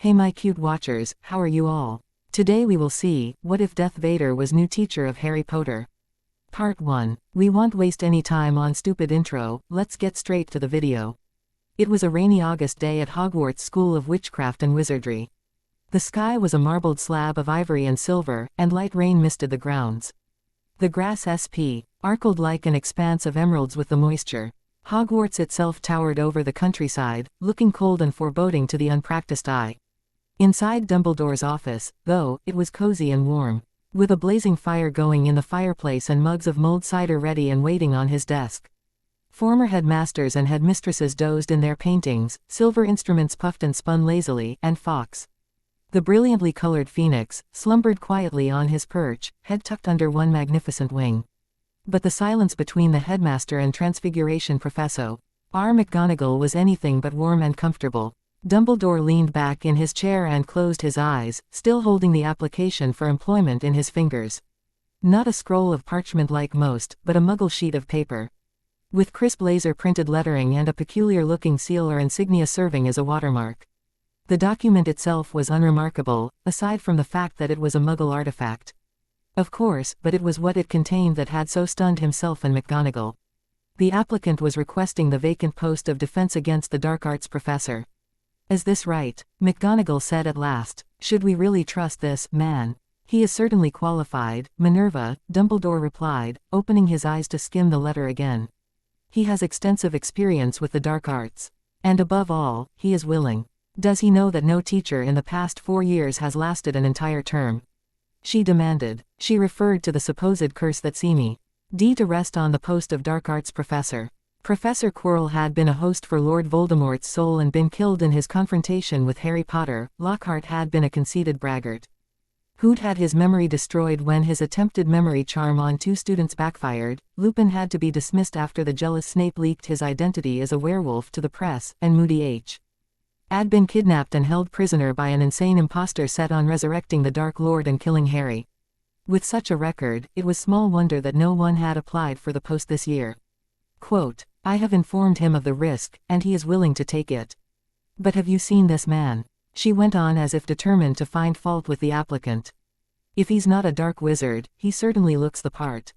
Hey my cute watchers, how are you all? Today we will see, what if Darth Vader was new teacher of Harry Potter? Part 1. We won't waste any time on stupid intro, let's get straight to the video. It was a rainy August day at Hogwarts School of Witchcraft and Wizardry. The sky was a marbled slab of ivory and silver, and light rain misted the grounds. The grass sparkled like an expanse of emeralds with the moisture. Hogwarts itself towered over the countryside, looking cold and foreboding to the unpracticed eye. Inside Dumbledore's office, though, it was cozy and warm, with a blazing fire going in the fireplace and mugs of mulled cider ready and waiting on his desk. Former headmasters and headmistresses dozed in their paintings, silver instruments puffed and spun lazily, and Fawkes, the brilliantly colored phoenix, slumbered quietly on his perch, head tucked under one magnificent wing. But the silence between the headmaster and Transfiguration Professor McGonagall was anything but warm and comfortable. Dumbledore leaned back in his chair and closed his eyes, still holding the application for employment in his fingers. Not a scroll of parchment like most, but a muggle sheet of paper, with crisp laser-printed lettering and a peculiar-looking seal or insignia serving as a watermark. The document itself was unremarkable, aside from the fact that it was a muggle artifact. Of course, but it was what it contained that had so stunned himself and McGonagall. The applicant was requesting the vacant post of Defense Against the Dark Arts Professor. Is this right? McGonagall said at last. Should we really trust this man? He is certainly qualified, Minerva, Dumbledore replied, opening his eyes to skim the letter again. He has extensive experience with the dark arts. And above all, he is willing. Does he know that no teacher in the past 4 years has lasted an entire term? She demanded. She referred to the supposed curse that Simi D to rest on the post of Dark Arts Professor. Professor Quirrell had been a host for Lord Voldemort's soul and been killed in his confrontation with Harry Potter. Lockhart had been a conceited braggart who'd had his memory destroyed when his attempted memory charm on 2 students backfired. Lupin had to be dismissed after the jealous Snape leaked his identity as a werewolf to the press, and Moody H. had been kidnapped and held prisoner by an insane imposter set on resurrecting the Dark Lord and killing Harry. With such a record, it was small wonder that no one had applied for the post this year. Quote, I have informed him of the risk, and he is willing to take it. But have you seen this man? She went on as if determined to find fault with the applicant. If he's not a dark wizard, he certainly looks the part.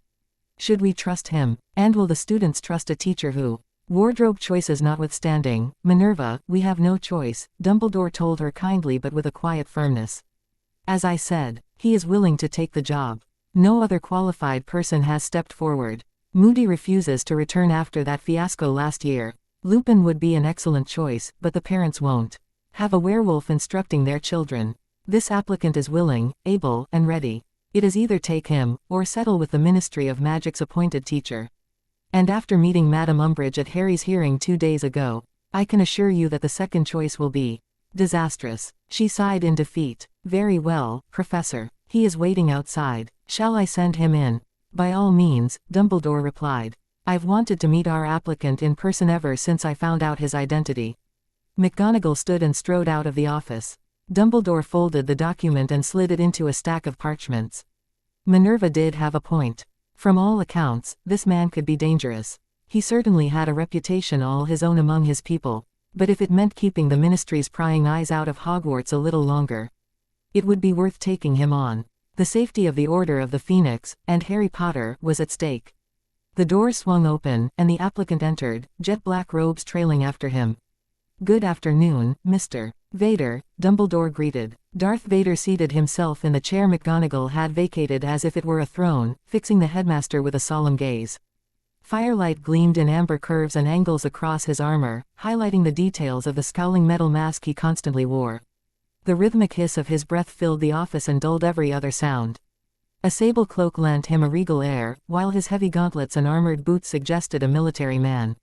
Should we trust him? And will the students trust a teacher who, wardrobe choices notwithstanding, Minerva, we have no choice, Dumbledore told her kindly but with a quiet firmness. As I said, he is willing to take the job. No other qualified person has stepped forward. Moody refuses to return after that fiasco last year. Lupin would be an excellent choice, but the parents won't have a werewolf instructing their children. This applicant is willing, able, and ready. It is either take him, or settle with the Ministry of Magic's appointed teacher. And after meeting Madame Umbridge at Harry's hearing 2 days ago, I can assure you that the second choice will be disastrous. She sighed in defeat. Very well, Professor. He is waiting outside. Shall I send him in? By all means, Dumbledore replied. I've wanted to meet our applicant in person ever since I found out his identity. McGonagall stood and strode out of the office. Dumbledore folded the document and slid it into a stack of parchments. Minerva did have a point. From all accounts, this man could be dangerous. He certainly had a reputation all his own among his people, but if it meant keeping the Ministry's prying eyes out of Hogwarts a little longer, it would be worth taking him on. The safety of the Order of the Phoenix, and Harry Potter, was at stake. The door swung open, and the applicant entered, jet black robes trailing after him. Good afternoon, Mr. Vader, Dumbledore greeted. Darth Vader seated himself in the chair McGonagall had vacated as if it were a throne, fixing the headmaster with a solemn gaze. Firelight gleamed in amber curves and angles across his armor, highlighting the details of the scowling metal mask he constantly wore. The rhythmic hiss of his breath filled the office and dulled every other sound. A sable cloak lent him a regal air, while his heavy gauntlets and armored boots suggested a military man.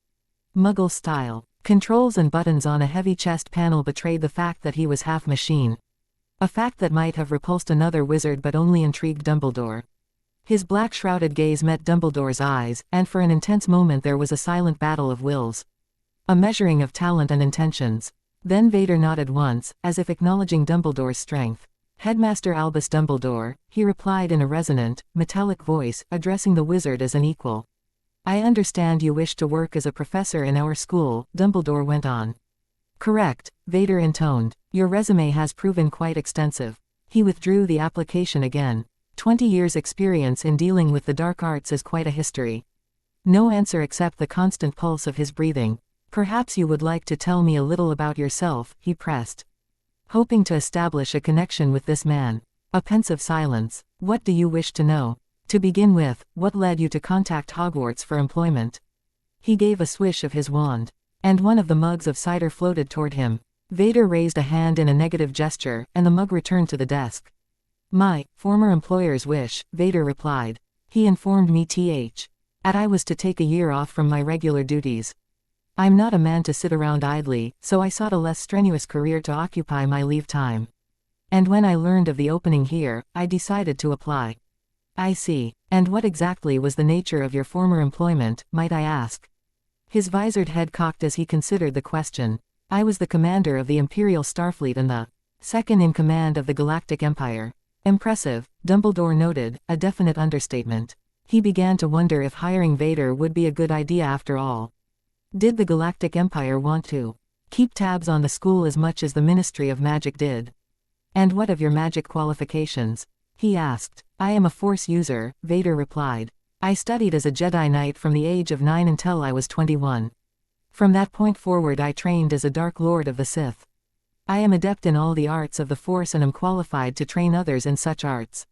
Muggle style. Controls and buttons on a heavy chest panel betrayed the fact that he was half machine. A fact that might have repulsed another wizard but only intrigued Dumbledore. His black shrouded gaze met Dumbledore's eyes, and for an intense moment there was a silent battle of wills. A measuring of talent and intentions. Then Vader nodded once, as if acknowledging Dumbledore's strength. Headmaster Albus Dumbledore, he replied in a resonant, metallic voice, addressing the wizard as an equal. I understand you wish to work as a professor in our school, Dumbledore went on. Correct, Vader intoned. Your resume has proven quite extensive. He withdrew the application again. 20 years experience in dealing with the dark arts is quite a history. No answer except the constant pulse of his breathing. Perhaps you would like to tell me a little about yourself, he pressed, hoping to establish a connection with this man. A pensive silence. What do you wish to know? To begin with, what led you to contact Hogwarts for employment? He gave a swish of his wand, and one of the mugs of cider floated toward him. Vader raised a hand in a negative gesture, and the mug returned to the desk. My former employer's wish, Vader replied. He informed me I was to take a year off from my regular duties. I'm not a man to sit around idly, so I sought a less strenuous career to occupy my leave time. And when I learned of the opening here, I decided to apply. I see. And what exactly was the nature of your former employment, might I ask? His visored head cocked as he considered the question. I was the commander of the Imperial Starfleet and the second in command of the Galactic Empire. Impressive, Dumbledore noted, a definite understatement. He began to wonder if hiring Vader would be a good idea after all. Did the Galactic Empire want to keep tabs on the school as much as the Ministry of Magic did? And what of your magic qualifications? He asked. I am a Force user, Vader replied. I studied as a Jedi Knight from the age of 9 until I was 21. From that point forward I trained as a Dark Lord of the Sith. I am adept in all the arts of the Force and am qualified to train others in such arts.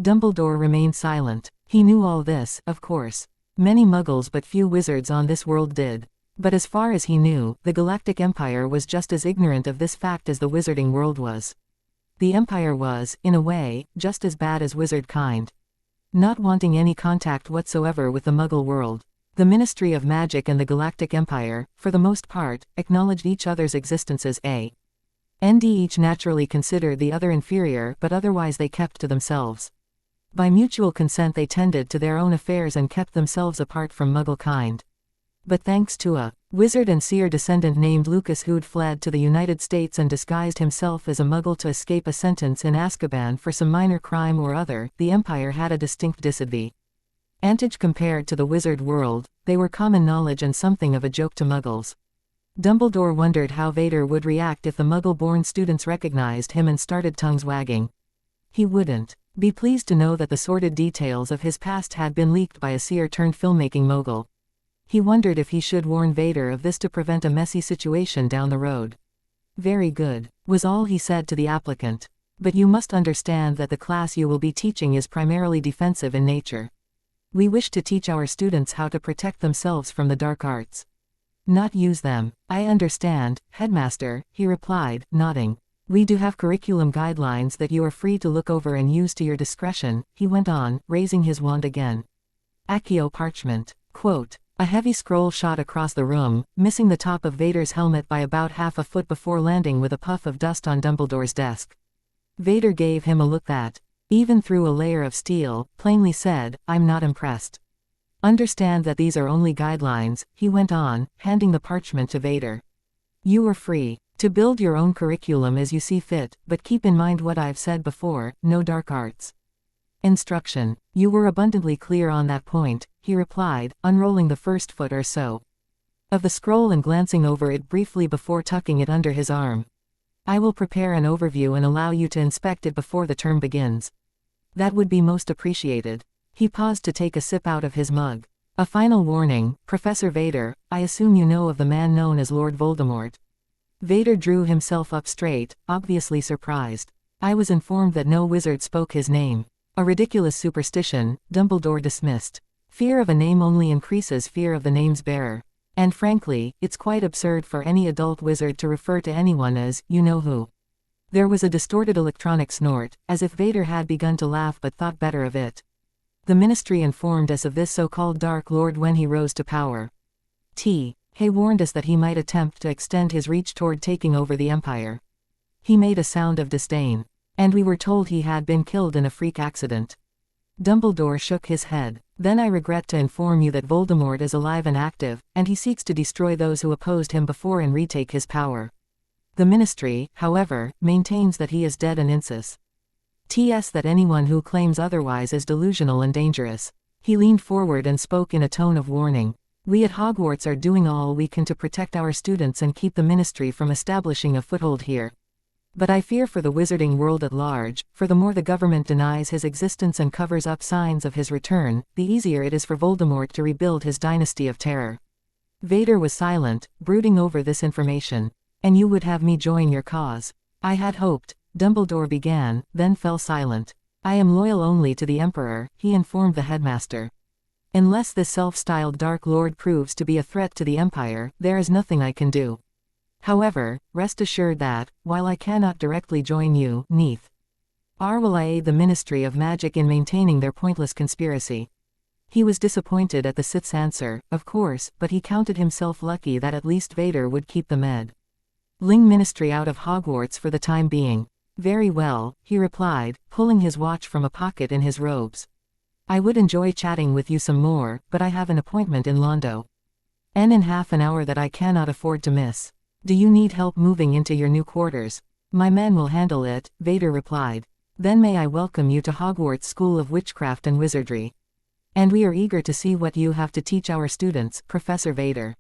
Dumbledore remained silent. He knew all this, of course. Many Muggles but few wizards on this world did. But as far as he knew, the Galactic Empire was just as ignorant of this fact as the wizarding world was. The Empire was, in a way, just as bad as wizard kind. Not wanting any contact whatsoever with the Muggle world, the Ministry of Magic and the Galactic Empire, for the most part, acknowledged each other's existences and each naturally considered the other inferior, but otherwise they kept to themselves. By mutual consent they tended to their own affairs and kept themselves apart from Muggle kind. But thanks to a wizard and seer descendant named Lucas who'd fled to the United States and disguised himself as a Muggle to escape a sentence in Azkaban for some minor crime or other, the Empire had a distinct disadvantage compared to the wizard world. They were common knowledge and something of a joke to Muggles. Dumbledore wondered how Vader would react if the Muggle-born students recognized him and started tongues wagging. He wouldn't be pleased to know that the sordid details of his past had been leaked by a seer-turned-filmmaking mogul. He wondered if he should warn Vader of this to prevent a messy situation down the road. Very good, was all he said to the applicant. But you must understand that the class you will be teaching is primarily defensive in nature. We wish to teach our students how to protect themselves from the dark arts. Not use them. I understand, Headmaster, he replied, nodding. We do have curriculum guidelines that you are free to look over and use to your discretion, he went on, raising his wand again. Accio parchment. Quote. A heavy scroll shot across the room, missing the top of Vader's helmet by about half a foot before landing with a puff of dust on Dumbledore's desk. Vader gave him a look that, even through a layer of steel, plainly said, I'm not impressed. Understand that these are only guidelines, he went on, handing the parchment to Vader. You are free to build your own curriculum as you see fit, but keep in mind what I've said before, no dark arts. Instruction. You were abundantly clear on that point, he replied, unrolling the first foot or so of the scroll and glancing over it briefly before tucking it under his arm. I will prepare an overview and allow you to inspect it before the term begins. That would be most appreciated. He paused to take a sip out of his mug. A final warning, Professor Vader, I assume you know of the man known as Lord Voldemort. Vader drew himself up straight, obviously surprised. I was informed that no wizard spoke his name. A ridiculous superstition, Dumbledore dismissed. Fear of a name only increases fear of the name's bearer. And frankly, it's quite absurd for any adult wizard to refer to anyone as, you-know-who. There was a distorted electronic snort, as if Vader had begun to laugh but thought better of it. The Ministry informed us of this so-called Dark Lord when he rose to power. He warned us that he might attempt to extend his reach toward taking over the Empire. He made a sound of disdain. And we were told he had been killed in a freak accident. Dumbledore shook his head. Then I regret to inform you that Voldemort is alive and active, and he seeks to destroy those who opposed him before and retake his power. The Ministry, however, maintains that he is dead and insists that anyone who claims otherwise is delusional and dangerous. He leaned forward and spoke in a tone of warning. We at Hogwarts are doing all we can to protect our students and keep the Ministry from establishing a foothold here. But I fear for the wizarding world at large, for the more the government denies his existence and covers up signs of his return, the easier it is for Voldemort to rebuild his dynasty of terror. Vader was silent, brooding over this information. And you would have me join your cause? I had hoped, Dumbledore began, then fell silent. I am loyal only to the Emperor, he informed the headmaster. Unless this self-styled Dark Lord proves to be a threat to the Empire, there is nothing I can do. However, rest assured that, while I cannot directly join you, Neath, will I aid the Ministry of Magic in maintaining their pointless conspiracy. He was disappointed at the Sith's answer, of course, but he counted himself lucky that at least Vader would keep the Ling Ministry out of Hogwarts for the time being. Very well, he replied, pulling his watch from a pocket in his robes. I would enjoy chatting with you some more, but I have an appointment in Londo. In half an hour that I cannot afford to miss. Do you need help moving into your new quarters? My men will handle it, Vader replied. Then may I welcome you to Hogwarts School of Witchcraft and Wizardry. And we are eager to see what you have to teach our students, Professor Vader.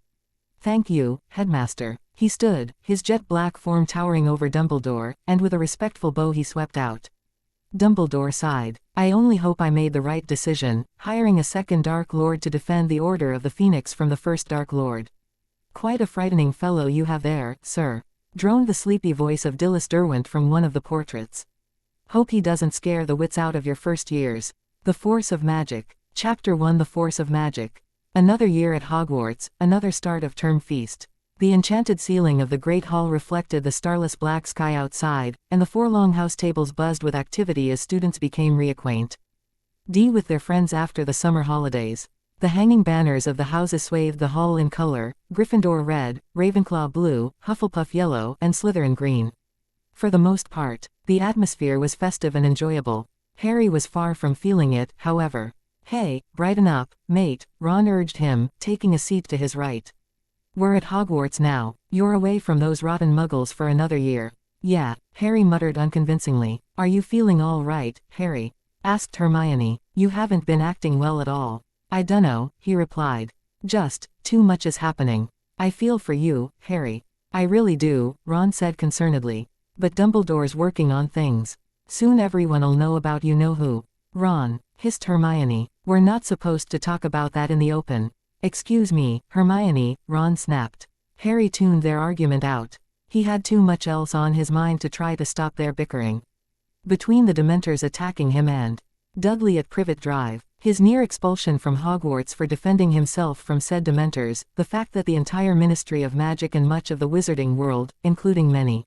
Thank you, Headmaster. He stood, his jet-black form towering over Dumbledore, and with a respectful bow he swept out. Dumbledore sighed. I only hope I made the right decision, hiring a second Dark Lord to defend the Order of the Phoenix from the first Dark Lord. Quite a frightening fellow you have there, sir, droned the sleepy voice of Dilys Derwent from one of the portraits. Hope he doesn't scare the wits out of your first years. The Force of Magic. Chapter 1 The Force of Magic. Another year at Hogwarts, another start of term feast. The enchanted ceiling of the Great Hall reflected the starless black sky outside, and the 4 long house tables buzzed with activity as students became reacquainted with their friends after the summer holidays. The hanging banners of the houses swathed the hall in color, Gryffindor red, Ravenclaw blue, Hufflepuff yellow, and Slytherin green. For the most part, the atmosphere was festive and enjoyable. Harry was far from feeling it, however. Hey, brighten up, mate, Ron urged him, taking a seat to his right. We're at Hogwarts now. You're away from those rotten muggles for another year. Yeah, Harry muttered unconvincingly. Are you feeling all right, Harry? Asked Hermione. You haven't been acting well at all. I dunno, he replied. Just, too much is happening. I feel for you, Harry. I really do, Ron said concernedly. But Dumbledore's working on things. Soon everyone'll know about you-know-who. Ron, hissed Hermione. We're not supposed to talk about that in the open. Excuse me, Hermione, Ron snapped. Harry tuned their argument out. He had too much else on his mind to try to stop their bickering. Between the Dementors attacking him and Dudley at Privet Drive, his near expulsion from Hogwarts for defending himself from said Dementors, the fact that the entire Ministry of Magic and much of the wizarding world, including many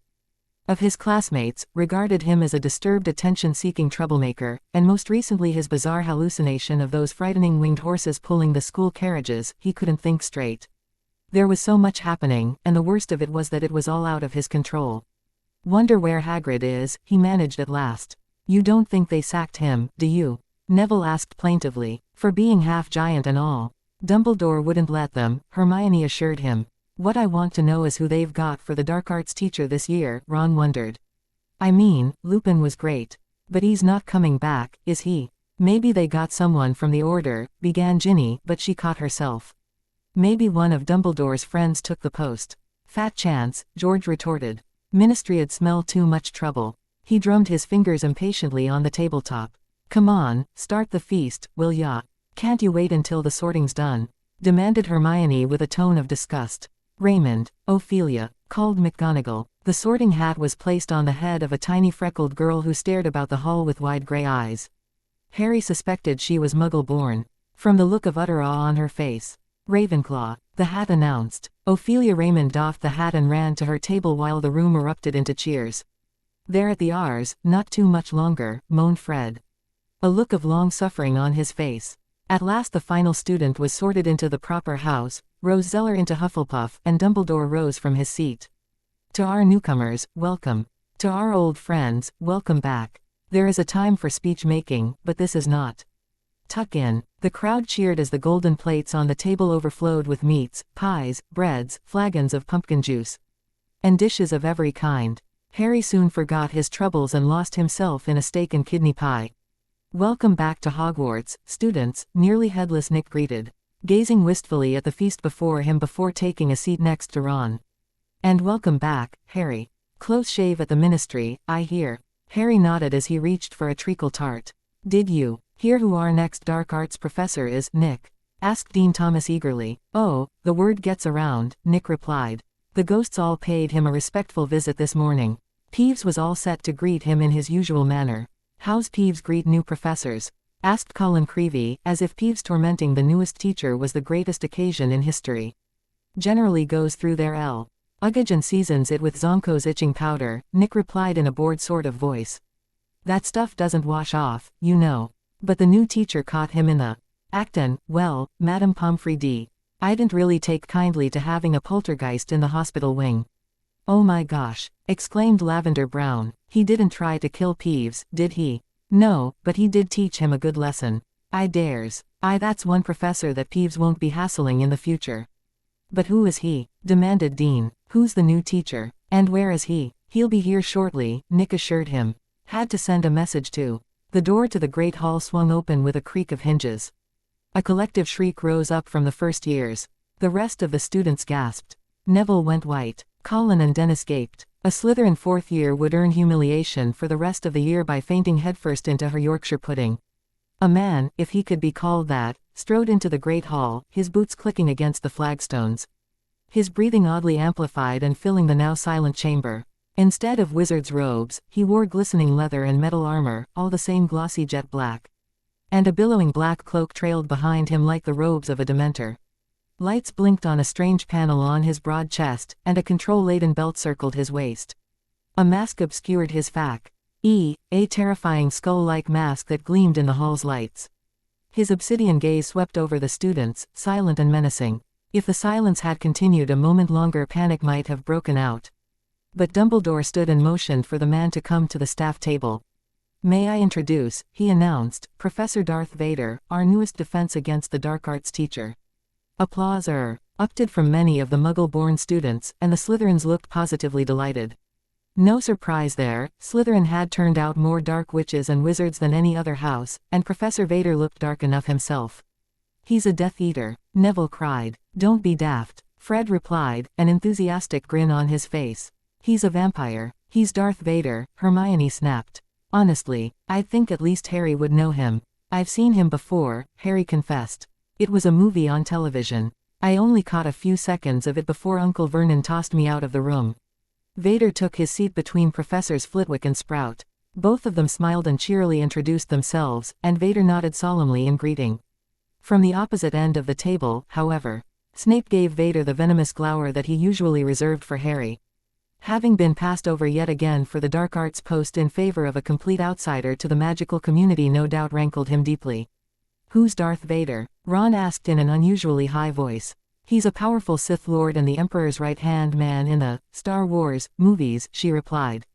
of his classmates, regarded him as a disturbed attention-seeking troublemaker, and most recently his bizarre hallucination of those frightening winged horses pulling the school carriages, he couldn't think straight. There was so much happening, and the worst of it was that it was all out of his control. Wonder where Hagrid is, he managed at last. You don't think they sacked him, do you? Neville asked plaintively. For being half-giant and all. Dumbledore wouldn't let them, Hermione assured him. What I want to know is who they've got for the dark arts teacher this year, Ron wondered. I mean, Lupin was great. But he's not coming back, is he? Maybe they got someone from the Order, began Ginny, but she caught herself. Maybe one of Dumbledore's friends took the post. Fat chance, George retorted. Ministry'd smell too much trouble. He drummed his fingers impatiently on the tabletop. Come on, start the feast, will ya? Can't you wait until the sorting's done? Demanded Hermione with a tone of disgust. Raymond, Ophelia, called McGonagall. The sorting hat was placed on the head of a tiny freckled girl who stared about the hall with wide gray eyes. Harry suspected she was Muggle-born, from the look of utter awe on her face. Ravenclaw, the hat announced. Ophelia Raymond doffed the hat and ran to her table while the room erupted into cheers. There at the R's, not too much longer, moaned Fred. A look of long suffering on his face. At last the final student was sorted into the proper house, Rose Zeller into Hufflepuff, and Dumbledore rose from his seat. To our newcomers, welcome. To our old friends, welcome back. There is a time for speech-making, but this is not. Tuck in. The crowd cheered as the golden plates on the table overflowed with meats, pies, breads, flagons of pumpkin juice, and dishes of every kind. Harry soon forgot his troubles and lost himself in a steak and kidney pie. Welcome back to Hogwarts, students, nearly headless Nick greeted, gazing wistfully at the feast before him before taking a seat next to Ron. And welcome back, Harry. Close shave at the ministry, I hear. Harry nodded as he reached for a treacle tart. Did you hear who our next dark arts professor is, Nick? Asked Dean Thomas eagerly. Oh, the word gets around, Nick replied. The ghosts all paid him a respectful visit this morning. Peeves was all set to greet him in his usual manner. How's Peeves greet new professors? Asked Colin Creevy, as if Peeves tormenting the newest teacher was the greatest occasion in history. Generally goes through their luggage and seasons it with Zonko's itching powder, Nick replied in a bored sort of voice. That stuff doesn't wash off, you know. But the new teacher caught him in the act and, well, Madame Pomfrey D. I didn't really take kindly to having a poltergeist in the hospital wing. Oh my gosh, exclaimed Lavender Brown. He didn't try to kill Peeves, did he? No, but he did teach him a good lesson. I dares. That's one professor that Peeves won't be hassling in the future. But who is he? Demanded Dean. Who's the new teacher? And where is he? He'll be here shortly, Nick assured him. Had to send a message too. The door to the great hall swung open with a creak of hinges. A collective shriek rose up from the first years. The rest of the students gasped. Neville went white. Colin and Dennis gaped. A Slytherin fourth year would earn humiliation for the rest of the year by fainting headfirst into her Yorkshire pudding. A man, if he could be called that, strode into the great hall, his boots clicking against the flagstones. His breathing oddly amplified and filling the now silent chamber. Instead of wizard's robes, he wore glistening leather and metal armor, all the same glossy jet black. And a billowing black cloak trailed behind him like the robes of a dementor. Lights blinked on a strange panel on his broad chest, and a control-laden belt circled his waist. A mask obscured his a terrifying skull-like mask that gleamed in the hall's lights. His obsidian gaze swept over the students, silent and menacing. If the silence had continued a moment longer, panic might have broken out. But Dumbledore stood and motioned for the man to come to the staff table. May I introduce, he announced, Professor Darth Vader, our newest defense against the dark arts teacher. Applause erupted from many of the Muggle-born students, and the Slytherins looked positively delighted. No surprise there, Slytherin had turned out more dark witches and wizards than any other house, and Professor Vader looked dark enough himself. He's a Death Eater, Neville cried. Don't be daft, Fred replied, an enthusiastic grin on his face. He's a vampire. He's Darth Vader, Hermione snapped. Honestly, I think at least Harry would know him. I've seen him before, Harry confessed. It was a movie on television. I only caught a few seconds of it before Uncle Vernon tossed me out of the room. Vader took his seat between Professors Flitwick and Sprout. Both of them smiled and cheerily introduced themselves, and Vader nodded solemnly in greeting. From the opposite end of the table, however, Snape gave Vader the venomous glower that he usually reserved for Harry. Having been passed over yet again for the dark arts post in favor of a complete outsider to the magical community no doubt rankled him deeply. Who's Darth Vader? Ron asked in an unusually high voice. He's a powerful Sith Lord and the Emperor's right-hand man in the Star Wars movies, she replied.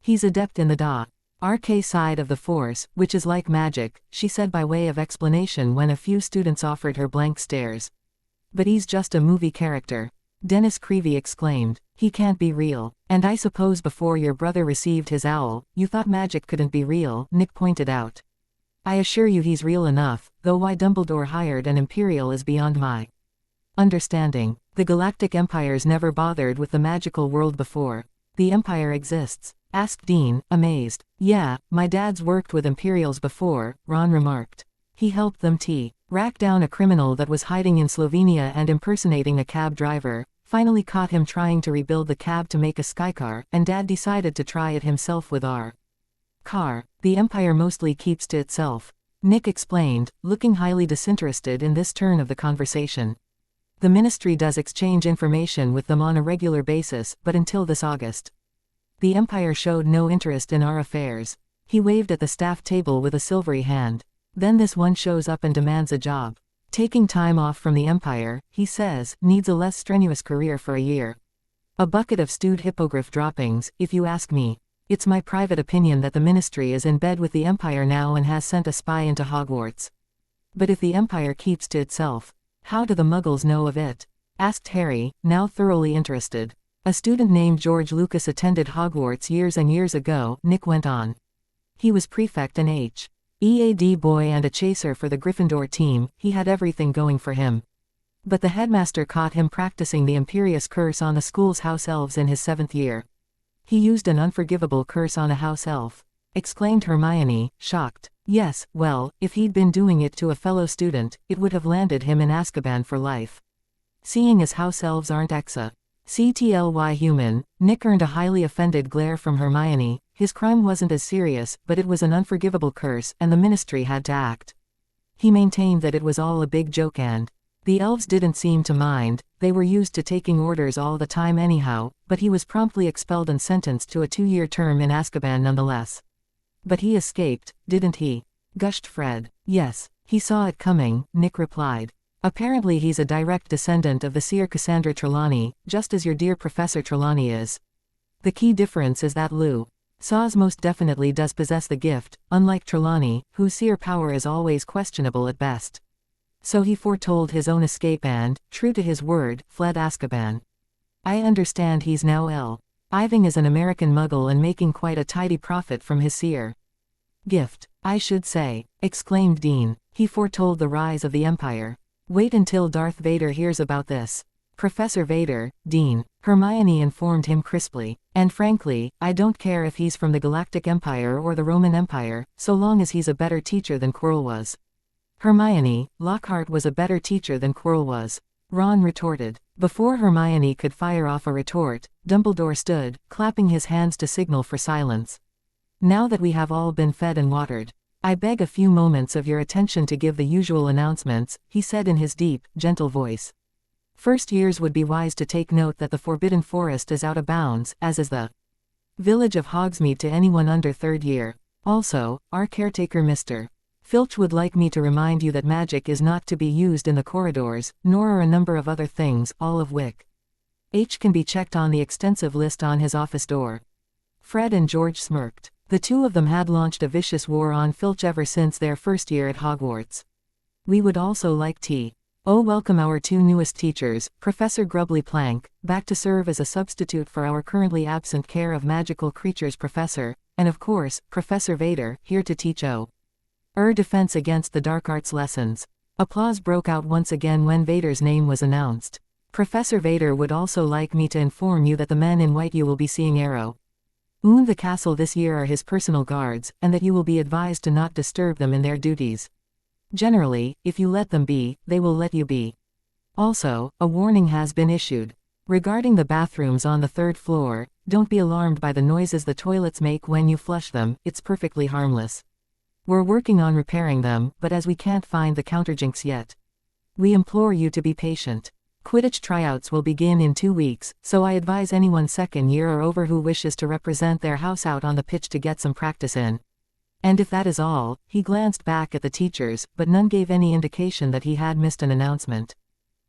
He's adept in the RK side of the Force, which is like magic, she said by way of explanation when a few students offered her blank stares. But he's just a movie character. Dennis Creevy exclaimed. He can't be real. And I suppose before your brother received his owl, you thought magic couldn't be real, Nick pointed out. I assure you he's real enough, though why Dumbledore hired an Imperial is beyond my understanding. The Galactic Empire's never bothered with the magical world before. The Empire exists? Asked Dean, amazed. Yeah, my dad's worked with Imperials before, Ron remarked. He helped them rack down a criminal that was hiding in Slovenia and impersonating a cab driver, finally caught him trying to rebuild the cab to make a skycar, and Dad decided to try it himself with our car. The Empire mostly keeps to itself, Nick explained, looking highly disinterested in this turn of the conversation. The Ministry does exchange information with them on a regular basis, but until this August. The Empire showed no interest in our affairs. He waved at the staff table with a silvery hand. Then this one shows up and demands a job. Taking time off from the Empire, he says, needs a less strenuous career for a year. A bucket of stewed hippogriff droppings, if you ask me. It's my private opinion that the Ministry is in bed with the Empire now and has sent a spy into Hogwarts. But if the Empire keeps to itself, how do the Muggles know of it? Asked Harry, now thoroughly interested. A student named George Lucas attended Hogwarts years and years ago, Nick went on. He was prefect and EAD boy and a chaser for the Gryffindor team, he had everything going for him. But the headmaster caught him practicing the Imperius curse on the school's house elves in his 7th year. He used an unforgivable curse on a house elf, exclaimed Hermione, shocked. Yes, well, if he'd been doing it to a fellow student, it would have landed him in Azkaban for life. Seeing as house elves aren't CTLY human, Nick earned a highly offended glare from Hermione. His crime wasn't as serious, but it was an unforgivable curse, and the Ministry had to act. He maintained that it was all a big joke and the elves didn't seem to mind. They were used to taking orders all the time anyhow, but he was promptly expelled and sentenced to a 2-year term in Azkaban nonetheless. But he escaped, didn't he? Gushed Fred. Yes, he saw it coming, Nick replied. Apparently he's a direct descendant of the seer Cassandra Trelawney, just as your dear Professor Trelawney is. The key difference is that Lou Saz most definitely does possess the gift, unlike Trelawney, whose seer power is always questionable at best. So he foretold his own escape and, true to his word, fled Azkaban. I understand he's now living as an American muggle and making quite a tidy profit from his seer gift, I should say, exclaimed Dean. He foretold the rise of the Empire. Wait until Darth Vader hears about this. Professor Vader, Dean, Hermione informed him crisply. And frankly, I don't care if he's from the Galactic Empire or the Roman Empire, so long as he's a better teacher than Quirrell was. Hermione, Lockhart was a better teacher than Quirrell was, Ron retorted. Before Hermione could fire off a retort, Dumbledore stood, clapping his hands to signal for silence. Now that we have all been fed and watered, I beg a few moments of your attention to give the usual announcements, he said in his deep, gentle voice. First years would be wise to take note that the Forbidden Forest is out of bounds, as is the village of Hogsmeade to anyone under 3rd year. Also, our caretaker Mr. Filch would like me to remind you that magic is not to be used in the corridors, nor are a number of other things, all of which can be checked on the extensive list on his office door. Fred and George smirked. The two of them had launched a vicious war on Filch ever since their first year at Hogwarts. We would also like to welcome our 2 newest teachers, Professor Grubbly Plank, back to serve as a substitute for our currently absent Care of Magical Creatures professor, and of course, Professor Vader, here to teach defense against the dark arts lessons. Applause broke out once again when Vader's name was announced. Professor Vader would also like me to inform you that the men in white you will be seeing the castle this year are his personal guards, and that you will be advised to not disturb them in their duties. Generally, if you let them be, they will let you be. Also, a warning has been issued. Regarding the bathrooms on the 3rd floor, don't be alarmed by the noises the toilets make when you flush them, it's perfectly harmless. We're working on repairing them, but as we can't find the counterjinx yet, we implore you to be patient. Quidditch tryouts will begin in 2 weeks, so I advise anyone 2nd year or over who wishes to represent their house out on the pitch to get some practice in. And if that is all, he glanced back at the teachers, but none gave any indication that he had missed an announcement.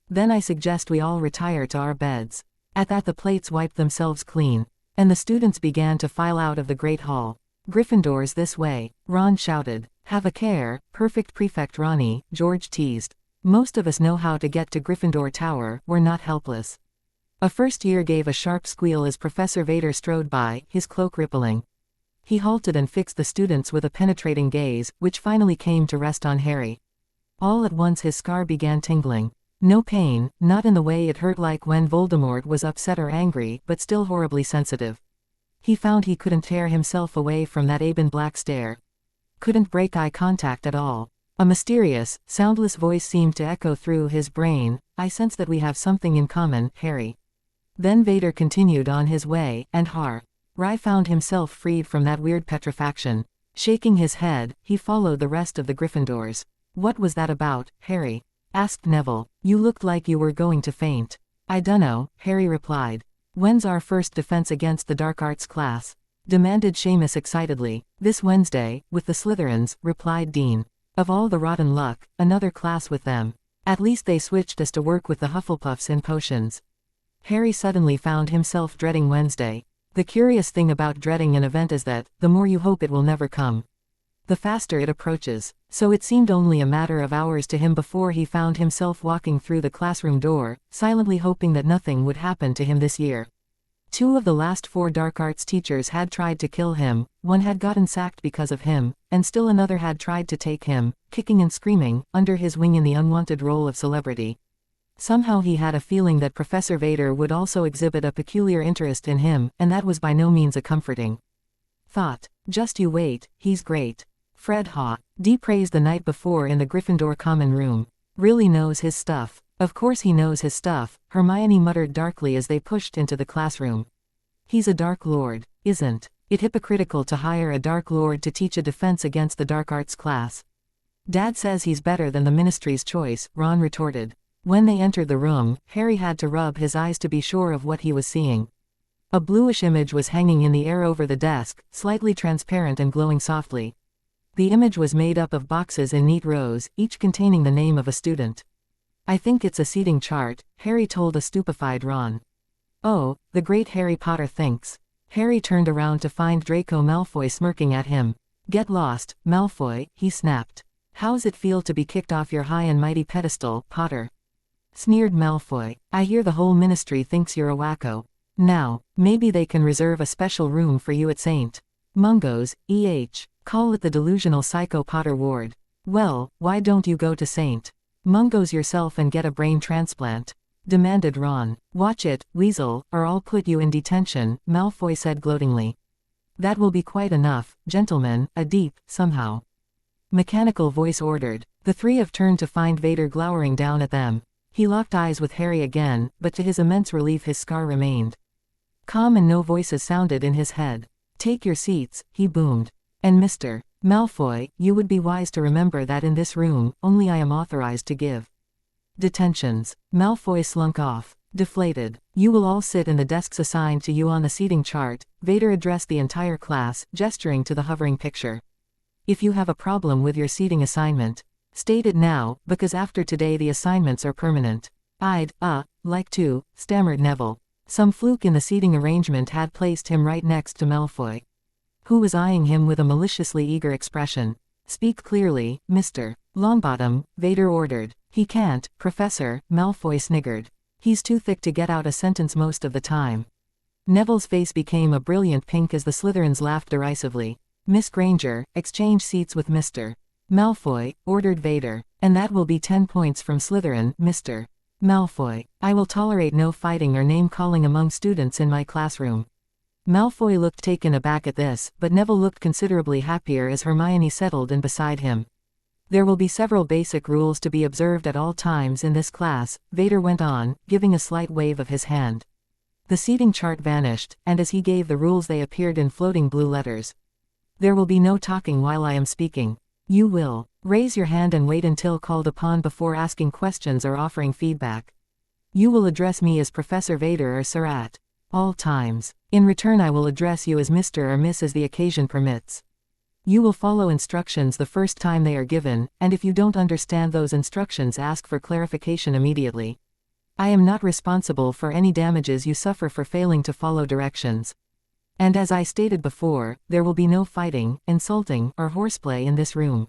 Then I suggest we all retire to our beds. At that the plates wiped themselves clean, and the students began to file out of the Great Hall. Gryffindors this way, Ron shouted. Have a care, perfect Prefect Ronnie, George teased. Most of us know how to get to Gryffindor Tower, we're not helpless. A first year gave a sharp squeal as Professor Vader strode by, his cloak rippling. He halted and fixed the students with a penetrating gaze, which finally came to rest on Harry. All at once his scar began tingling. No pain, not in the way it hurt like when Voldemort was upset or angry, but still horribly sensitive. He found he couldn't tear himself away from that ebon black stare. Couldn't break eye contact at all. A mysterious, soundless voice seemed to echo through his brain. I sense that we have something in common, Harry. Then Vader continued on his way, and Harry found himself freed from that weird petrifaction. Shaking his head, he followed the rest of the Gryffindors. What was that about, Harry? Asked Neville. You looked like you were going to faint. I dunno, Harry replied. When's our first defense against the dark arts class? Demanded Seamus excitedly. This Wednesday, with the Slytherins, replied Dean. Of all the rotten luck, another class with them. At least they switched us to work with the Hufflepuffs in potions. Harry suddenly found himself dreading Wednesday. The curious thing about dreading an event is that, the more you hope it will never come, the faster it approaches. So it seemed only a matter of hours to him before he found himself walking through the classroom door, silently hoping that nothing would happen to him this year. 2 of the last 4 dark arts teachers had tried to kill him, 1 had gotten sacked because of him, and still another had tried to take him, kicking and screaming, under his wing in the unwanted role of celebrity. Somehow he had a feeling that Professor Vader would also exhibit a peculiar interest in him, and that was by no means a comforting thought. Just you wait, he's great. Fred D praised the night before in the Gryffindor common room. Really knows his stuff. Of course he knows his stuff, Hermione muttered darkly as they pushed into the classroom. He's a Dark Lord, isn't it hypocritical to hire a Dark Lord to teach a defense against the dark arts class? Dad says he's better than the Ministry's choice, Ron retorted. When they entered the room, Harry had to rub his eyes to be sure of what he was seeing. A bluish image was hanging in the air over the desk, slightly transparent and glowing softly. The image was made up of boxes in neat rows, each containing the name of a student. I think it's a seating chart, Harry told a stupefied Ron. Oh, the great Harry Potter thinks. Harry turned around to find Draco Malfoy smirking at him. Get lost, Malfoy, he snapped. How's it feel to be kicked off your high and mighty pedestal, Potter? Sneered Malfoy. I hear the whole ministry thinks you're a wacko. Now, maybe they can reserve a special room for you at St. Mungo's, Call it the delusional psycho Potter ward. Well, why don't you go to St. Mungo's yourself and get a brain transplant? Demanded Ron. Watch it, Weasel, or I'll put you in detention, Malfoy said gloatingly. That will be quite enough, gentlemen, a deep, somehow mechanical voice ordered. The three have turned to find Vader glowering down at them. He locked eyes with Harry again, but to his immense relief his scar remained. Calm and no voices sounded in his head. Take your seats, he boomed. And Mr. Malfoy, you would be wise to remember that in this room, only I am authorized to give detentions. Malfoy slunk off, deflated. You will all sit in the desks assigned to you on the seating chart, Vader addressed the entire class, gesturing to the hovering picture. If you have a problem with your seating assignment, state it now, because after today the assignments are permanent. I'd, like to, stammered Neville. Some fluke in the seating arrangement had placed him right next to Malfoy, who was eyeing him with a maliciously eager expression. Speak clearly, Mr. Longbottom, Vader ordered. He can't, Professor, Malfoy sniggered. He's too thick to get out a sentence most of the time. Neville's face became a brilliant pink as the Slytherins laughed derisively. Miss Granger, exchange seats with Mr. Malfoy, ordered Vader. And that will be 10 points from Slytherin, Mr. Malfoy. I will tolerate no fighting or name-calling among students in my classroom. Malfoy looked taken aback at this, but Neville looked considerably happier as Hermione settled in beside him. There will be several basic rules to be observed at all times in this class, Vader went on, giving a slight wave of his hand. The seating chart vanished, and as he gave the rules they appeared in floating blue letters. There will be no talking while I am speaking. You will raise your hand and wait until called upon before asking questions or offering feedback. You will address me as Professor Vader or Sir at all times. In return I will address you as Mr. or Miss as the occasion permits. You will follow instructions the first time they are given, and if you don't understand those instructions ask for clarification immediately. I am not responsible for any damages you suffer for failing to follow directions. And as I stated before, there will be no fighting, insulting, or horseplay in this room.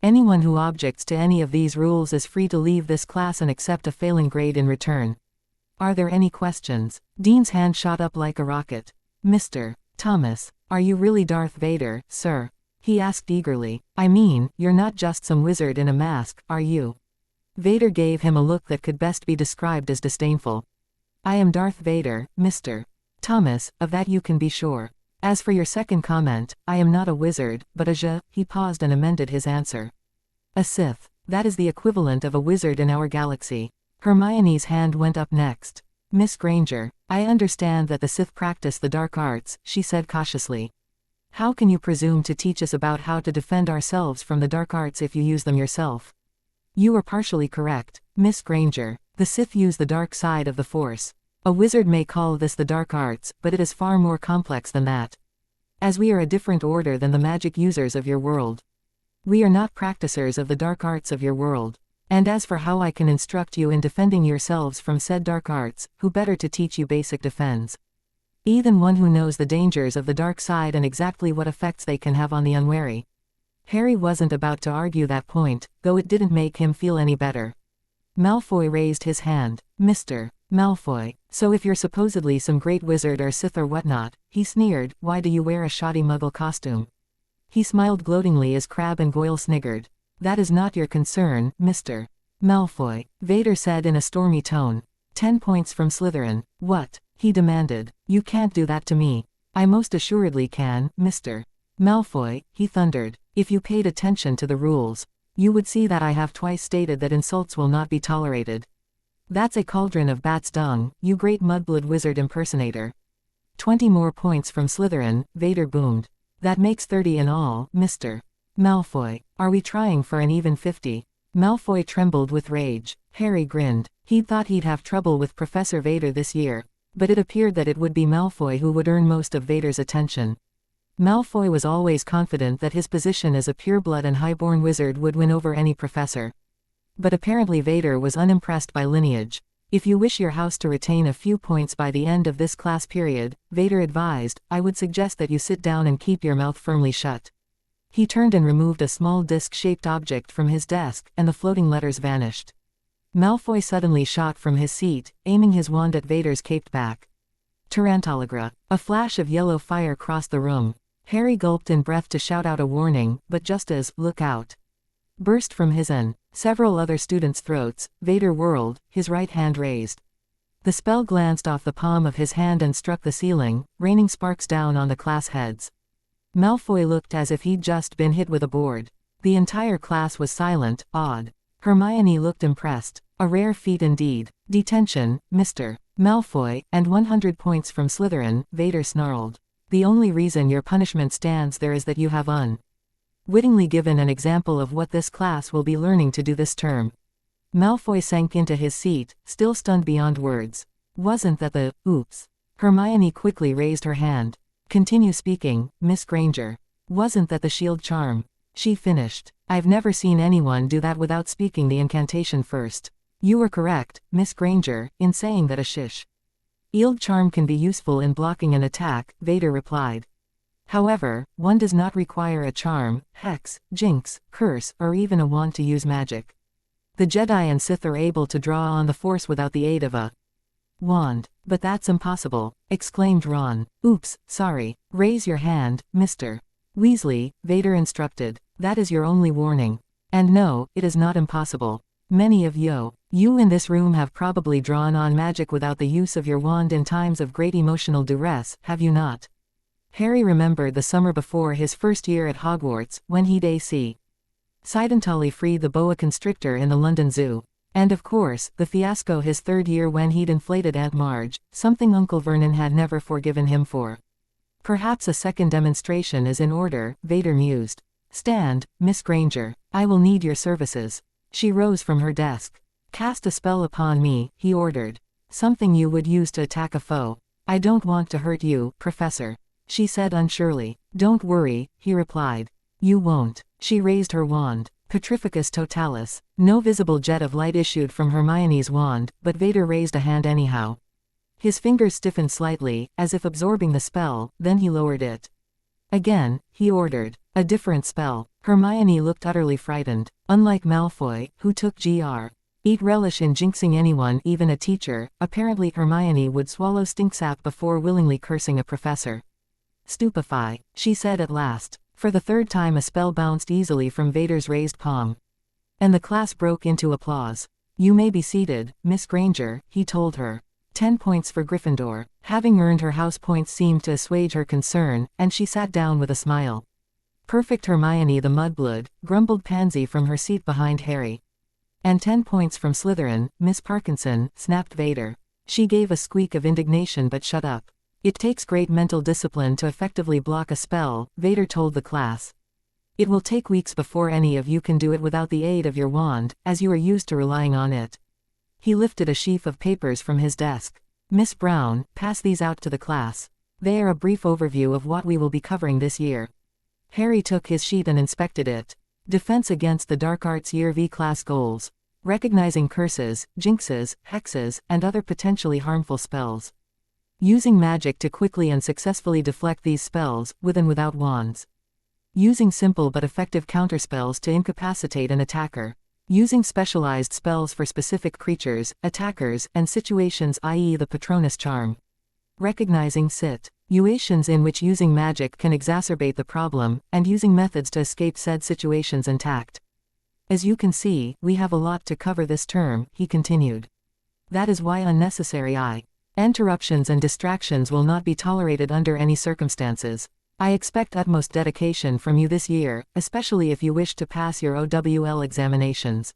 Anyone who objects to any of these rules is free to leave this class and accept a failing grade in return. Are there any questions? Dean's hand shot up like a rocket. Mr. Thomas, are you really Darth Vader, sir? He asked eagerly. I mean, you're not just some wizard in a mask, are you? Vader gave him a look that could best be described as disdainful. I am Darth Vader, Mr. Thomas, of that you can be sure. As for your second comment, I am not a wizard, but he paused and amended his answer. A Sith. That is the equivalent of a wizard in our galaxy. Hermione's hand went up next. Miss Granger, I understand that the Sith practice the dark arts, she said cautiously. How can you presume to teach us about how to defend ourselves from the dark arts if you use them yourself? You are partially correct, Miss Granger. The Sith use the dark side of the Force. A wizard may call this the dark arts, but it is far more complex than that. As we are a different order than the magic users of your world. We are not practicers of the dark arts of your world. And as for how I can instruct you in defending yourselves from said dark arts, who better to teach you basic defense? Even one who knows the dangers of the dark side and exactly what effects they can have on the unwary. Harry wasn't about to argue that point, though it didn't make him feel any better. Malfoy raised his hand. Mr. Malfoy, so if you're supposedly some great wizard or Sith or whatnot, he sneered, why do you wear a shoddy muggle costume? He smiled gloatingly as Crabbe and Goyle sniggered. That is not your concern, Mr. Malfoy, Vader said in a stormy tone. 10 points from Slytherin. What? He demanded. You can't do that to me. I most assuredly can, Mr. Malfoy, he thundered. If you paid attention to the rules, you would see that I have twice stated that insults will not be tolerated. That's a cauldron of bat's dung, you great mudblood wizard impersonator. 20 more points from Slytherin, Vader boomed. That makes 30 in all, Mr. Malfoy. Are we trying for an even 50? Malfoy trembled with rage. Harry grinned. He'd thought he'd have trouble with Professor Vader this year, but it appeared that it would be Malfoy who would earn most of Vader's attention. Malfoy was always confident that his position as a pureblood and highborn wizard would win over any professor. But apparently Vader was unimpressed by lineage. If you wish your house to retain a few points by the end of this class period, Vader advised, I would suggest that you sit down and keep your mouth firmly shut. He turned and removed a small disc-shaped object from his desk, and the floating letters vanished. Malfoy suddenly shot from his seat, aiming his wand at Vader's caped back. Tarantalagra. A flash of yellow fire crossed the room. Harry gulped in breath to shout out a warning, but just as, look out, burst from his and several other students' throats, Vader whirled, his right hand raised. The spell glanced off the palm of his hand and struck the ceiling, raining sparks down on the class heads. Malfoy looked as if he'd just been hit with a board. The entire class was silent, awed. Hermione looked impressed. A rare feat indeed. Detention, Mr. Malfoy, and 100 points from Slytherin, Vader snarled. The only reason your punishment stands there is that you have unwittingly given an example of what this class will be learning to do this term. Malfoy sank into his seat, still stunned beyond words. Wasn't that the, oops. Hermione quickly raised her hand. Continue speaking, Miss Granger. Wasn't that the shield charm? She finished. I've never seen anyone do that without speaking the incantation first. You were correct, Miss Granger, in saying that a shield charm can be useful in blocking an attack, Vader replied. However, one does not require a charm, hex, jinx, curse, or even a wand to use magic. The Jedi and Sith are able to draw on the Force without the aid of a wand. But that's impossible, exclaimed Ron. Oops, sorry. Raise your hand, Mr. Weasley, Vader instructed. That is your only warning. And no, it is not impossible. Many of you in this room have probably drawn on magic without the use of your wand in times of great emotional duress, have you not? Harry remembered the summer before his first year at Hogwarts, when he'd accidentally freed the boa constrictor in the London Zoo. And of course, the fiasco his third year when he'd inflated Aunt Marge, something Uncle Vernon had never forgiven him for. Perhaps a second demonstration is in order, Vader mused. Stand, Miss Granger. I will need your services. She rose from her desk. Cast a spell upon me, he ordered. Something you would use to attack a foe. I don't want to hurt you, Professor. She said unsurely. Don't worry, he replied. You won't. She raised her wand. Petrificus totalis. No visible jet of light issued from Hermione's wand, but Vader raised a hand anyhow. His fingers stiffened slightly, as if absorbing the spell, then he lowered it. Again, he ordered. A different spell. Hermione looked utterly frightened. Unlike Malfoy, who took great relish in jinxing anyone, even a teacher, apparently Hermione would swallow stinksap before willingly cursing a professor. Stupefy, she said at last. For the third time a spell bounced easily from Vader's raised palm. And the class broke into applause. You may be seated, Miss Granger, he told her. 10 points for Gryffindor. Having earned her house points seemed to assuage her concern, and she sat down with a smile. Perfect Hermione the mudblood, grumbled Pansy from her seat behind Harry. And 10 points from Slytherin, Miss Parkinson, snapped Vader. She gave a squeak of indignation but shut up. It takes great mental discipline to effectively block a spell, Vader told the class. It will take weeks before any of you can do it without the aid of your wand, as you are used to relying on it. He lifted a sheaf of papers from his desk. Miss Brown, pass these out to the class. They are a brief overview of what we will be covering this year. Harry took his sheet and inspected it. Defense against the Dark Arts Year V class goals. Recognizing curses, jinxes, hexes, and other potentially harmful spells. Using magic to quickly and successfully deflect these spells, with and without wands. Using simple but effective counterspells to incapacitate an attacker. Using specialized spells for specific creatures, attackers, and situations, i.e. the Patronus charm. Recognizing situations in which using magic can exacerbate the problem, and using methods to escape said situations intact. As you can see, we have a lot to cover this term, he continued. That is why unnecessary interruptions and distractions will not be tolerated under any circumstances. I expect utmost dedication from you this year, especially if you wish to pass your OWL examinations.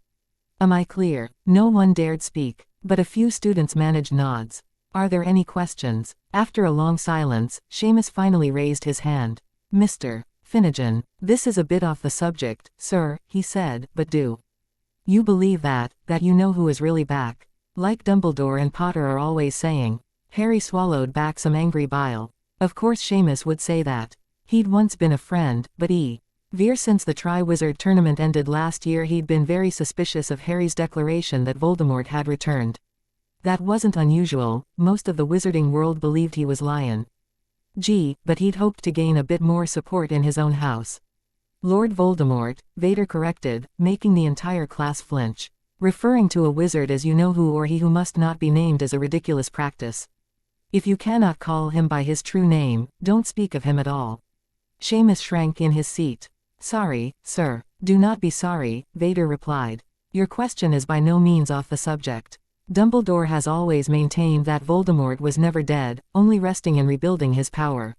Am I clear? No one dared speak, but a few students managed nods. Are there any questions? After a long silence, Seamus finally raised his hand. Mr. Finnegan, this is a bit off the subject, sir, he said, but do you believe that you know who is really back? Like Dumbledore and Potter are always saying. Harry swallowed back some angry bile. Of course Seamus would say that. He'd once been a friend, but Veer since the Triwizard Tournament ended last year he'd been very suspicious of Harry's declaration that Voldemort had returned. That wasn't unusual, most of the wizarding world believed he was lying. But he'd hoped to gain a bit more support in his own house. Lord Voldemort, Vader corrected, making the entire class flinch. Referring to a wizard as you know who or he who must not be named is a ridiculous practice. If you cannot call him by his true name, don't speak of him at all. Seamus shrank in his seat. Sorry, sir. Do not be sorry, Vader replied. Your question is by no means off the subject. Dumbledore has always maintained that Voldemort was never dead, only resting and rebuilding his power.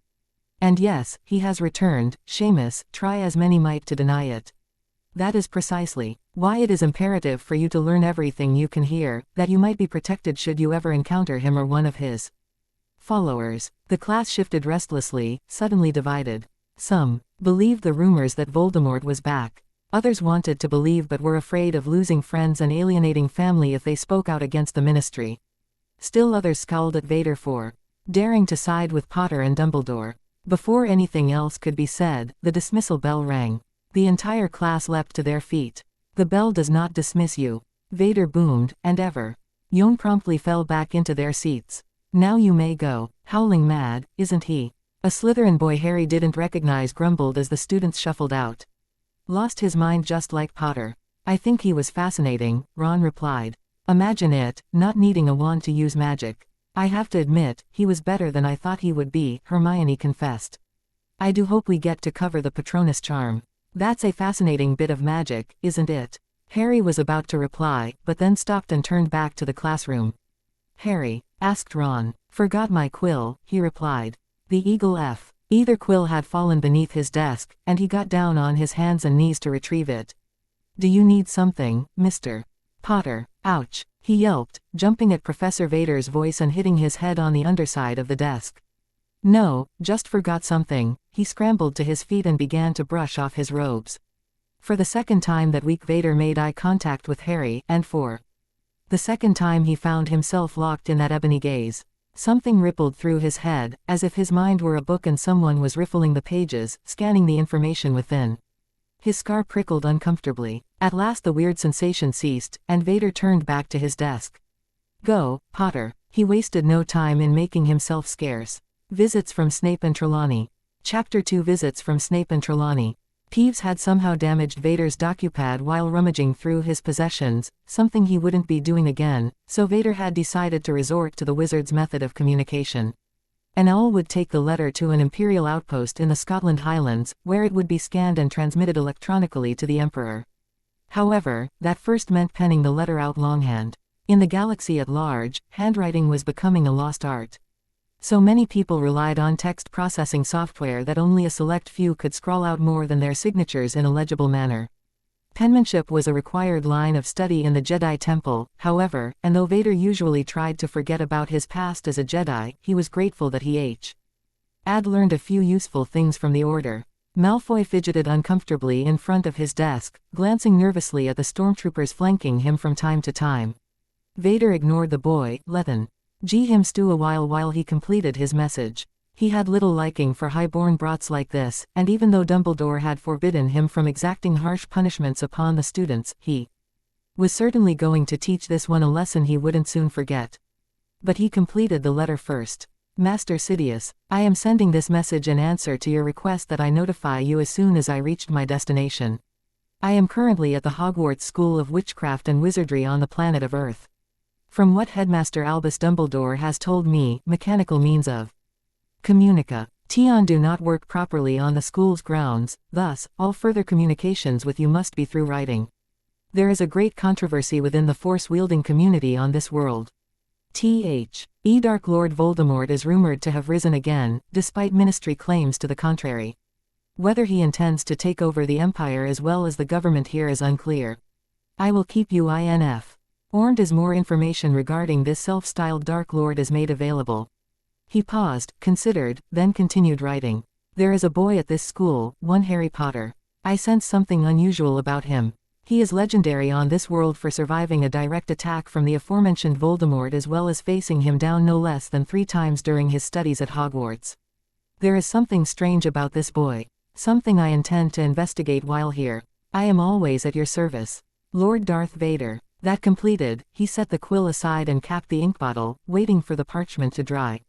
And yes, he has returned, Seamus, try as many might to deny it. That is precisely why it is imperative for you to learn everything you can hear, that you might be protected should you ever encounter him or one of his followers. The class shifted restlessly, suddenly divided. Some believed the rumors that Voldemort was back. Others wanted to believe but were afraid of losing friends and alienating family if they spoke out against the ministry. Still others scowled at Vader for daring to side with Potter and Dumbledore. Before anything else could be said, the dismissal bell rang. The entire class leapt to their feet. The bell does not dismiss you. Vader boomed, and everyone promptly fell back into their seats. Now you may go. Howling mad, isn't he? A Slytherin boy Harry didn't recognize grumbled as the students shuffled out. Lost his mind just like Potter. I think he was fascinating, Ron replied. Imagine it, not needing a wand to use magic. I have to admit, he was better than I thought he would be, Hermione confessed. I do hope we get to cover the Patronus charm. That's a fascinating bit of magic, isn't it? Harry was about to reply, but then stopped and turned back to the classroom. Harry, asked Ron. Forgot my quill, he replied. The eagle F. Either quill had fallen beneath his desk, and he got down on his hands and knees to retrieve it. Do you need something, Mr. Potter? Ouch, he yelped, jumping at Professor Vader's voice and hitting his head on the underside of the desk. No, just forgot something. He scrambled to his feet and began to brush off his robes. For the second time that week Vader made eye contact with Harry, and for the second time he found himself locked in that ebony gaze. Something rippled through his head, as if his mind were a book and someone was riffling the pages, scanning the information within. His scar prickled uncomfortably. At last the weird sensation ceased, and Vader turned back to his desk. Go, Potter. He wasted no time in making himself scarce. Visits from Snape and Trelawney. Chapter 2 Visits from Snape and Trelawney. Peeves had somehow damaged Vader's docupad while rummaging through his possessions, something he wouldn't be doing again, so Vader had decided to resort to the wizard's method of communication. An owl would take the letter to an Imperial outpost in the Scotland Highlands, where it would be scanned and transmitted electronically to the Emperor. However, that first meant penning the letter out longhand. In the galaxy at large, handwriting was becoming a lost art. So many people relied on text processing software that only a select few could scrawl out more than their signatures in a legible manner. Penmanship was a required line of study in the Jedi Temple, however, and though Vader usually tried to forget about his past as a Jedi, he was grateful that he had learned a few useful things from the Order. Malfoy fidgeted uncomfortably in front of his desk, glancing nervously at the stormtroopers flanking him from time to time. Vader ignored the boy, letting him stew a while he completed his message. He had little liking for high-born brats like this, and even though Dumbledore had forbidden him from exacting harsh punishments upon the students, he was certainly going to teach this one a lesson he wouldn't soon forget. But he completed the letter first. Master Sidious, I am sending this message in answer to your request that I notify you as soon as I reached my destination. I am currently at the Hogwarts School of Witchcraft and Wizardry on the planet of Earth. From what Headmaster Albus Dumbledore has told me, mechanical means of communica do not work properly on the school's grounds, thus, all further communications with you must be through writing. There is a great controversy within the Force-wielding community on this world. Dark Lord Voldemort is rumored to have risen again, despite Ministry claims to the contrary. Whether he intends to take over the Empire as well as the government here is unclear. I will keep you informed as more information regarding this self-styled Dark Lord is made available. He paused, considered, then continued writing. There is a boy at this school, one Harry Potter. I sense something unusual about him. He is legendary on this world for surviving a direct attack from the aforementioned Voldemort as well as facing him down no less than 3 times during his studies at Hogwarts. There is something strange about this boy. Something I intend to investigate while here. I am always at your service. Lord Darth Vader. That completed, he set the quill aside and capped the ink bottle, waiting for the parchment to dry.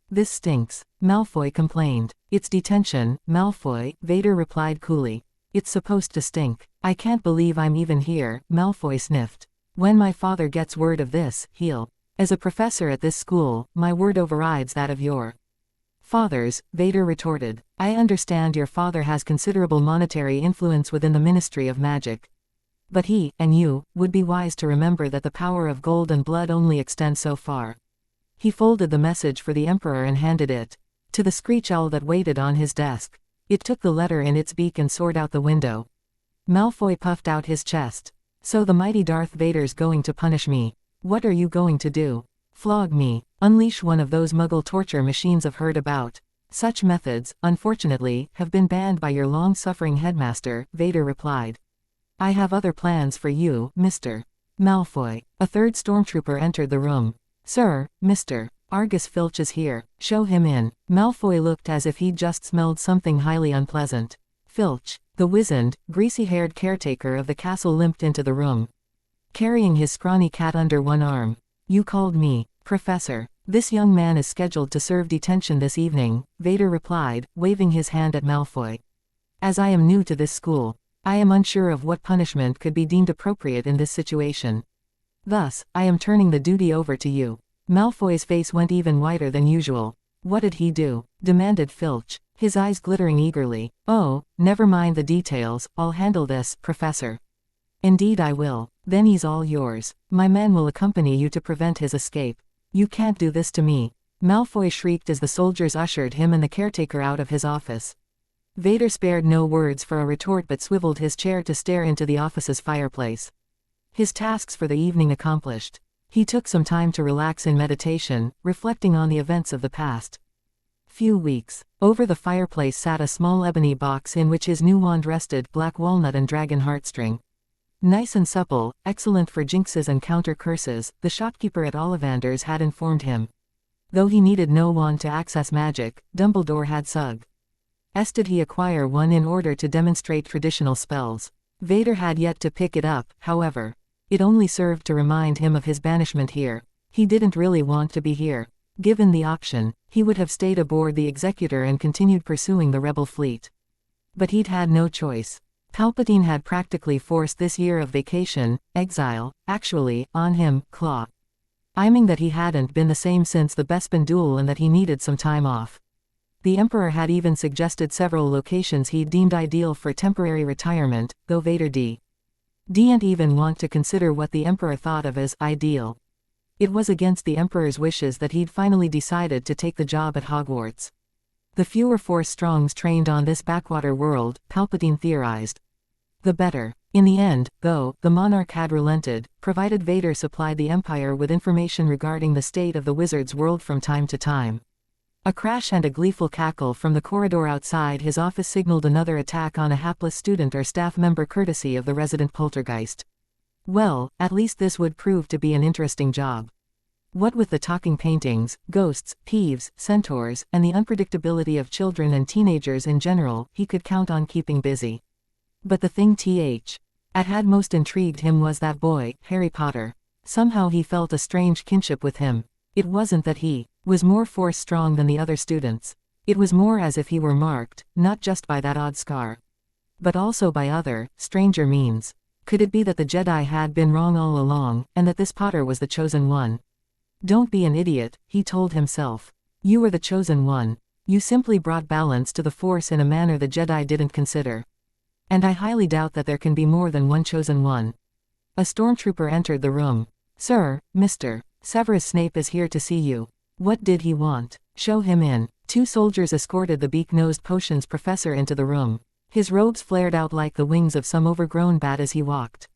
This stinks, Malfoy complained. It's detention, Malfoy, Vader replied coolly. It's supposed to stink. I can't believe I'm even here, Malfoy sniffed. When my father gets word of this, he'll. As a professor at this school, my word overrides that of your father's, Vader retorted. I understand your father has considerable monetary influence within the Ministry of Magic. But he, and you, would be wise to remember that the power of gold and blood only extends so far. He folded the message for the Emperor and handed it to the screech owl that waited on his desk. It took the letter in its beak and soared out the window. Malfoy puffed out his chest. So the mighty Darth Vader's going to punish me. What are you going to do? Flog me. Unleash one of those Muggle torture machines I've heard about. Such methods, unfortunately, have been banned by your long-suffering headmaster, Vader replied. I have other plans for you, Mr. Malfoy. A third Stormtrooper entered the room. Sir, Mr. Argus Filch is here. Show him in. Malfoy looked as if he'd just smelled something highly unpleasant. Filch, the wizened, greasy-haired caretaker of the castle, limped into the room, carrying his scrawny cat under one arm. You called me, Professor. This young man is scheduled to serve detention this evening, Vader replied, waving his hand at Malfoy. As I am new to this school, I am unsure of what punishment could be deemed appropriate in this situation. Thus, I am turning the duty over to you. Malfoy's face went even whiter than usual. What did he do? Demanded Filch, his eyes glittering eagerly. Oh, never mind the details, I'll handle this, Professor. Indeed I will. Then he's all yours. My men will accompany you to prevent his escape. You can't do this to me. Malfoy shrieked as the soldiers ushered him and the caretaker out of his office. Vader spared no words for a retort but swiveled his chair to stare into the office's fireplace. His tasks for the evening accomplished, he took some time to relax in meditation, reflecting on the events of the past few weeks. Over the fireplace sat a small ebony box in which his new wand rested, black walnut and dragon heartstring. Nice and supple, excellent for jinxes and counter curses, the shopkeeper at Ollivander's had informed him. Though he needed no wand to access magic, Dumbledore had suggested he acquire one in order to demonstrate traditional spells. Vader had yet to pick it up, however. It only served to remind him of his banishment here. He didn't really want to be here. Given the option, he would have stayed aboard the Executor and continued pursuing the rebel fleet. But he'd had no choice. Palpatine had practically forced this year of vacation, exile, actually, on him, claiming that he hadn't been the same since the Bespin duel and that he needed some time off. The Emperor had even suggested several locations he'd deemed ideal for temporary retirement, though Vader didn't even want to consider what the Emperor thought of as ideal. It was against the Emperor's wishes that he'd finally decided to take the job at Hogwarts. The fewer Force Strongs trained on this backwater world, Palpatine theorized, the better. In the end, though, the monarch had relented, provided Vader supplied the Empire with information regarding the state of the wizard's world from time to time. A crash and a gleeful cackle from the corridor outside his office signaled another attack on a hapless student or staff member courtesy of the resident poltergeist. Well, at least this would prove to be an interesting job. What with the talking paintings, ghosts, peeves, centaurs, and the unpredictability of children and teenagers in general, he could count on keeping busy. But the thing that had most intrigued him was that boy, Harry Potter. Somehow he felt a strange kinship with him. It wasn't that he was more Force strong than the other students. It was more as if he were marked, not just by that odd scar, but also by other, stranger means. Could it be that the Jedi had been wrong all along, and that this Potter was the chosen one? Don't be an idiot, he told himself. You were the chosen one. You simply brought balance to the Force in a manner the Jedi didn't consider. And I highly doubt that there can be more than one chosen one. A stormtrooper entered the room. Sir, Mr. Severus Snape is here to see you. What did he want? Show him in. 2 soldiers escorted the beak-nosed potions professor into the room. His robes flared out like the wings of some overgrown bat as he walked.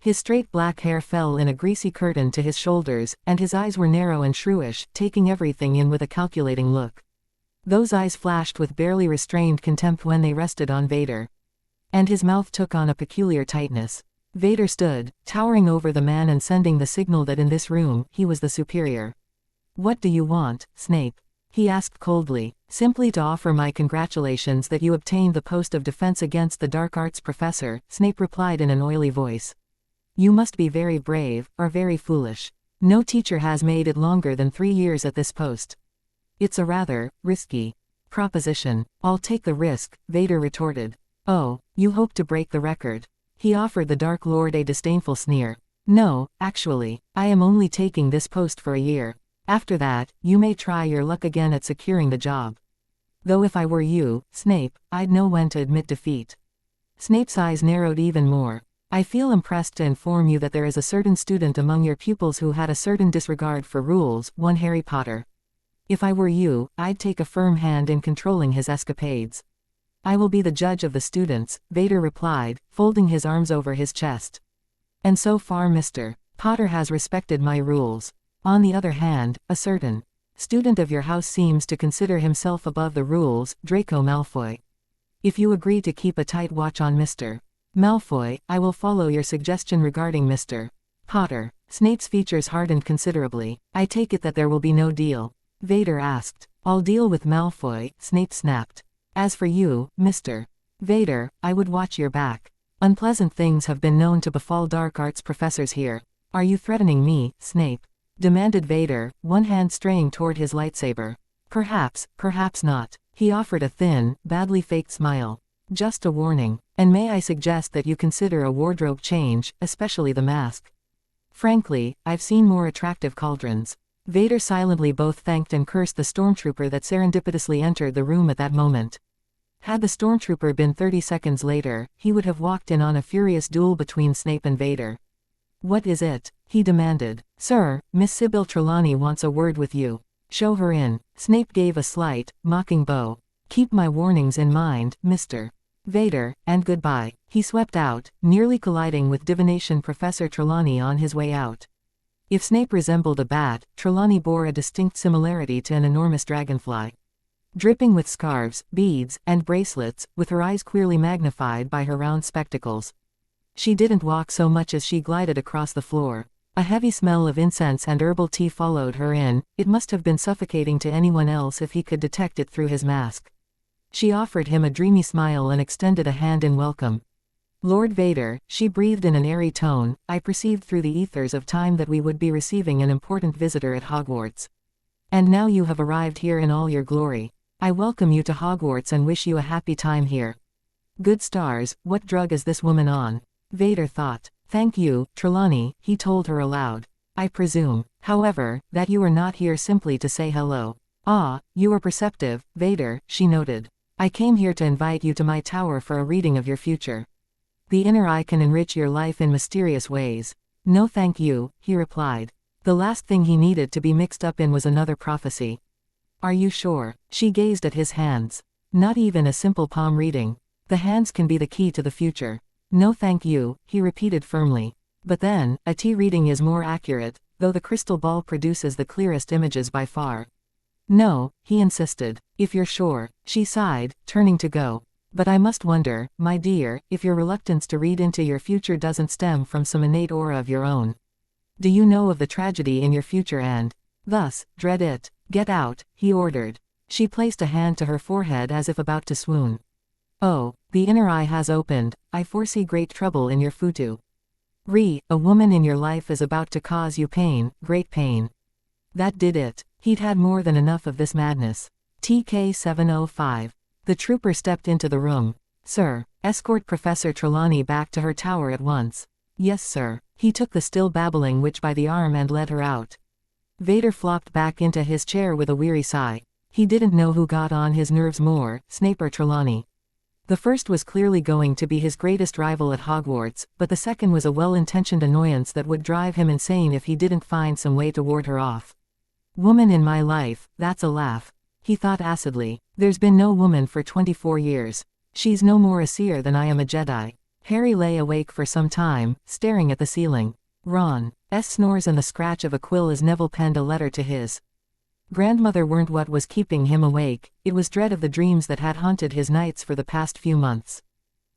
His straight black hair fell in a greasy curtain to his shoulders, and his eyes were narrow and shrewish, taking everything in with a calculating look. Those eyes flashed with barely restrained contempt when they rested on Vader. And his mouth took on a peculiar tightness. Vader stood, towering over the man and sending the signal that in this room, he was the superior. What do you want, Snape? He asked coldly. Simply to offer my congratulations that you obtained the post of defense against the dark arts professor, Snape replied in an oily voice. You must be very brave, or very foolish. No teacher has made it longer than 3 years at this post. It's a rather risky proposition. I'll take the risk, Vader retorted. Oh, you hope to break the record? He offered the Dark Lord a disdainful sneer. No, actually, I am only taking this post for a year. After that, you may try your luck again at securing the job. Though if I were you, Snape, I'd know when to admit defeat. Snape's eyes narrowed even more. I feel impressed to inform you that there is a certain student among your pupils who had a certain disregard for rules, one Harry Potter. If I were you, I'd take a firm hand in controlling his escapades. I will be the judge of the students, Vader replied, folding his arms over his chest. And so far Mr. Potter has respected my rules. On the other hand, a certain student of your house seems to consider himself above the rules, Draco Malfoy. If you agree to keep a tight watch on Mr. Malfoy, I will follow your suggestion regarding Mr. Potter. Snape's features hardened considerably. I take it that there will be no deal? Vader asked. I'll deal with Malfoy, Snape snapped. As for you, Mr. Vader, I would watch your back. Unpleasant things have been known to befall dark arts professors here. Are you threatening me, Snape? Demanded Vader, one hand straying toward his lightsaber. Perhaps, perhaps not. He offered a thin, badly faked smile. Just a warning. And may I suggest that you consider a wardrobe change, especially the mask. Frankly, I've seen more attractive cauldrons. Vader silently both thanked and cursed the stormtrooper that serendipitously entered the room at that moment. Had the stormtrooper been 30 seconds later, he would have walked in on a furious duel between Snape and Vader. What is it? He demanded. Sir, Miss Sybil Trelawney wants a word with you. Show her in. Snape gave a slight, mocking bow. Keep my warnings in mind, Mr. Vader, and goodbye. He swept out, nearly colliding with divination Professor Trelawney on his way out. If Snape resembled a bat, Trelawney bore a distinct similarity to an enormous dragonfly. Dripping with scarves, beads, and bracelets, with her eyes queerly magnified by her round spectacles. She didn't walk so much as she glided across the floor. A heavy smell of incense and herbal tea followed her in. It must have been suffocating to anyone else if he could detect it through his mask. She offered him a dreamy smile and extended a hand in welcome. Lord Vader, she breathed in an airy tone, I perceived through the ethers of time that we would be receiving an important visitor at Hogwarts. And now you have arrived here in all your glory. I welcome you to Hogwarts and wish you a happy time here. Good stars, what drug is this woman on? Vader thought. Thank you, Trelawney, he told her aloud. I presume, however, that you are not here simply to say hello. Ah, you are perceptive, Vader, she noted. I came here to invite you to my tower for a reading of your future. The inner eye can enrich your life in mysterious ways. No thank you, he replied. The last thing he needed to be mixed up in was another prophecy. Are you sure? She gazed at his hands. Not even a simple palm reading. The hands can be the key to the future. No thank you, he repeated firmly. But then, a tea reading is more accurate, though the crystal ball produces the clearest images by far. No, he insisted. If you're sure, she sighed, turning to go. But I must wonder, my dear, if your reluctance to read into your future doesn't stem from some innate aura of your own. Do you know of the tragedy in your future and, thus, dread it? Get out, he ordered. She placed a hand to her forehead as if about to swoon. Oh, the inner eye has opened. I foresee great trouble in your future. A woman in your life is about to cause you pain, great pain. That did it. He'd had more than enough of this madness. TK 705. The trooper stepped into the room. Sir, escort Professor Trelawney back to her tower at once. Yes sir. He took the still babbling witch by the arm and led her out. Vader flopped back into his chair with a weary sigh. He didn't know who got on his nerves more, Snape or Trelawney. The first was clearly going to be his greatest rival at Hogwarts, but the second was a well-intentioned annoyance that would drive him insane if he didn't find some way to ward her off. Woman in my life, that's a laugh. He thought acidly. There's been no woman for 24 years. She's no more a seer than I am a Jedi. Harry lay awake for some time, staring at the ceiling. Ron's snores and the scratch of a quill as Neville penned a letter to his grandmother weren't what was keeping him awake, it was dread of the dreams that had haunted his nights for the past few months.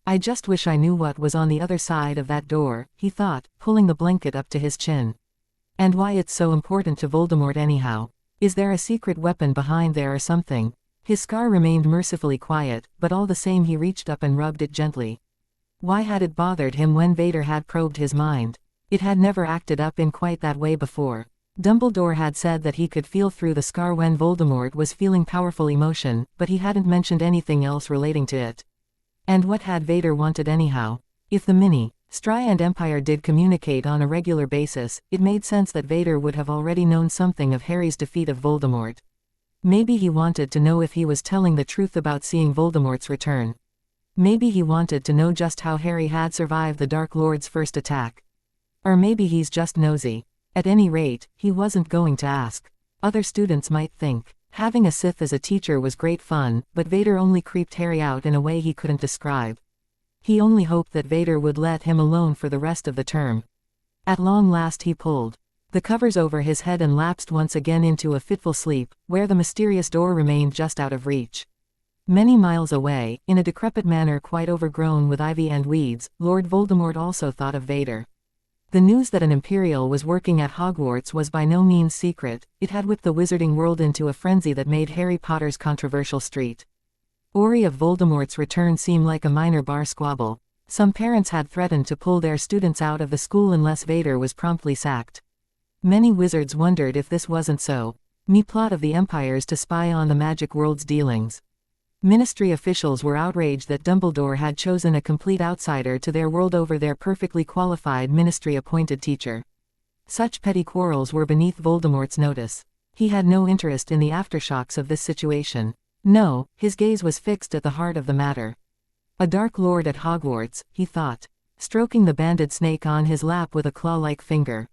I just wish I knew what was on the other side of that door, he thought, pulling the blanket up to his chin. And why it's so important to Voldemort anyhow. Is there a secret weapon behind there or something? His scar remained mercifully quiet, but all the same he reached up and rubbed it gently. Why had it bothered him when Vader had probed his mind? It had never acted up in quite that way before. Dumbledore had said that he could feel through the scar when Voldemort was feeling powerful emotion, but he hadn't mentioned anything else relating to it. And what had Vader wanted anyhow? If the Ministry and Empire did communicate on a regular basis, it made sense that Vader would have already known something of Harry's defeat of Voldemort. Maybe he wanted to know if he was telling the truth about seeing Voldemort's return. Maybe he wanted to know just how Harry had survived the Dark Lord's first attack. Or maybe he's just nosy. At any rate, he wasn't going to ask. Other students might think having a Sith as a teacher was great fun, but Vader only creeped Harry out in a way he couldn't describe. He only hoped that Vader would let him alone for the rest of the term. At long last he pulled the covers over his head and lapsed once again into a fitful sleep, where the mysterious door remained just out of reach. Many miles away, in a decrepit manor quite overgrown with ivy and weeds, Lord Voldemort also thought of Vader. The news that an Imperial was working at Hogwarts was by no means secret, it had whipped the wizarding world into a frenzy that made Harry Potter's controversial street Ori of Voldemort's return seem like a minor bar squabble. Some parents had threatened to pull their students out of the school unless Vader was promptly sacked. Many wizards wondered if this wasn't so. Plot of the Empires to spy on the magic world's dealings. Ministry officials were outraged that Dumbledore had chosen a complete outsider to their world over their perfectly qualified ministry-appointed teacher. Such petty quarrels were beneath Voldemort's notice. He had no interest in the aftershocks of this situation. No, his gaze was fixed at the heart of the matter. A Dark Lord at Hogwarts, he thought, stroking the banded snake on his lap with a claw-like finger.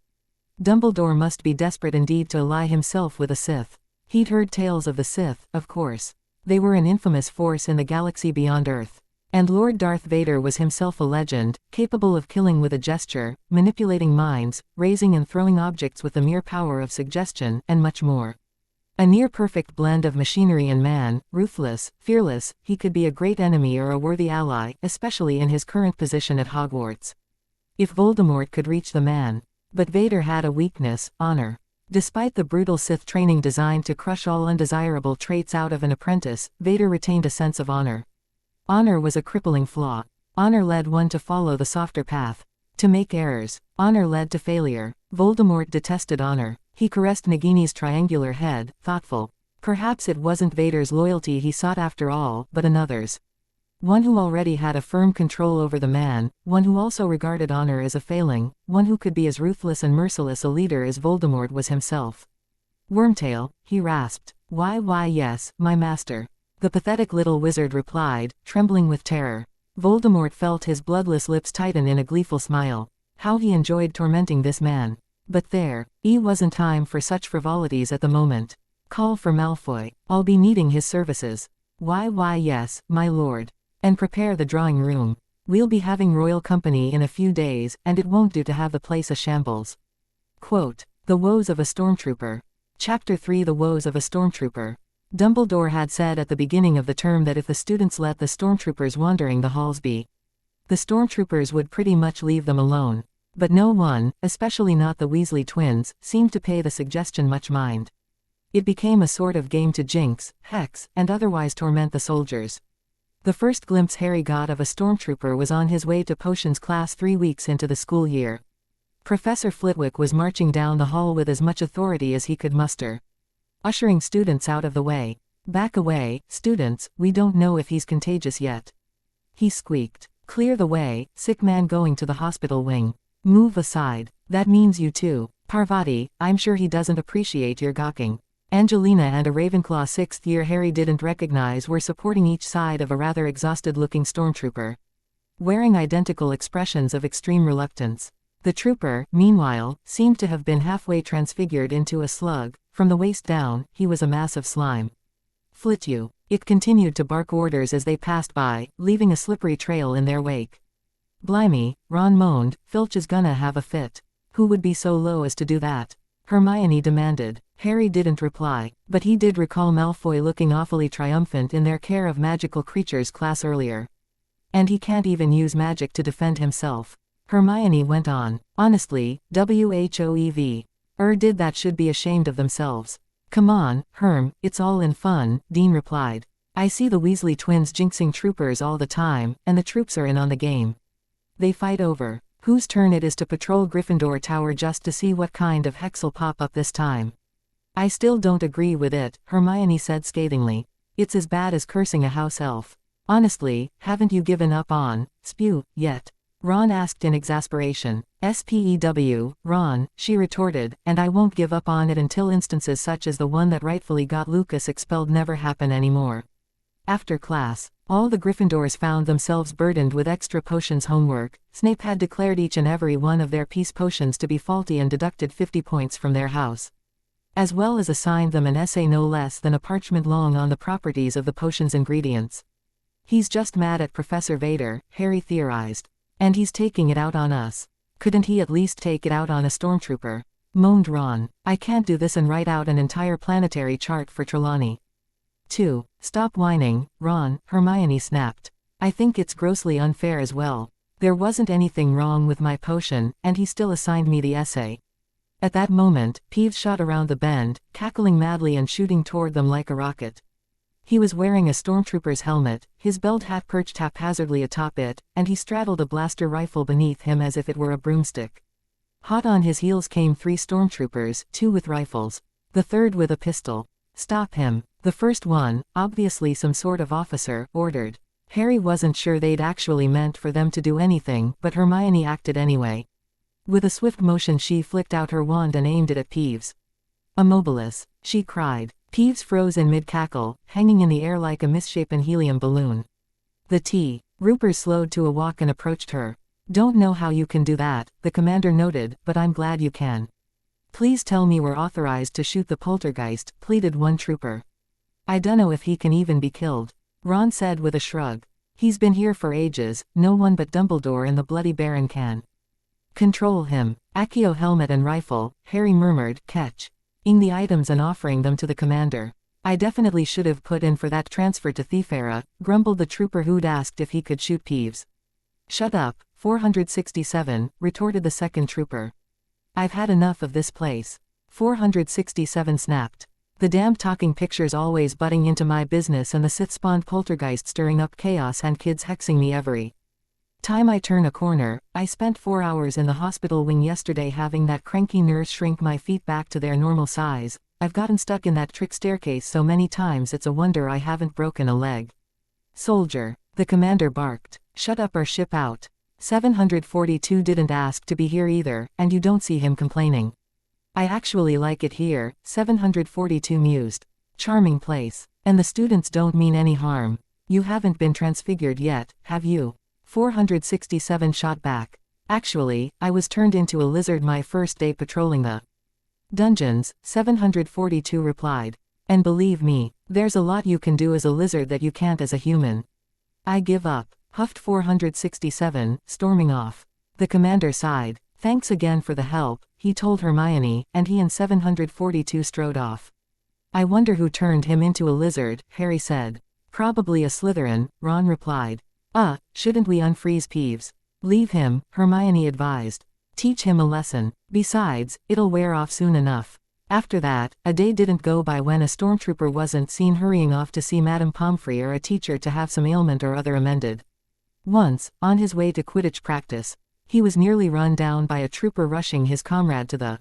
Dumbledore must be desperate indeed to ally himself with a Sith. He'd heard tales of the Sith, of course. They were an infamous force in the galaxy beyond Earth. And Lord Darth Vader was himself a legend, capable of killing with a gesture, manipulating minds, raising and throwing objects with the mere power of suggestion, and much more. A near-perfect blend of machinery and man, ruthless, fearless, he could be a great enemy or a worthy ally, especially in his current position at Hogwarts. If Voldemort could reach the man. But Vader had a weakness, honor. Despite the brutal Sith training designed to crush all undesirable traits out of an apprentice, Vader retained a sense of honor. Honor was a crippling flaw. Honor led one to follow the softer path. To make errors. Honor led to failure. Voldemort detested honor. He caressed Nagini's triangular head, thoughtful. Perhaps it wasn't Vader's loyalty he sought after all, but another's. One who already had a firm control over the man, one who also regarded honor as a failing, one who could be as ruthless and merciless a leader as Voldemort was himself. Wormtail, he rasped. Why yes, my master. The pathetic little wizard replied, trembling with terror. Voldemort felt his bloodless lips tighten in a gleeful smile. How he enjoyed tormenting this man. But wasn't time for such frivolities at the moment. Call for Malfoy. I'll be needing his services. Why yes, my lord. And prepare the drawing room. We'll be having royal company in a few days, and it won't do to have the place a shambles. Quote, The Woes of a Stormtrooper. Chapter 3 The Woes of a Stormtrooper. Dumbledore had said at the beginning of the term that if the students let the stormtroopers wandering the halls be, the stormtroopers would pretty much leave them alone. But no one, especially not the Weasley twins, seemed to pay the suggestion much mind. It became a sort of game to jinx, hex, and otherwise torment the soldiers. The first glimpse Harry got of a stormtrooper was on his way to potions class 3 weeks into the school year. Professor Flitwick was marching down the hall with as much authority as he could muster, ushering students out of the way. Back away, students, we don't know if he's contagious yet. He squeaked. Clear the way, sick man going to the hospital wing. Move aside. That means you too. Parvati, I'm sure he doesn't appreciate your gawking. Angelina and a Ravenclaw 6th year Harry didn't recognize were supporting each side of a rather exhausted-looking stormtrooper, wearing identical expressions of extreme reluctance. The trooper, meanwhile, seemed to have been halfway transfigured into a slug. From the waist down, he was a mass of slime. "Flit you!" It continued to bark orders as they passed by, leaving a slippery trail in their wake. "Blimey," Ron moaned, "Filch is gonna have a fit. Who would be so low as to do that?" Hermione demanded. Harry didn't reply, but he did recall Malfoy looking awfully triumphant in their Care of Magical Creatures class earlier. And he can't even use magic to defend himself. Hermione went on. "Honestly, WHOEV. Did that should be ashamed of themselves." "Come on, Herm, it's all in fun," Dean replied. "I see the Weasley twins jinxing troopers all the time, and the troops are in on the game. They fight over whose turn it is to patrol Gryffindor Tower just to see what kind of hex'll pop up this time." "I still don't agree with it," Hermione said scathingly. "It's as bad as cursing a house elf." "Honestly, haven't you given up on spew yet?" Ron asked in exasperation. "SPEW, Ron," she retorted, "and I won't give up on it until instances such as the one that rightfully got Lucas expelled never happen anymore." After class, all the Gryffindors found themselves burdened with extra potions homework. Snape had declared each and every one of their peace potions to be faulty and deducted 50 points from their house, as well as assigned them an essay no less than a parchment long on the properties of the potion's ingredients. "He's just mad at Professor Vader," Harry theorized. "And he's taking it out on us. Couldn't he at least take it out on a stormtrooper?" moaned Ron. "I can't do this and write out an entire planetary chart for Trelawney." 2. "Stop whining, Ron," Hermione snapped. "I think it's grossly unfair as well. There wasn't anything wrong with my potion, and he still assigned me the essay." At that moment, Peeves shot around the bend, cackling madly and shooting toward them like a rocket. He was wearing a stormtrooper's helmet, his belt hat perched haphazardly atop it, and he straddled a blaster rifle beneath him as if it were a broomstick. Hot on his heels came 3 stormtroopers, 2 with rifles, the third with a pistol. "Stop him," the first one, obviously some sort of officer, ordered. Harry wasn't sure they'd actually meant for them to do anything, but Hermione acted anyway. With a swift motion she flicked out her wand and aimed it at Peeves. "Immobilis," she cried. Peeves froze in mid-cackle, hanging in the air like a misshapen helium balloon. The T. Rupert slowed to a walk and approached her. "Don't know how you can do that," the commander noted, "but I'm glad you can." "Please tell me we're authorized to shoot the poltergeist," pleaded one trooper. "I dunno if he can even be killed," Ron said with a shrug. "He's been here for ages, no one but Dumbledore and the Bloody Baron can control him." "Accio helmet and rifle," Harry murmured, catching the items and offering them to the commander. "I definitely should have put in for that transfer to Thieferra," grumbled the trooper who'd asked if he could shoot Peeves. "Shut up, 467, retorted the second trooper. "I've had enough of this place." 467 snapped. "The damn talking pictures always butting into my business and the Sith-spawned poltergeist stirring up chaos and kids hexing me every time I turn a corner. I spent 4 hours in the hospital wing yesterday having that cranky nurse shrink my feet back to their normal size. I've gotten stuck in that trick staircase so many times it's a wonder I haven't broken a leg." "Soldier," the commander barked. "Shut up or ship out." 742 didn't ask to be here either, and you don't see him complaining. "I actually like it here," 742 mused. "Charming place. And the students don't mean any harm. You haven't been transfigured yet, have you?" 467 shot back. "Actually, I was turned into a lizard my first day patrolling the dungeons," 742 replied. "And believe me, there's a lot you can do as a lizard that you can't as a human." "I give up," huffed 467, storming off. The commander sighed. "Thanks again for the help," he told Hermione, and he and 742 strode off. "I wonder who turned him into a lizard," Harry said. "Probably a Slytherin," Ron replied. Shouldn't we unfreeze Peeves?" "Leave him," Hermione advised. "Teach him a lesson. Besides, it'll wear off soon enough." After that, a day didn't go by when a stormtrooper wasn't seen hurrying off to see Madame Pomfrey or a teacher to have some ailment or other amended. Once, on his way to Quidditch practice, he was nearly run down by a trooper rushing his comrade to the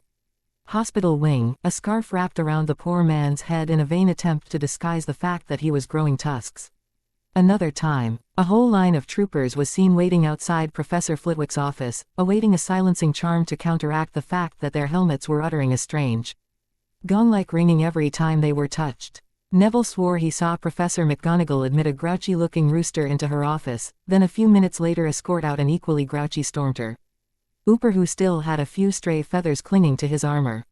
hospital wing, a scarf wrapped around the poor man's head in a vain attempt to disguise the fact that he was growing tusks. Another time, a whole line of troopers was seen waiting outside Professor Flitwick's office, awaiting a silencing charm to counteract the fact that their helmets were uttering a strange gong-like ringing every time they were touched. Neville swore he saw Professor McGonagall admit a grouchy-looking rooster into her office, then a few minutes later escort out an equally grouchy Stormtrooper, who still had a few stray feathers clinging to his armor.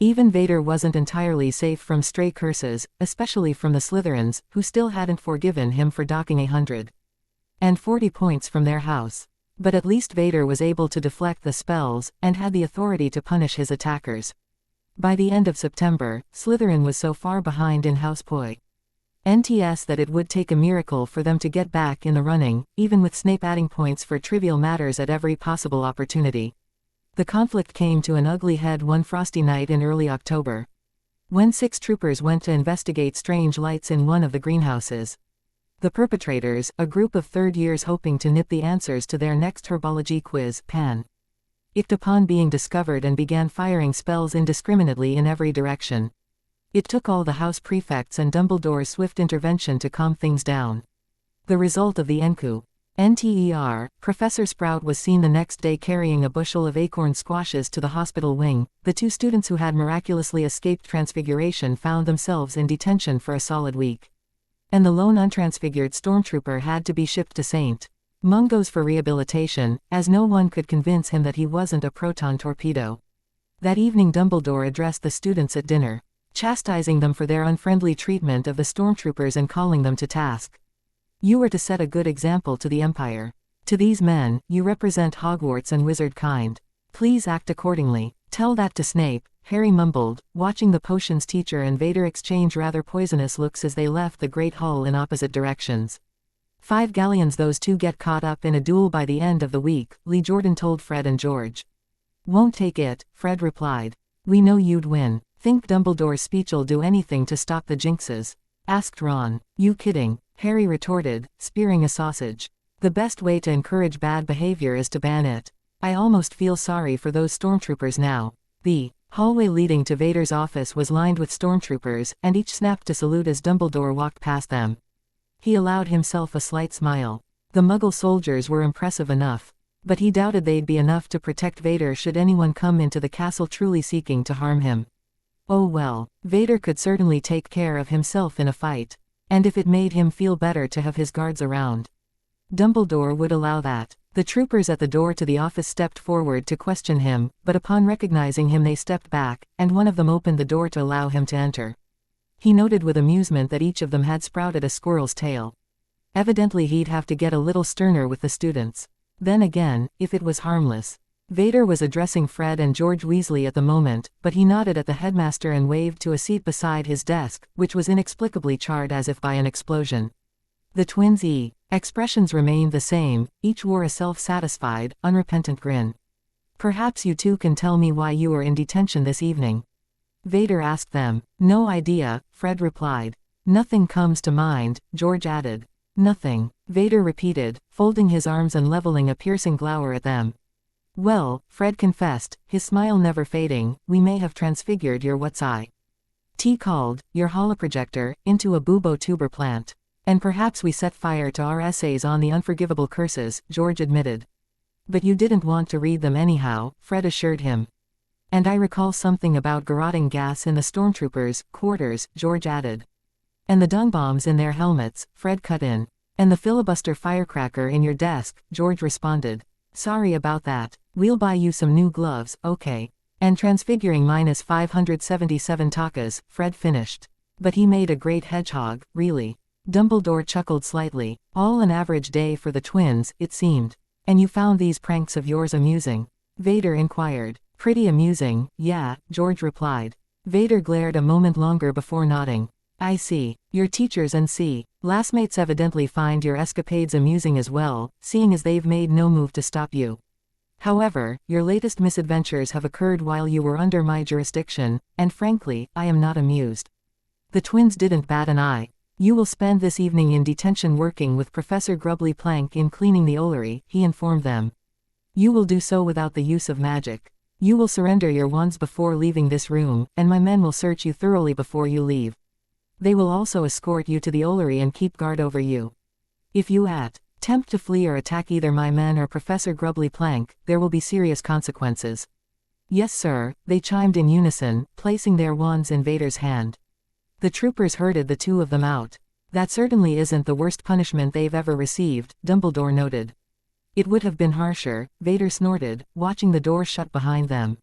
Even Vader wasn't entirely safe from stray curses, especially from the Slytherins, who still hadn't forgiven him for docking 140 points from their house. But at least Vader was able to deflect the spells, and had the authority to punish his attackers. By the end of September, Slytherin was so far behind in House Points that it would take a miracle for them to get back in the running, even with Snape adding points for trivial matters at every possible opportunity. The conflict came to an ugly head one frosty night in early October, when 6 troopers went to investigate strange lights in one of the greenhouses. The perpetrators, a group of third years hoping to nip the answers to their next herbology quiz, panicked upon being discovered and began firing spells indiscriminately in every direction. It took all the house prefects and Dumbledore's swift intervention to calm things down. The result of the NTER, Professor Sprout was seen the next day carrying a bushel of acorn squashes to the hospital wing. The 2 students who had miraculously escaped transfiguration found themselves in detention for a solid week. And the lone untransfigured Stormtrooper had to be shipped to St. Mungo's for rehabilitation, as no one could convince him that he wasn't a proton torpedo. That evening Dumbledore addressed the students at dinner, chastising them for their unfriendly treatment of the Stormtroopers and calling them to task. You were to set a good example to the Empire. To these men, you represent Hogwarts and wizard kind. Please act accordingly. Tell that to Snape, Harry mumbled, watching the potions teacher and Vader exchange rather poisonous looks as they left the Great Hall in opposite directions. 5 galleons those 2 get caught up in a duel by the end of the week, Lee Jordan told Fred and George. Won't take it, Fred replied. We know you'd win. Think Dumbledore's speech'll do anything to stop the jinxes? Asked Ron. You kidding? Harry retorted, spearing a sausage. The best way to encourage bad behavior is to ban it. I almost feel sorry for those Stormtroopers now. The hallway leading to Vader's office was lined with Stormtroopers, and each snapped to salute as Dumbledore walked past them. He allowed himself a slight smile. The Muggle soldiers were impressive enough, but he doubted they'd be enough to protect Vader should anyone come into the castle truly seeking to harm him. Oh well, Vader could certainly take care of himself in a fight, and if it made him feel better to have his guards around, Dumbledore would allow that. The troopers at the door to the office stepped forward to question him, but upon recognizing him they stepped back, and one of them opened the door to allow him to enter. He noted with amusement that each of them had sprouted a squirrel's tail. Evidently he'd have to get a little sterner with the students. Then again, if it was harmless. Vader was addressing Fred and George Weasley at the moment, but he nodded at the headmaster and waved to a seat beside his desk, which was inexplicably charred as if by an explosion. The twins' expressions remained the same, each wore a self-satisfied, unrepentant grin. Perhaps you two can tell me why you were in detention this evening? Vader asked them. No idea, Fred replied. Nothing comes to mind, George added. Nothing, Vader repeated, folding his arms and leveling a piercing glower at them. Well, Fred confessed, his smile never fading, we may have transfigured your T called, your holoprojector, into a bubo tuber plant. And perhaps we set fire to our essays on the unforgivable curses, George admitted. But you didn't want to read them anyhow, Fred assured him. And I recall something about garroting gas in the Stormtroopers' quarters, George added. And the dung bombs in their helmets, Fred cut in. And the filibuster firecracker in your desk, George responded. Sorry about that. We'll buy you some new gloves, okay. And transfiguring minus 577 takas, Fred finished. But he made a great hedgehog, really. Dumbledore chuckled slightly. All an average day for the twins, it seemed. And you found these pranks of yours amusing? Vader inquired. Pretty amusing, yeah, George replied. Vader glared a moment longer before nodding. I see. Your teachers and classmates evidently find your escapades amusing as well, seeing as they've made no move to stop you. However, your latest misadventures have occurred while you were under my jurisdiction, and frankly, I am not amused. The twins didn't bat an eye. You will spend this evening in detention working with Professor Grubbly Plank in cleaning the Ollery, he informed them. You will do so without the use of magic. You will surrender your wands before leaving this room, and my men will search you thoroughly before you leave. They will also escort you to the Ollery and keep guard over you. If you attempt to flee or attack either my men or Professor Grubbly Plank, there will be serious consequences. Yes, sir, they chimed in unison, placing their wands in Vader's hand. The troopers herded the two of them out. That certainly isn't the worst punishment they've ever received, Dumbledore noted. It would have been harsher, Vader snorted, watching the door shut behind them.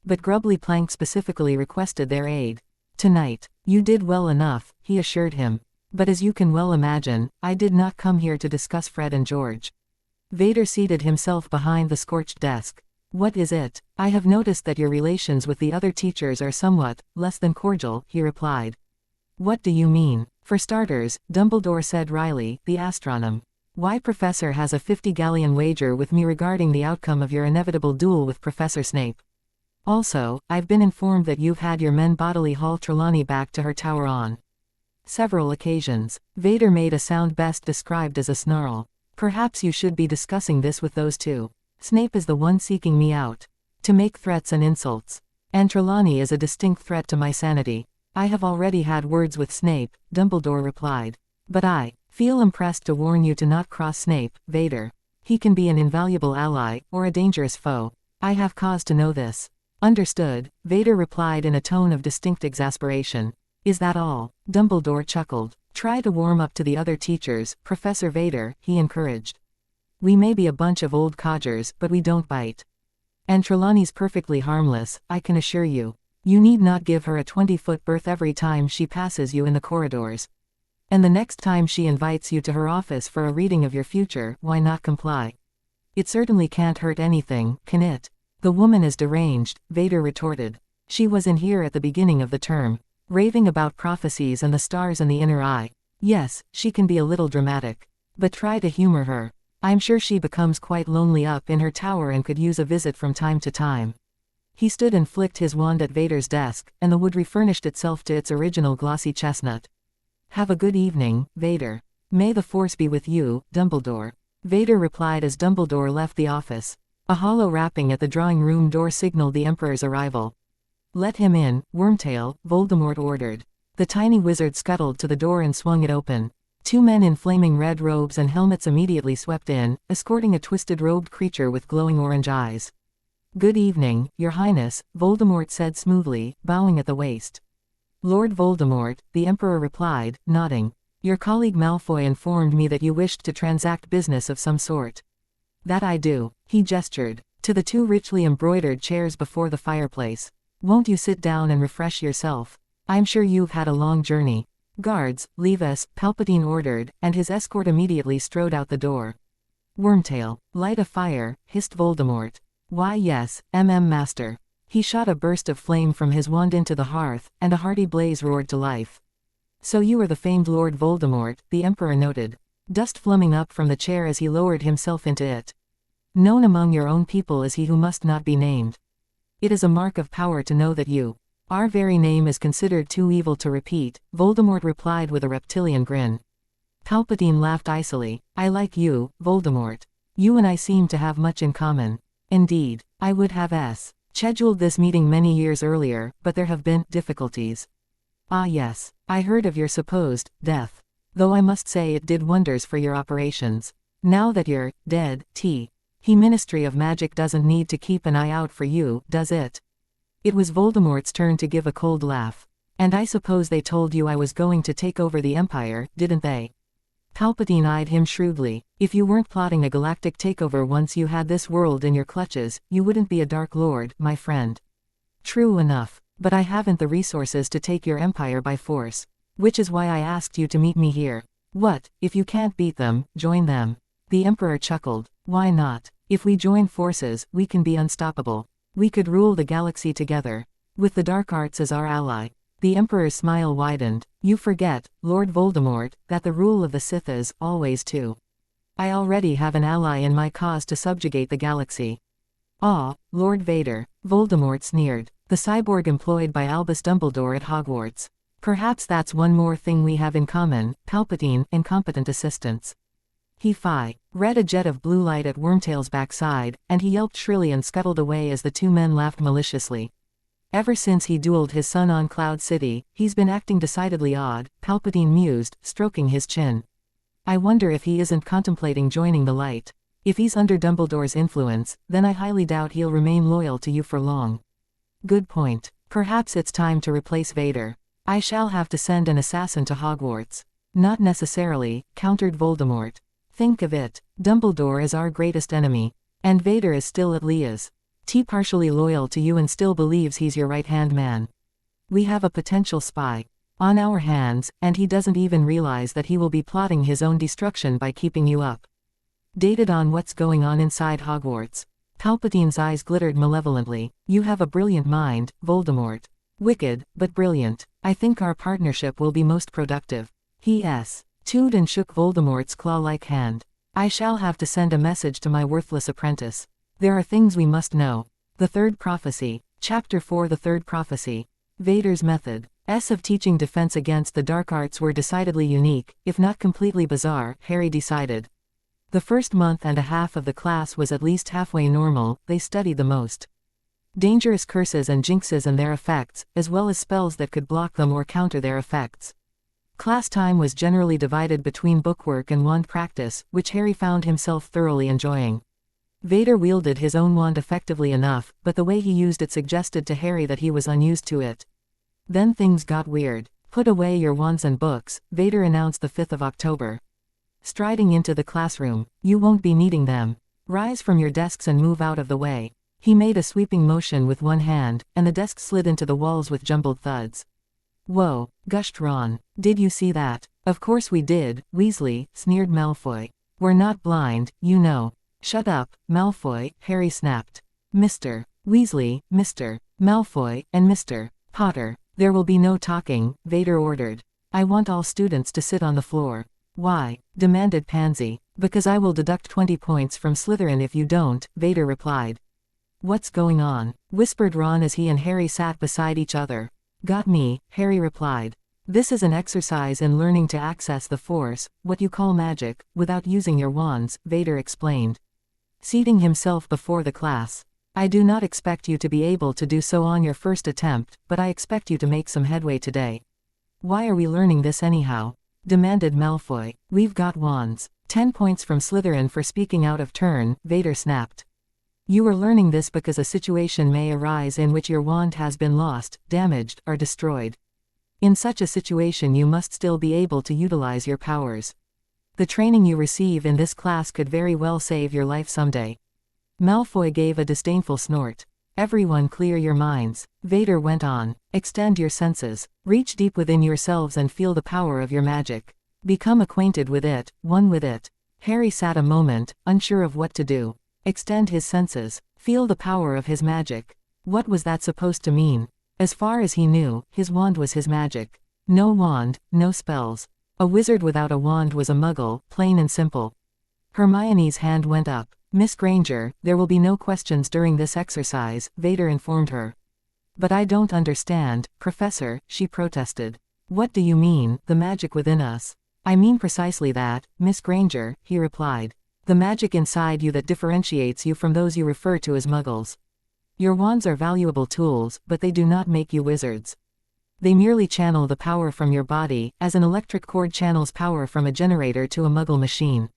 But Grubbly Plank specifically requested their aid. Tonight, you did well enough, he assured him. But as you can well imagine, I did not come here to discuss Fred and George. Vader seated himself behind the scorched desk. What is it? I have noticed that your relations with the other teachers are somewhat less than cordial, he replied. What do you mean? For starters, Dumbledore said wryly, the astronome. Why Professor has a 50-galleon wager with me regarding the outcome of your inevitable duel with Professor Snape. Also, I've been informed that you've had your men bodily haul Trelawney back to her tower on several occasions. Vader made a sound best described as a snarl. Perhaps you should be discussing this with those two. Snape is the one seeking me out to make threats and insults. And Trelawney is a distinct threat to my sanity. I have already had words with Snape, Dumbledore replied. But I feel impressed to warn you to not cross Snape, Vader. He can be an invaluable ally, or a dangerous foe. I have cause to know this. Understood, Vader replied in a tone of distinct exasperation. Is that all? Dumbledore chuckled. Try to warm up to the other teachers, Professor Vader, he encouraged. We may be a bunch of old codgers, but we don't bite. And Trelawney's perfectly harmless, I can assure you. You need not give her a 20-foot berth every time she passes you in the corridors. And the next time she invites you to her office for a reading of your future, why not comply? It certainly can't hurt anything, can it? The woman is deranged, Vader retorted. She was in here at the beginning of the term, raving about prophecies and the stars in the inner eye. Yes, she can be a little dramatic. But try to humor her. I'm sure she becomes quite lonely up in her tower and could use a visit from time to time. He stood and flicked his wand at Vader's desk, and the wood refurnished itself to its original glossy chestnut. Have a good evening, Vader. May the Force be with you, Dumbledore. Vader replied as Dumbledore left the office. A hollow rapping at the drawing room door signaled the Emperor's arrival. Let him in, Wormtail, Voldemort ordered. The tiny wizard scuttled to the door and swung it open. Two men in flaming red robes and helmets immediately swept in, escorting a twisted-robed creature with glowing orange eyes. Good evening, Your Highness, Voldemort said smoothly, bowing at the waist. Lord Voldemort, the Emperor replied, nodding. Your colleague Malfoy informed me that you wished to transact business of some sort. That I do, he gestured to the two richly embroidered chairs before the fireplace. Won't you sit down and refresh yourself? I'm sure you've had a long journey. Guards, leave us, Palpatine ordered, and his escort immediately strode out the door. Wormtail, light a fire, hissed Voldemort. Why yes, Master. He shot a burst of flame from his wand into the hearth, and a hearty blaze roared to life. So you are the famed Lord Voldemort, the Emperor noted. Dust fluming up from the chair as he lowered himself into it. Known among your own people as he who must not be named. It is a mark of power to know that you. Our very name is considered too evil to repeat, Voldemort replied with a reptilian grin. Palpatine laughed icily. I like you, Voldemort. You and I seem to have much in common. Indeed, I would have scheduled this meeting many years earlier, but there have been difficulties. Ah yes, I heard of your supposed death. Though I must say it did wonders for your operations. Now that you're dead, he Ministry of Magic doesn't need to keep an eye out for you, does it? It was Voldemort's turn to give a cold laugh. And I suppose they told you I was going to take over the Empire, didn't they? Palpatine eyed him shrewdly. If you weren't plotting a galactic takeover once you had this world in your clutches, you wouldn't be a Dark Lord, my friend. True enough. But I haven't the resources to take your empire by force. Which is why I asked you to meet me here. What, if you can't beat them, join them. The Emperor chuckled. Why not? If we join forces, we can be unstoppable. We could rule the galaxy together. With the dark arts as our ally. The Emperor's smile widened. You forget, Lord Voldemort, that the rule of the Sith is, always too. I already have an ally in my cause to subjugate the galaxy. Ah, Lord Vader, Voldemort sneered. The cyborg employed by Albus Dumbledore at Hogwarts. Perhaps that's one more thing we have in common, Palpatine, incompetent assistants. He read a jet of blue light at Wormtail's backside, and he yelped shrilly and scuttled away as the two men laughed maliciously. Ever since he dueled his son on Cloud City, he's been acting decidedly odd, Palpatine mused, stroking his chin. I wonder if he isn't contemplating joining the light. If he's under Dumbledore's influence, then I highly doubt he'll remain loyal to you for long. Good point. Perhaps it's time to replace Vader. I shall have to send an assassin to Hogwarts. Not necessarily, countered Voldemort. Think of it, Dumbledore is our greatest enemy. And Vader is still at Leah's. Partially loyal to you and still believes he's your right-hand man. We have a potential spy on our hands, and he doesn't even realize that he will be plotting his own destruction by keeping you up. Dated on what's going on inside Hogwarts. Palpatine's eyes glittered malevolently. You have a brilliant mind, Voldemort. Wicked, but brilliant. I think our partnership will be most productive. He toed and shook Voldemort's claw-like hand. I shall have to send a message to my worthless apprentice. There are things we must know. The Third Prophecy. Chapter 4. The Third Prophecy. Vader's method of teaching defense against the dark arts were decidedly unique, if not completely bizarre, Harry decided. The first month and a half of the class was at least halfway normal. They studied the most dangerous curses and jinxes and their effects, as well as spells that could block them or counter their effects. Class time was generally divided between bookwork and wand practice, which Harry found himself thoroughly enjoying. Vader wielded his own wand effectively enough, but the way he used it suggested to Harry that he was unused to it. Then things got weird. Put away your wands and books, Vader announced the 5th of October. Striding into the classroom, you won't be needing them. Rise from your desks and move out of the way. He made a sweeping motion with one hand, and the desks slid into the walls with jumbled thuds. Whoa, gushed Ron. Did you see that? Of course we did, Weasley, sneered Malfoy. We're not blind, you know. Shut up, Malfoy, Harry snapped. Mr. Weasley, Mr. Malfoy, and Mr. Potter. There will be no talking, Vader ordered. I want all students to sit on the floor. Why? Demanded Pansy. Because I will deduct 20 points from Slytherin if you don't, Vader replied. What's going on? Whispered Ron as he and Harry sat beside each other. Got me, Harry replied. This is an exercise in learning to access the Force, what you call magic, without using your wands, Vader explained. Seating himself before the class. I do not expect you to be able to do so on your first attempt, but I expect you to make some headway today. Why are we learning this anyhow? Demanded Malfoy. We've got wands. 10 points from Slytherin for speaking out of turn, Vader snapped. You are learning this because a situation may arise in which your wand has been lost, damaged, or destroyed. In such a situation you must still be able to utilize your powers. The training you receive in this class could very well save your life someday. Malfoy gave a disdainful snort. Everyone clear your minds, Vader went on. Extend your senses. Reach deep within yourselves and feel the power of your magic. Become acquainted with it, one with it. Harry sat a moment, unsure of what to do. Extend his senses. Feel the power of his magic. What was that supposed to mean? As far as he knew, his wand was his magic. No wand, no spells. A wizard without a wand was a muggle, plain and simple. Hermione's hand went up. Miss Granger, there will be no questions during this exercise, Vader informed her. But I don't understand, Professor, she protested. What do you mean, the magic within us? I mean precisely that, Miss Granger, he replied. The magic inside you that differentiates you from those you refer to as muggles. Your wands are valuable tools, but they do not make you wizards. They merely channel the power from your body, as an electric cord channels power from a generator to a muggle machine.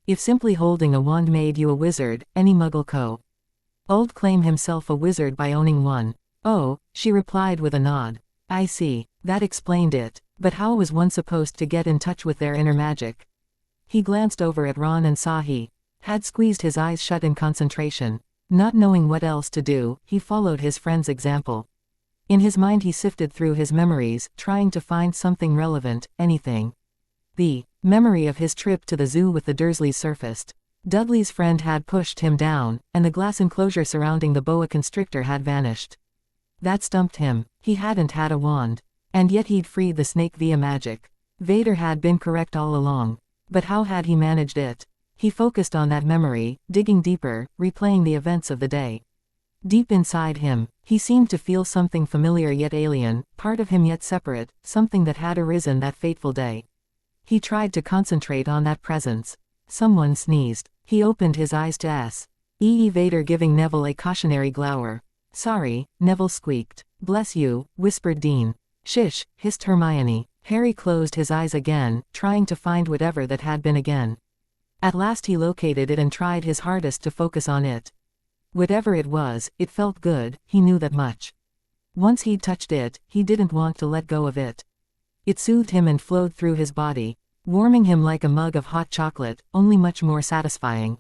If simply holding a wand made you a wizard, any muggle could claim himself a wizard by owning one. Oh, she replied with a nod. I see. That explained it. But how was one supposed to get in touch with their inner magic? He glanced over at Ron and saw he had squeezed his eyes shut in concentration. Not knowing what else to do, he followed his friend's example. In his mind he sifted through his memories, trying to find something relevant, anything. The memory of his trip to the zoo with the Dursleys surfaced. Dudley's friend had pushed him down, and the glass enclosure surrounding the boa constrictor had vanished. That stumped him. He hadn't had a wand. And yet he'd freed the snake via magic. Vader had been correct all along. But how had he managed it? He focused on that memory, digging deeper, replaying the events of the day. Deep inside him, he seemed to feel something familiar yet alien, part of him yet separate, something that had arisen that fateful day. He tried to concentrate on that presence. Someone sneezed. He opened his eyes to S.E. Vader giving Neville a cautionary glower. Sorry, Neville squeaked. Bless you, whispered Dean. Shish, hissed Hermione. Harry closed his eyes again, trying to find whatever that had been again. At last he located it and tried his hardest to focus on it. Whatever it was, it felt good, he knew that much. Once he'd touched it, he didn't want to let go of it. It soothed him and flowed through his body, warming him like a mug of hot chocolate, only much more satisfying.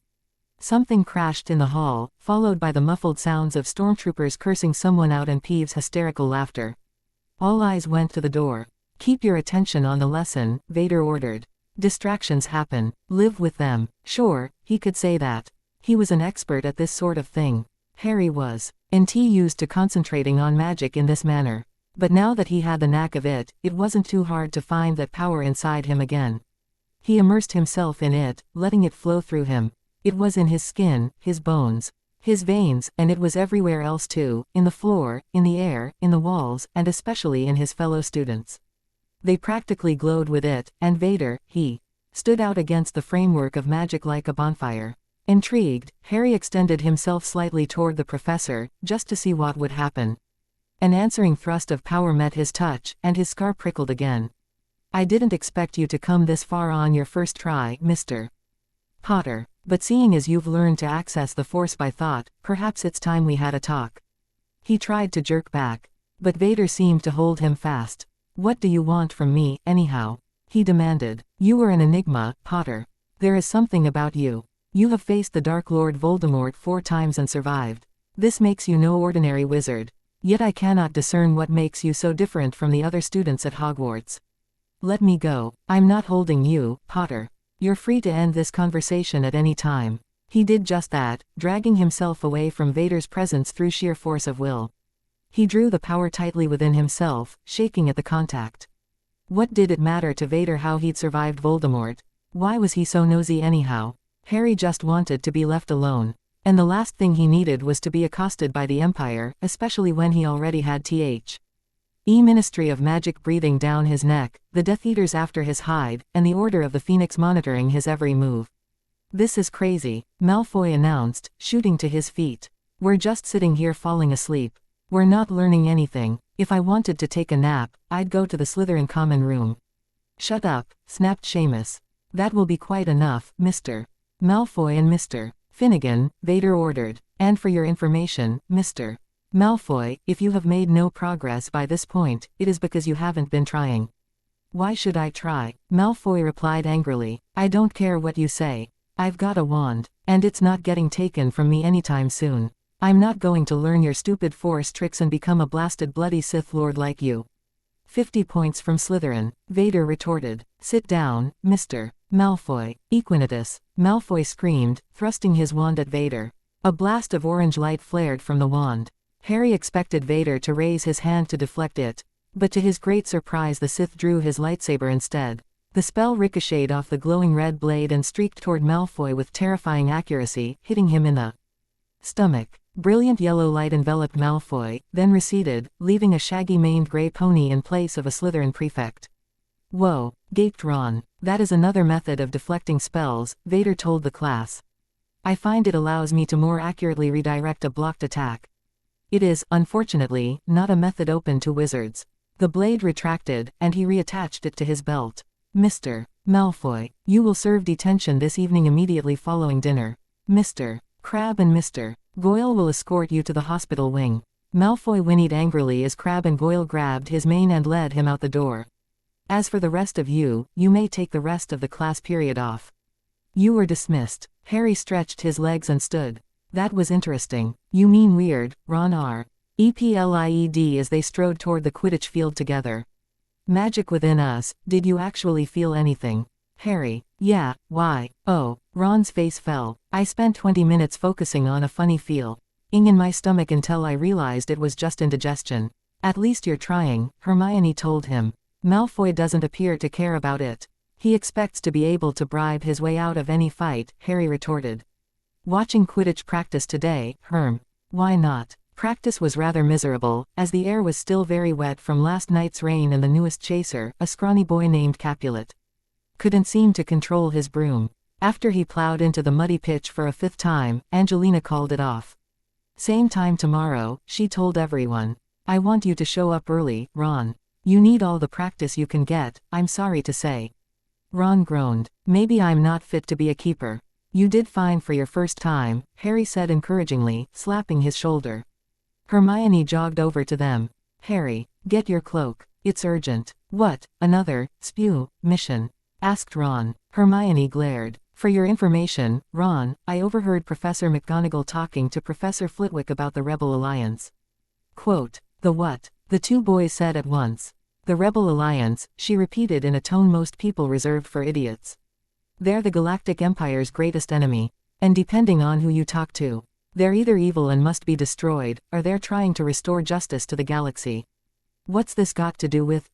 Something crashed in the hall, followed by the muffled sounds of stormtroopers cursing someone out and Peeves' hysterical laughter. All eyes went to the door. "Keep your attention on the lesson," Vader ordered. "Distractions happen. Live with them." Sure, he could say that. He was an expert at this sort of thing. Harry was. And he used to concentrating on magic in this manner. But now that he had the knack of it, it wasn't too hard to find that power inside him again. He immersed himself in it, letting it flow through him. It was in his skin, his bones, his veins, and it was everywhere else too, in the floor, in the air, in the walls, and especially in his fellow students. They practically glowed with it, and Vader, he stood out against the framework of magic like a bonfire. Intrigued, Harry extended himself slightly toward the professor, just to see what would happen. An answering thrust of power met his touch, and his scar prickled again. "I didn't expect you to come this far on your first try, Mr. Potter. But seeing as you've learned to access the Force by thought, perhaps it's time we had a talk." He tried to jerk back. But Vader seemed to hold him fast. "What do you want from me, anyhow?" he demanded. "You were an enigma, Potter. There is something about you. You have faced the Dark Lord Voldemort 4 times and survived. This makes you no ordinary wizard. Yet I cannot discern what makes you so different from the other students at Hogwarts. Let me go. I'm not holding you, Potter. You're free to end this conversation at any time." He did just that, dragging himself away from Vader's presence through sheer force of will. He drew the power tightly within himself, shaking at the contact. What did it matter to Vader how he'd survived Voldemort? Why was he so nosy anyhow? Harry just wanted to be left alone. And the last thing he needed was to be accosted by the Empire, especially when he already had Ministry of Magic breathing down his neck, the Death Eaters after his hide, and the Order of the Phoenix monitoring his every move. "This is crazy," Malfoy announced, shooting to his feet. "We're just sitting here falling asleep. We're not learning anything. If I wanted to take a nap, I'd go to the Slytherin common room." "Shut up," snapped Seamus. "That will be quite enough, Mr. Malfoy and Mr. Finnegan," Vader ordered. "And for your information, Mr. Malfoy, if you have made no progress by this point, it is because you haven't been trying." "Why should I try?" Malfoy replied angrily. "I don't care what you say. I've got a wand, and it's not getting taken from me anytime soon. I'm not going to learn your stupid Force tricks and become a blasted bloody Sith Lord like you." 50 points from Slytherin, Vader retorted. "Sit down, Mr. Malfoy." "Equinatus," Malfoy screamed, thrusting his wand at Vader. A blast of orange light flared from the wand. Harry expected Vader to raise his hand to deflect it, but to his great surprise the Sith drew his lightsaber instead. The spell ricocheted off the glowing red blade and streaked toward Malfoy with terrifying accuracy, hitting him in the stomach. Brilliant yellow light enveloped Malfoy, then receded, leaving a shaggy-maned gray pony in place of a Slytherin prefect. "Whoa," gaped Ron. "That is another method of deflecting spells," Vader told the class. "I find it allows me to more accurately redirect a blocked attack. It is, unfortunately, not a method open to wizards." The blade retracted, and he reattached it to his belt. "Mr. Malfoy, you will serve detention this evening immediately following dinner. Mr. Crabbe and Mr. Goyle will escort you to the hospital wing." Malfoy whinnied angrily as Crabbe and Goyle grabbed his mane and led him out the door. "As for the rest of you, you may take the rest of the class period off. You were dismissed." Harry stretched his legs and stood. "That was interesting." "You mean weird, Ron Eplied as they strode toward the Quidditch field together. "Magic within us, did you actually feel anything?" Harry: "Yeah, why?" "Oh." Ron's face fell. "I spent 20 minutes focusing on a funny feel in my stomach until I realized it was just indigestion." "At least you're trying," Hermione told him. "Malfoy doesn't appear to care about it. He expects to be able to bribe his way out of any fight," Harry retorted. "Watching Quidditch practice today, Herm." "Why not?" Practice was rather miserable, as the air was still very wet from last night's rain and the newest chaser, a scrawny boy named Capulet, couldn't seem to control his broom. After he plowed into the muddy pitch for a 5th time, Angelina called it off. "Same time tomorrow," she told everyone. "I want you to show up early, Ron. You need all the practice you can get, I'm sorry to say." Ron groaned. Maybe I'm not fit to be a keeper. You did fine for your first time, Harry said encouragingly, slapping his shoulder. Hermione jogged over to them. Harry, get your cloak. It's urgent. What, another, mission? Asked Ron. Hermione glared. For your information, Ron, I overheard Professor McGonagall talking to Professor Flitwick about the Rebel Alliance. Quote, the what? The two boys said at once. The Rebel Alliance, she repeated in a tone most people reserved for idiots. They're the Galactic Empire's greatest enemy. And depending on who you talk to, they're either evil and must be destroyed, or they're trying to restore justice to the galaxy. What's this got to do with,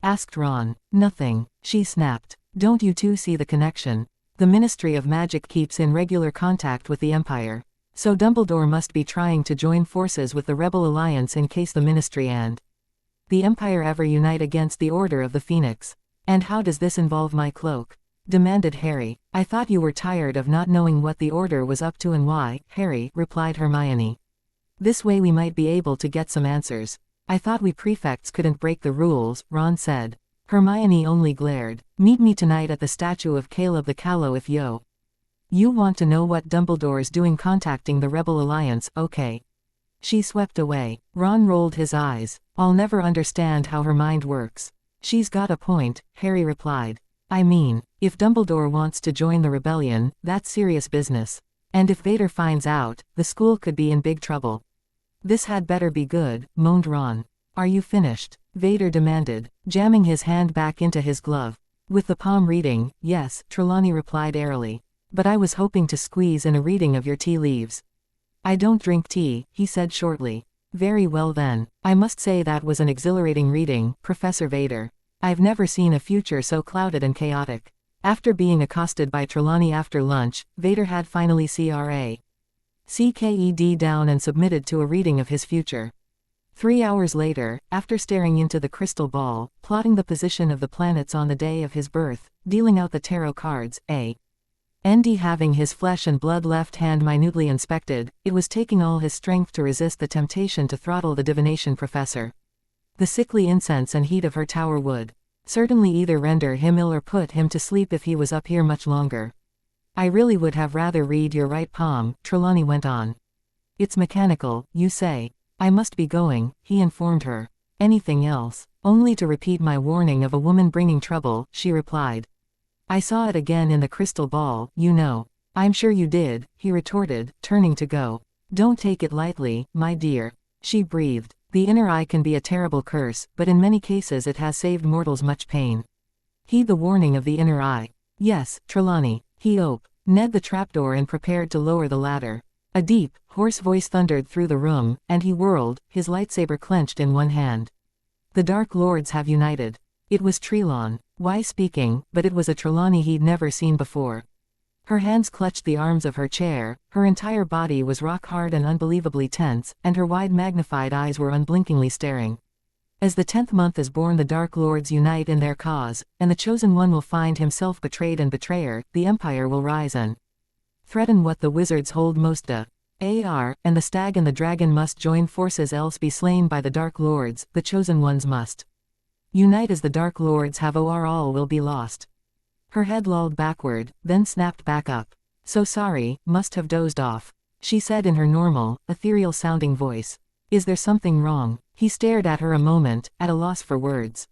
asked Ron. Nothing, she snapped. Don't you two see the connection? The Ministry of Magic keeps in regular contact with the Empire. So Dumbledore must be trying to join forces with the Rebel Alliance in case the Ministry and the Empire ever unite against the Order of the Phoenix. And how does this involve my cloak? Demanded Harry. I thought you were tired of not knowing what the Order was up to and why, Harry, replied Hermione. This way we might be able to get some answers. I thought we prefects couldn't break the rules, Ron said. Hermione only glared. Meet me tonight at the statue of Caleb the Callow if you want to know what Dumbledore's doing contacting the Rebel Alliance, okay. She swept away. Ron rolled his eyes. I'll never understand how her mind works. She's got a point, Harry replied. I mean, if Dumbledore wants to join the rebellion, that's serious business. And if Vader finds out, the school could be in big trouble. This had better be good, moaned Ron. Are you finished? Vader demanded, jamming his hand back into his glove. With the palm reading, yes, Trelawney replied airily. But I was hoping to squeeze in a reading of your tea leaves. I don't drink tea, he said shortly. Very well then. I must say that was an exhilarating reading, Professor Vader. I've never seen a future so clouded and chaotic. After being accosted by Trelawney after lunch, Vader had finally CKED down and submitted to a reading of his future. 3 hours later, after staring into the crystal ball, plotting the position of the planets on the day of his birth, dealing out the tarot cards, Andy having his flesh and blood left hand minutely inspected, it was taking all his strength to resist the temptation to throttle the divination professor. The sickly incense and heat of her tower would certainly either render him ill or put him to sleep if he was up here much longer. I really would have rather read your right palm, Trelawney went on. It's mechanical, you say. I must be going, he informed her. Anything else? Only to repeat my warning of a woman bringing trouble, she replied. I saw it again in the crystal ball, you know. I'm sure you did, he retorted, turning to go. Don't take it lightly, my dear. She breathed. The inner eye can be a terrible curse, but in many cases it has saved mortals much pain. Heed the warning of the inner eye. Yes, Trelawney. He opened the trapdoor and prepared to lower the ladder. A deep, hoarse voice thundered through the room, and he whirled, his lightsaber clenched in one hand. The Dark Lords have united. It was Trelawney. Why speaking, but it was a Trelawney he'd never seen before. Her hands clutched the arms of her chair, her entire body was rock-hard and unbelievably tense, and her wide magnified eyes were unblinkingly staring. As the 10th month is born, the Dark Lords unite in their cause, and the Chosen One will find himself betrayed and betrayer, the Empire will rise and threaten what the wizards hold most dear. And the Stag and the Dragon must join forces, else be slain by the Dark Lords, the Chosen Ones must unite as the Dark Lords have, or all will be lost. Her head lolled backward, then snapped back up. So sorry, must have dozed off. She said in her normal, ethereal-sounding voice. Is there something wrong? He stared at her a moment, at a loss for words.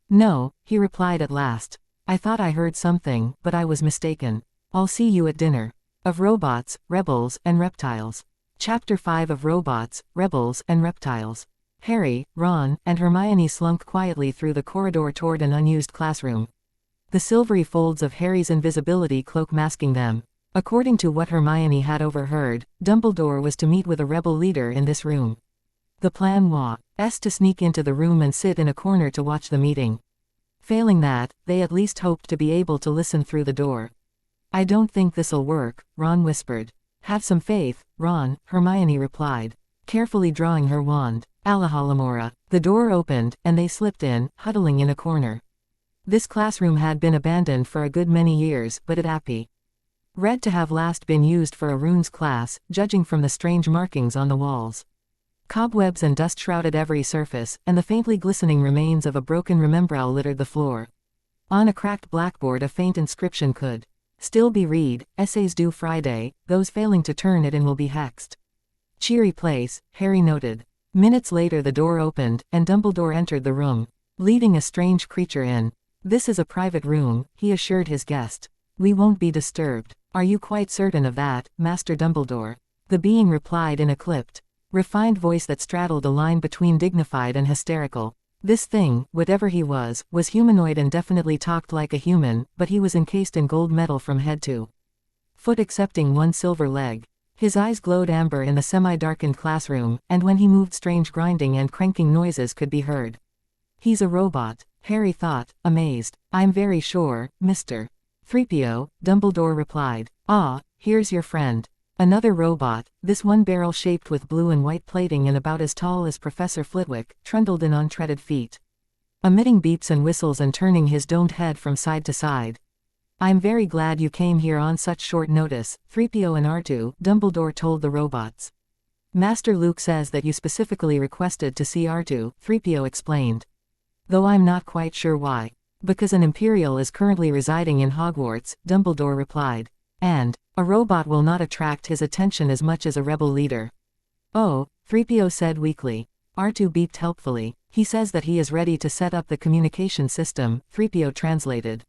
No, he replied at last. I thought I heard something, but I was mistaken. I'll see you at dinner. Of Robots, Rebels, and Reptiles. Chapter 5 of Robots, Rebels, and Reptiles. Harry, Ron, and Hermione slunk quietly through the corridor toward an unused classroom. The silvery folds of Harry's invisibility cloak masking them. According to what Hermione had overheard, Dumbledore was to meet with a rebel leader in this room. The plan was to sneak into the room and sit in a corner to watch the meeting. Failing that, they at least hoped to be able to listen through the door. I don't think this'll work, Ron whispered. Have some faith, Ron, Hermione replied, carefully drawing her wand. Alahalamora. The door opened, and they slipped in, huddling in a corner. This classroom had been abandoned for a good many years, but it read to have last been used for a runes class, judging from the strange markings on the walls. Cobwebs and dust shrouded every surface, and the faintly glistening remains of a broken remembrall littered the floor. On a cracked blackboard a faint inscription could still be read, essays due Friday, those failing to turn it in will be hexed. Cheery place, Harry noted. Minutes later the door opened, and Dumbledore entered the room, leading a strange creature in. This is a private room, he assured his guest. We won't be disturbed. Are you quite certain of that, Master Dumbledore? The being replied in a clipped, refined voice that straddled a line between dignified and hysterical. This thing, whatever he was humanoid and definitely talked like a human, but he was encased in gold metal from head to foot excepting one silver leg. His eyes glowed amber in the semi-darkened classroom, and when he moved strange grinding and cranking noises could be heard. He's a robot, Harry thought, amazed. I'm very sure, Mr. 3PO, Dumbledore replied. Ah, here's your friend. Another robot, this one barrel-shaped with blue and white plating and about as tall as Professor Flitwick, trundled in on treaded feet, emitting beeps and whistles and turning his domed head from side to side. I'm very glad you came here on such short notice, 3PO and R2, Dumbledore told the robots. Master Luke says that you specifically requested to see R2, 3PO explained. Though I'm not quite sure why. Because an Imperial is currently residing in Hogwarts, Dumbledore replied. And a robot will not attract his attention as much as a rebel leader. Oh, 3PO said weakly. R2 beeped helpfully. He says that he is ready to set up the communication system, 3PO translated.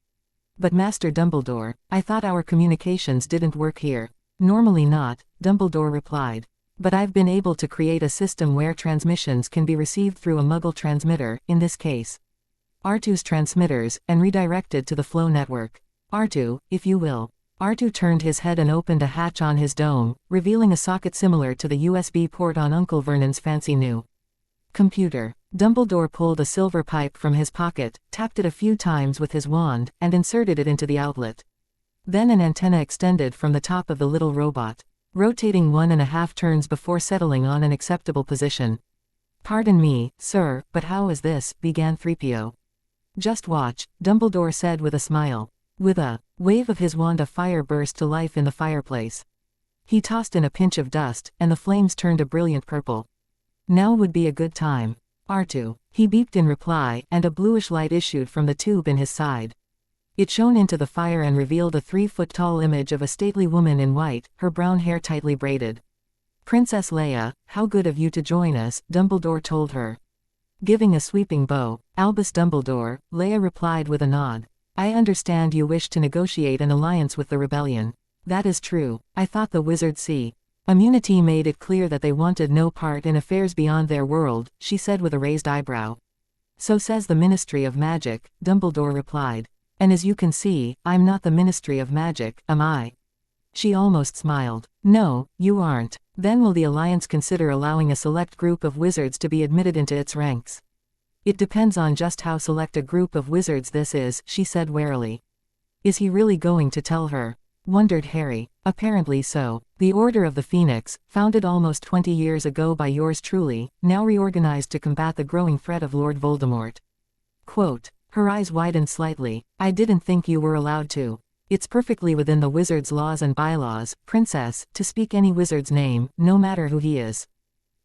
But Master Dumbledore, I thought our communications didn't work here. Normally not, Dumbledore replied. But I've been able to create a system where transmissions can be received through a Muggle transmitter, in this case R2's transmitters, and redirected to the flow network. R2, if you will. R2 turned his head and opened a hatch on his dome, revealing a socket similar to the USB port on Uncle Vernon's fancy new computer. Dumbledore pulled a silver pipe from his pocket, tapped it a few times with his wand, and inserted it into the outlet. Then an antenna extended from the top of the little robot, rotating 1.5 turns before settling on an acceptable position. Pardon me, sir, but how is this, began 3PO. Just watch, Dumbledore said with a smile. With a wave of his wand a fire burst to life in the fireplace. He tossed in a pinch of dust, and the flames turned a brilliant purple. Now would be a good time. R2. He beeped in reply, and a bluish light issued from the tube in his side. It shone into the fire and revealed a 3-foot-tall image of a stately woman in white, her brown hair tightly braided. Princess Leia, how good of you to join us, Dumbledore told her. Giving a sweeping bow. Albus Dumbledore, Leia replied with a nod. I understand you wish to negotiate an alliance with the rebellion. That is true. I thought the wizards see immunity made it clear that they wanted no part in affairs beyond their world, she said with a raised eyebrow. So says the Ministry of Magic, Dumbledore replied. And as you can see, I'm not the Ministry of Magic, am I? She almost smiled. No, you aren't. Then will the Alliance consider allowing a select group of wizards to be admitted into its ranks? It depends on just how select a group of wizards this is, she said warily. Is he really going to tell her? Wondered Harry. Apparently so. The Order of the Phoenix, founded almost 20 years ago by yours truly, now reorganized to combat the growing threat of Lord Voldemort. Quote. Her eyes widened slightly. I didn't think you were allowed to. It's perfectly within the wizard's laws and bylaws, princess, to speak any wizard's name, no matter who he is.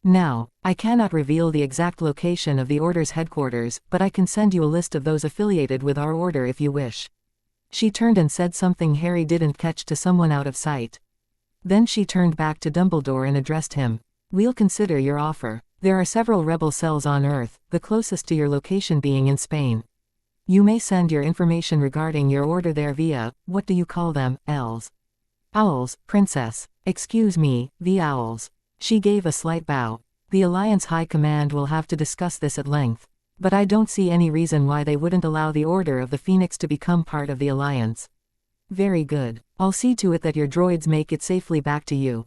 Now, I cannot reveal the exact location of the Order's headquarters, but I can send you a list of those affiliated with our order if you wish. She turned and said something Harry didn't catch to someone out of sight. Then she turned back to Dumbledore and addressed him. We'll consider your offer. There are several rebel cells on Earth, the closest to your location being in Spain. You may send your information regarding your order there via, what do you call them, Owls? Owls, princess. Excuse me, the Owls. She gave a slight bow. The Alliance High Command will have to discuss this at length. But I don't see any reason why they wouldn't allow the Order of the Phoenix to become part of the Alliance. Very good. I'll see to it that your droids make it safely back to you.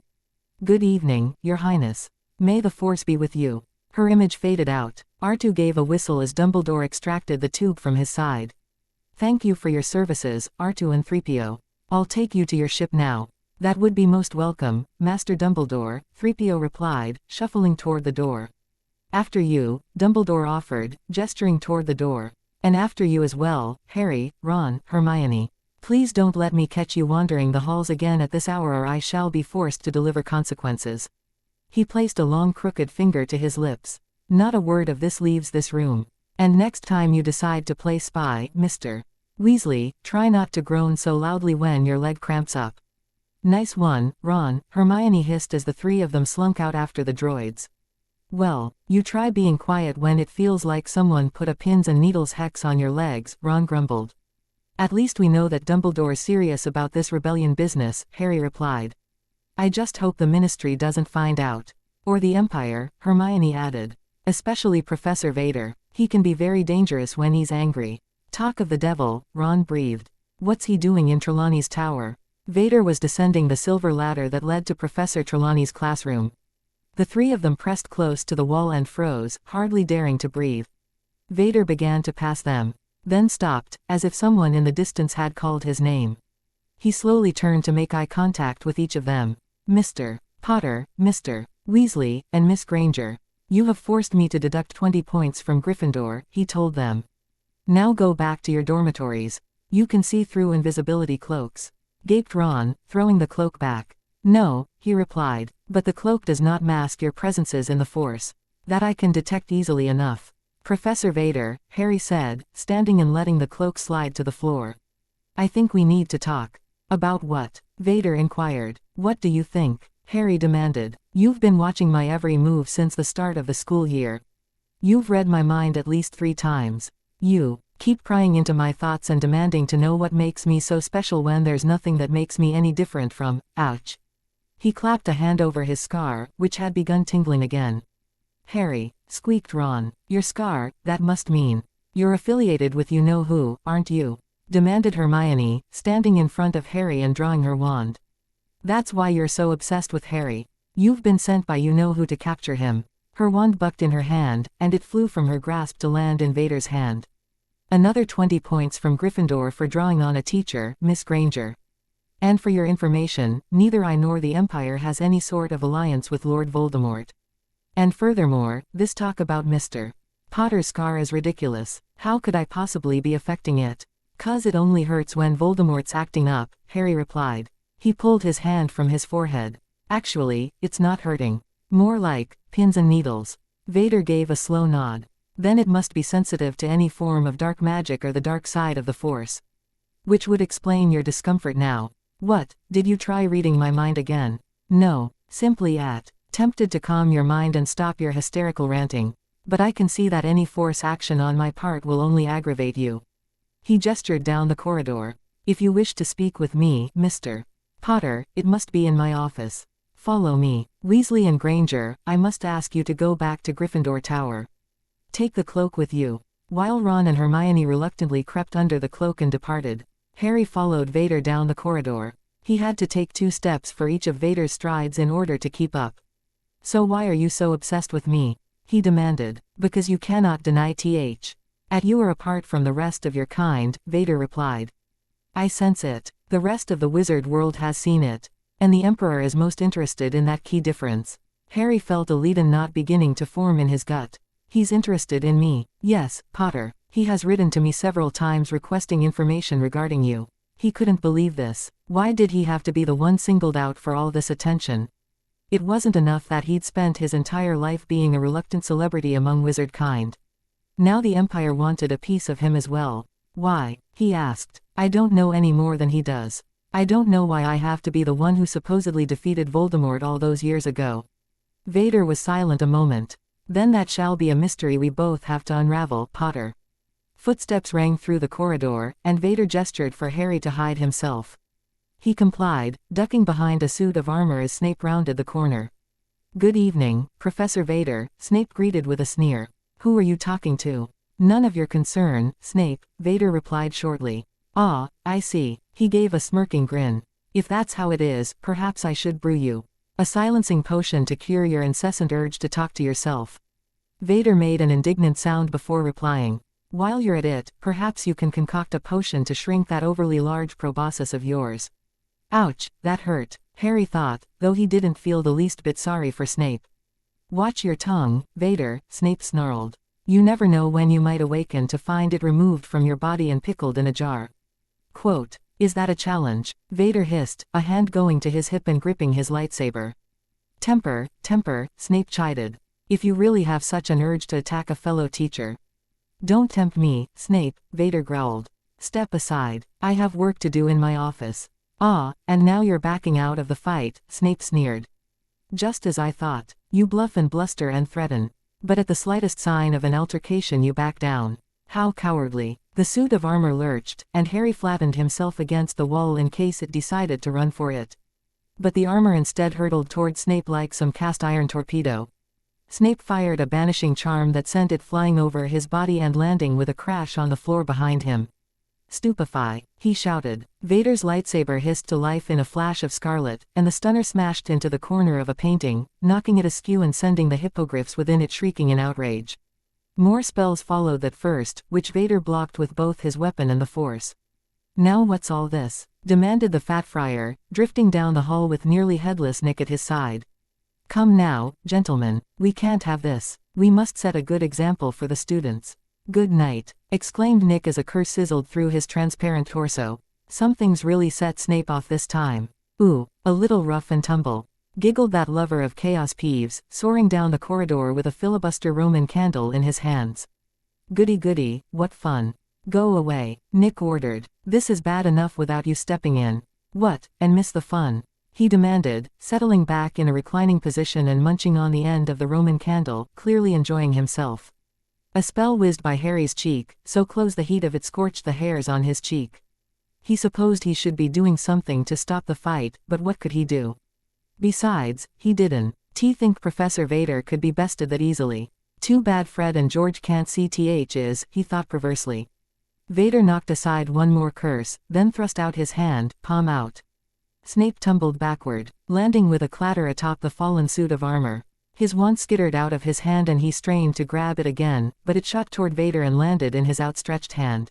Good evening, Your Highness. May the Force be with you. Her image faded out. R2 gave a whistle as Dumbledore extracted the tube from his side. Thank you for your services, R2 and 3PO. I'll take you to your ship now. That would be most welcome, Master Dumbledore, 3PO replied, shuffling toward the door. After you, Dumbledore offered, gesturing toward the door. And after you as well, Harry, Ron, Hermione. Please don't let me catch you wandering the halls again at this hour or I shall be forced to deliver consequences. He placed a long crooked finger to his lips. Not a word of this leaves this room. And next time you decide to play spy, Mr. Weasley, try not to groan so loudly when your leg cramps up. Nice one, Ron, Hermione hissed as the three of them slunk out after the droids. Well, you try being quiet when it feels like someone put a pins and needles hex on your legs, Ron grumbled. At least we know that Dumbledore's serious about this rebellion business, Harry replied. I just hope the Ministry doesn't find out. Or the Empire, Hermione added. Especially Professor Vader. He can be very dangerous when he's angry. Talk of the devil, Ron breathed. What's he doing in Trelawney's tower? Vader was descending the silver ladder that led to Professor Trelawney's classroom. The three of them pressed close to the wall and froze, hardly daring to breathe. Vader began to pass them. Then stopped, as if someone in the distance had called his name. He slowly turned to make eye contact with each of them. Mr. Potter, Mr. Weasley, and Miss Granger. You have forced me to deduct 20 points from Gryffindor, he told them. Now go back to your dormitories. You can see through invisibility cloaks. Gaped Ron, throwing the cloak back. No, he replied, but the cloak does not mask your presences in the Force. That I can detect easily enough. Professor Vader, Harry said, standing and letting the cloak slide to the floor. I think we need to talk. About what? Vader inquired. What do you think? Harry demanded. You've been watching my every move since the start of the school year. You've read my mind at least 3 times. You keep prying into my thoughts and demanding to know what makes me so special when there's nothing that makes me any different from, ouch. He clapped a hand over his scar, which had begun tingling again. Harry, squeaked Ron. Your scar, that must mean. You're affiliated with you-know-who, aren't you? Demanded Hermione, standing in front of Harry and drawing her wand. That's why you're so obsessed with Harry. You've been sent by you-know-who to capture him. Her wand bucked in her hand, and it flew from her grasp to land in Vader's hand. Another 20 points from Gryffindor for drawing on a teacher, Miss Granger. And for your information, neither I nor the Empire has any sort of alliance with Lord Voldemort. And furthermore, this talk about Mr. Potter's scar is ridiculous. How could I possibly be affecting it? 'Cause it only hurts when Voldemort's acting up, Harry replied. He pulled his hand from his forehead. Actually, it's not hurting. More like pins and needles. Vader gave a slow nod. Then it must be sensitive to any form of dark magic or the dark side of the Force. Which would explain your discomfort now. What, did you try reading my mind again? No, simply tempted to calm your mind and stop your hysterical ranting. But I can see that any Force action on my part will only aggravate you. He gestured down the corridor. If you wish to speak with me, Mr. Potter, it must be in my office. Follow me. Weasley and Granger, I must ask you to go back to Gryffindor Tower. Take the cloak with you. While Ron and Hermione reluctantly crept under the cloak and departed, Harry followed Vader down the corridor. He had to take 2 steps for each of Vader's strides in order to keep up. So why are you so obsessed with me? He demanded. Because you cannot deny that you are apart from the rest of your kind, Vader replied. I sense it. The rest of the wizard world has seen it. And the Emperor is most interested in that key difference. Harry felt a leaden knot beginning to form in his gut. He's interested in me. Yes, Potter. He has written to me several times requesting information regarding you. He couldn't believe this. Why did he have to be the one singled out for all this attention? It wasn't enough that he'd spent his entire life being a reluctant celebrity among wizard kind. Now the Empire wanted a piece of him as well. Why? He asked. I don't know any more than he does. I don't know why I have to be the one who supposedly defeated Voldemort all those years ago. Vader was silent a moment. Then that shall be a mystery we both have to unravel, Potter. Footsteps rang through the corridor, and Vader gestured for Harry to hide himself. He complied, ducking behind a suit of armor as Snape rounded the corner. Good evening, Professor Vader, Snape greeted with a sneer. Who are you talking to? None of your concern, Snape, Vader replied shortly. Ah, I see. He gave a smirking grin. If that's how it is, perhaps I should brew you a silencing potion to cure your incessant urge to talk to yourself. Vader made an indignant sound before replying. While you're at it, perhaps you can concoct a potion to shrink that overly large proboscis of yours. Ouch, that hurt, Harry thought, though he didn't feel the least bit sorry for Snape. Watch your tongue, Vader, Snape snarled. You never know when you might awaken to find it removed from your body and pickled in a jar. Quote, is that a challenge? Vader hissed, a hand going to his hip and gripping his lightsaber. Temper, Snape chided. If you really have such an urge to attack a fellow teacher. Don't tempt me, Snape, Vader growled. Step aside. I have work to do in my office. Ah, and now you're backing out of the fight, Snape sneered. Just as I thought. You bluff and bluster and threaten. But at the slightest sign of an altercation you back down. How cowardly. The suit of armor lurched, and Harry flattened himself against the wall in case it decided to run for it. But the armor instead hurtled toward Snape like some cast-iron torpedo. Snape fired a banishing charm that sent it flying over his body and landing with a crash on the floor behind him. Stupefy, he shouted. Vader's lightsaber hissed to life in a flash of scarlet, and the stunner smashed into the corner of a painting, knocking it askew and sending the hippogriffs within it shrieking in outrage. More spells followed that first, which Vader blocked with both his weapon and the Force. Now what's all this? Demanded the Fat Friar, drifting down the hall with nearly headless Nick at his side. Come now, gentlemen, we can't have this. We must set a good example for the students. Good night, exclaimed Nick as a curse sizzled through his transparent torso. Something's really set Snape off this time. Ooh, a little rough and tumble. Giggled that lover of chaos Peeves, soaring down the corridor with a filibuster Roman candle in his hands. Goody goody, what fun. Go away, Nick ordered. This is bad enough without you stepping in. What, and miss the fun? He demanded, settling back in a reclining position and munching on the end of the Roman candle, clearly enjoying himself. A spell whizzed by Harry's cheek, so close the heat of it scorched the hairs on his cheek. He supposed he should be doing something to stop the fight, but what could he do? Besides, he didn't. Think Professor Vader could be bested that easily. Too bad Fred and George can't see is, he thought perversely. Vader knocked aside one more curse, then thrust out his hand, palm out. Snape tumbled backward, landing with a clatter atop the fallen suit of armor. His wand skittered out of his hand and he strained to grab it again, but it shot toward Vader and landed in his outstretched hand.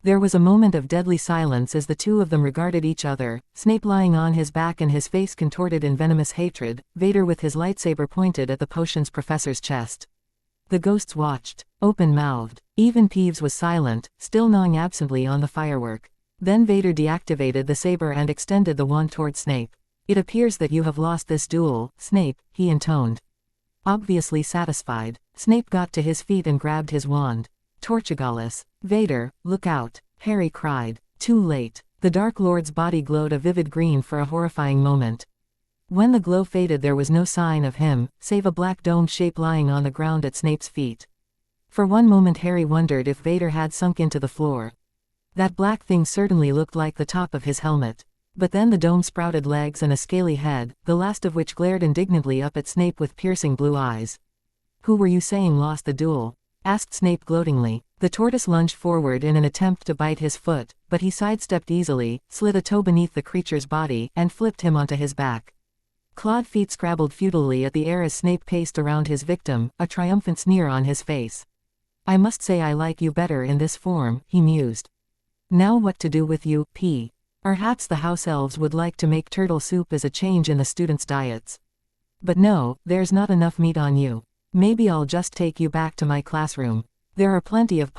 There was a moment of deadly silence as the two of them regarded each other, Snape lying on his back and his face contorted in venomous hatred, Vader with his lightsaber pointed at the potions professor's chest. The ghosts watched, open-mouthed. Even Peeves was silent, still gnawing absently on the firework. Then Vader deactivated the saber and extended the wand toward Snape. It appears that you have lost this duel, Snape, he intoned. Obviously satisfied, Snape got to his feet and grabbed his wand. Torchigallus. Vader, look out, Harry cried. Too late. The Dark Lord's body glowed a vivid green for a horrifying moment. When the glow faded there was no sign of him, save a black domed shape lying on the ground at Snape's feet. For one moment Harry wondered if Vader had sunk into the floor. That black thing certainly looked like the top of his helmet. But then the dome sprouted legs and a scaly head, the last of which glared indignantly up at Snape with piercing blue eyes. Who were you saying lost the duel? Asked Snape gloatingly. The tortoise lunged forward in an attempt to bite his foot, but he sidestepped easily, slid a toe beneath the creature's body, and flipped him onto his back. Clawed feet scrabbled futilely at the air as Snape paced around his victim, a triumphant sneer on his face. I must say I like you better in this form, he mused. Now what to do with you, P. Perhaps the house elves would like to make turtle soup as a change in the students' diets. But no, there's not enough meat on you. Maybe I'll just take you back to my classroom. There are plenty of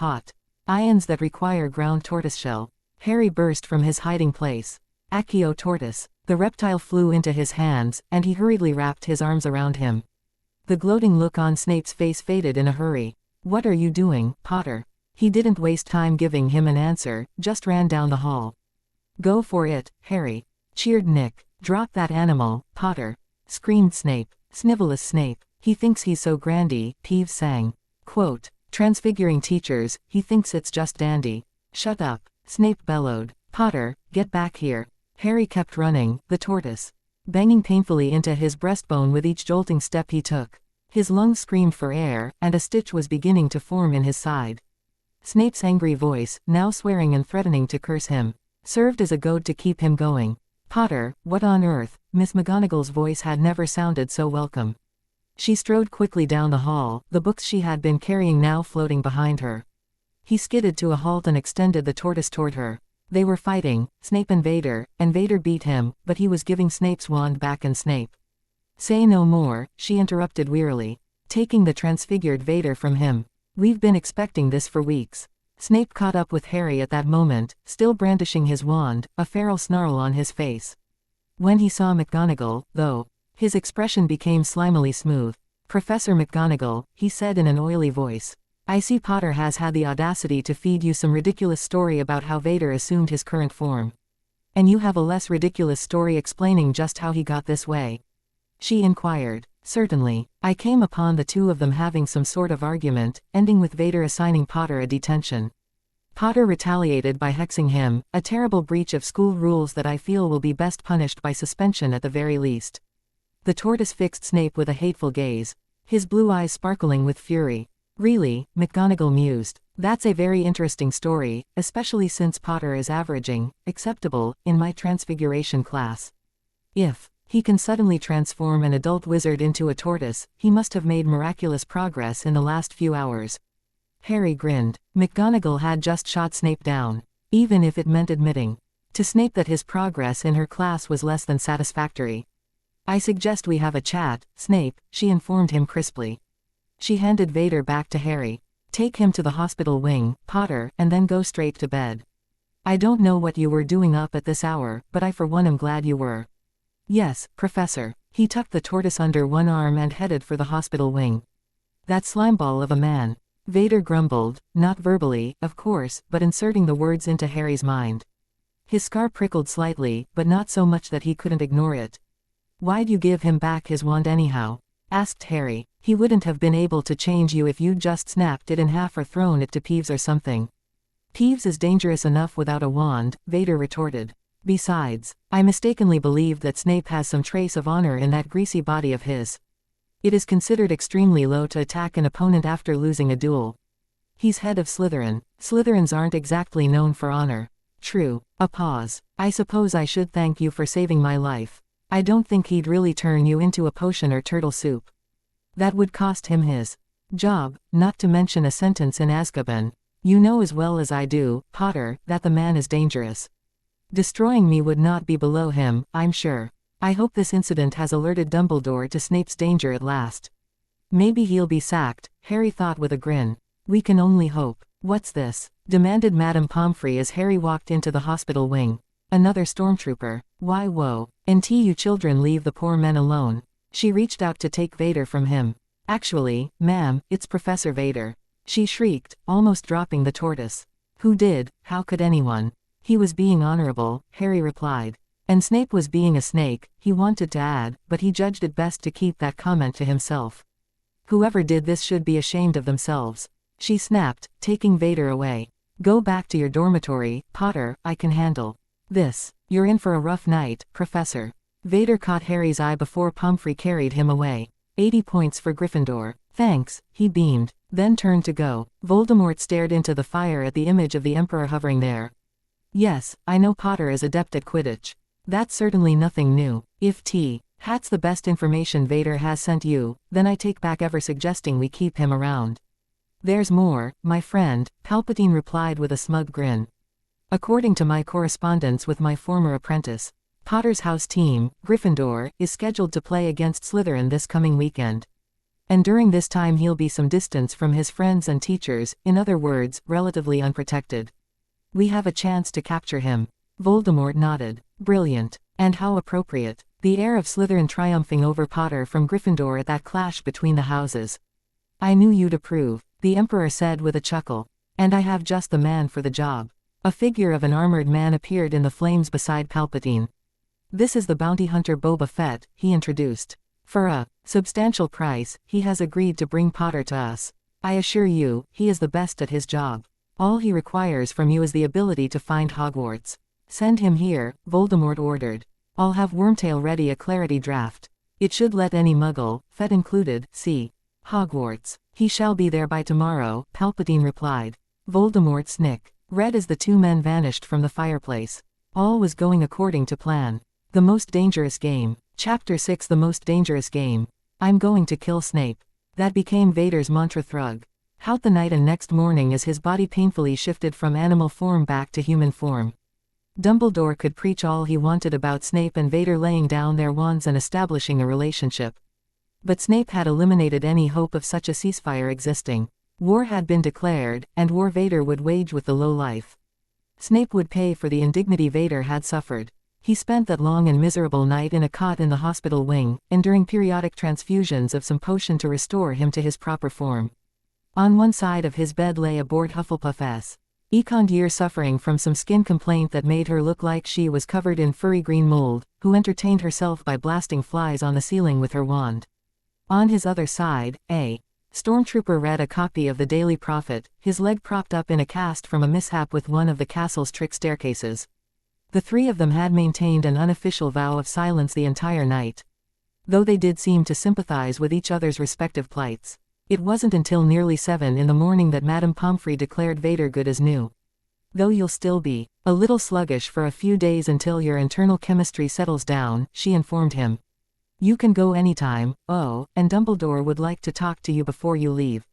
ions that require ground tortoiseshell. Harry burst from his hiding place. Accio tortoise. The reptile flew into his hands, and he hurriedly wrapped his arms around him. The gloating look on Snape's face faded in a hurry. What are you doing, Potter? He didn't waste time giving him an answer, just ran down the hall. Go for it, Harry. Cheered Nick. Drop that animal, Potter. Screamed Snape. Snivelous Snape. He thinks he's so grandy, Peeves sang. Quote, transfiguring teachers, he thinks it's just dandy. Shut up, Snape bellowed. Potter, get back here. Harry kept running, the tortoise banging painfully into his breastbone with each jolting step he took. His lungs screamed for air, and a stitch was beginning to form in his side. Snape's angry voice, now swearing and threatening to curse him, served as a goad to keep him going. Potter, what on earth? Miss McGonagall's voice had never sounded so welcome. She strode quickly down the hall, the books she had been carrying now floating behind her. He skidded to a halt and extended the tortoise toward her. They were fighting, Snape and Vader beat him, but he was giving Snape's wand back and Snape. Say no more, she interrupted wearily, taking the transfigured Vader from him. We've been expecting this for weeks. Snape caught up with Harry at that moment, still brandishing his wand, a feral snarl on his face. When he saw McGonagall, though, his expression became slimily smooth. Professor McGonagall, he said in an oily voice. I see Potter has had the audacity to feed you some ridiculous story about how Vader assumed his current form. And you have a less ridiculous story explaining just how he got this way? She inquired. Certainly. I came upon the two of them having some sort of argument, ending with Vader assigning Potter a detention. Potter retaliated by hexing him, a terrible breach of school rules that I feel will be best punished by suspension at the very least. The tortoise fixed Snape with a hateful gaze, his blue eyes sparkling with fury. Really, McGonagall mused. That's a very interesting story, especially since Potter is averaging, acceptable, in my transfiguration class. If he can suddenly transform an adult wizard into a tortoise, he must have made miraculous progress in the last few hours. Harry grinned. McGonagall had just shot Snape down, even if it meant admitting to Snape that his progress in her class was less than satisfactory. I suggest we have a chat, Snape, she informed him crisply. She handed Vader back to Harry. Take him to the hospital wing, Potter, and then go straight to bed. I don't know what you were doing up at this hour, but I for one am glad you were. Yes, Professor. He tucked the tortoise under one arm and headed for the hospital wing. That slimeball of a man. Vader grumbled, not verbally, of course, but inserting the words into Harry's mind. His scar prickled slightly, but not so much that he couldn't ignore it. Why'd you give him back his wand anyhow? Asked Harry. He wouldn't have been able to change you if you'd just snapped it in half or thrown it to Peeves or something. Peeves is dangerous enough without a wand, Vader retorted. Besides, I mistakenly believe that Snape has some trace of honor in that greasy body of his. It is considered extremely low to attack an opponent after losing a duel. He's head of Slytherin. Slytherins aren't exactly known for honor. True. A pause. I suppose I should thank you for saving my life. I don't think he'd really turn you into a potion or turtle soup. That would cost him his job, not to mention a sentence in Azkaban. You know as well as I do, Potter, that the man is dangerous. Destroying me would not be below him, I'm sure. I hope this incident has alerted Dumbledore to Snape's danger at last. Maybe he'll be sacked, Harry thought with a grin. We can only hope. What's this? Demanded Madame Pomfrey as Harry walked into the hospital wing. Another stormtrooper. Why whoa. You children leave the poor men alone. She reached out to take Vader from him. Actually, ma'am, it's Professor Vader. She shrieked, almost dropping the tortoise. Who did? How could anyone? He was being honorable, Harry replied. And Snape was being a snake, he wanted to add, but he judged it best to keep that comment to himself. Whoever did this should be ashamed of themselves. She snapped, taking Vader away. Go back to your dormitory, Potter, I can handle this. You're in for a rough night, Professor. Vader caught Harry's eye before Pomfrey carried him away. 80 points for Gryffindor. Thanks, he beamed, then turned to go. Voldemort stared into the fire at the image of the Emperor hovering there. Yes, I know Potter is adept at Quidditch. That's certainly nothing new. If Hat's the best information Vader has sent you, then I take back ever suggesting we keep him around. There's more, my friend, Palpatine replied with a smug grin. According to my correspondence with my former apprentice, Potter's house team, Gryffindor, is scheduled to play against Slytherin this coming weekend. And during this time he'll be some distance from his friends and teachers, in other words, relatively unprotected. We have a chance to capture him. Voldemort nodded. Brilliant. And how appropriate. The air of Slytherin triumphing over Potter from Gryffindor at that clash between the houses. I knew you'd approve, the Emperor said with a chuckle. And I have just the man for the job. A figure of an armored man appeared in the flames beside Palpatine. This is the bounty hunter Boba Fett, he introduced. For a substantial price, he has agreed to bring Potter to us. I assure you, he is the best at his job. All he requires from you is the ability to find Hogwarts. Send him here, Voldemort ordered. I'll have Wormtail ready a clarity draft. It should let any muggle, Fett included, see Hogwarts. He shall be there by tomorrow, Palpatine replied. Voldemort snick. Read as the two men vanished from the fireplace. All was going according to plan. The Most Dangerous Game. Chapter 6 The Most Dangerous Game. I'm going to kill Snape. That became Vader's mantra throughout the night and next morning as his body painfully shifted from animal form back to human form. Dumbledore could preach all he wanted about Snape and Vader laying down their wands and establishing a relationship. But Snape had eliminated any hope of such a ceasefire existing. War had been declared, and war Vader would wage with the low-life. Snape would pay for the indignity Vader had suffered. He spent that long and miserable night in a cot in the hospital wing, enduring periodic transfusions of some potion to restore him to his proper form. On one side of his bed lay a bored Hufflepuff Econdier suffering from some skin complaint that made her look like she was covered in furry green mold, who entertained herself by blasting flies on the ceiling with her wand. On his other side, a Stormtrooper read a copy of the Daily Prophet, his leg propped up in a cast from a mishap with one of the castle's trick staircases. The three of them had maintained an unofficial vow of silence the entire night, though they did seem to sympathize with each other's respective plights. It wasn't until nearly 7 in the morning that Madame Pomfrey declared Vader good as new. "Though you'll still be a little sluggish for a few days until your internal chemistry settles down," she informed him. "You can go anytime, and Dumbledore would like to talk to you before you leave."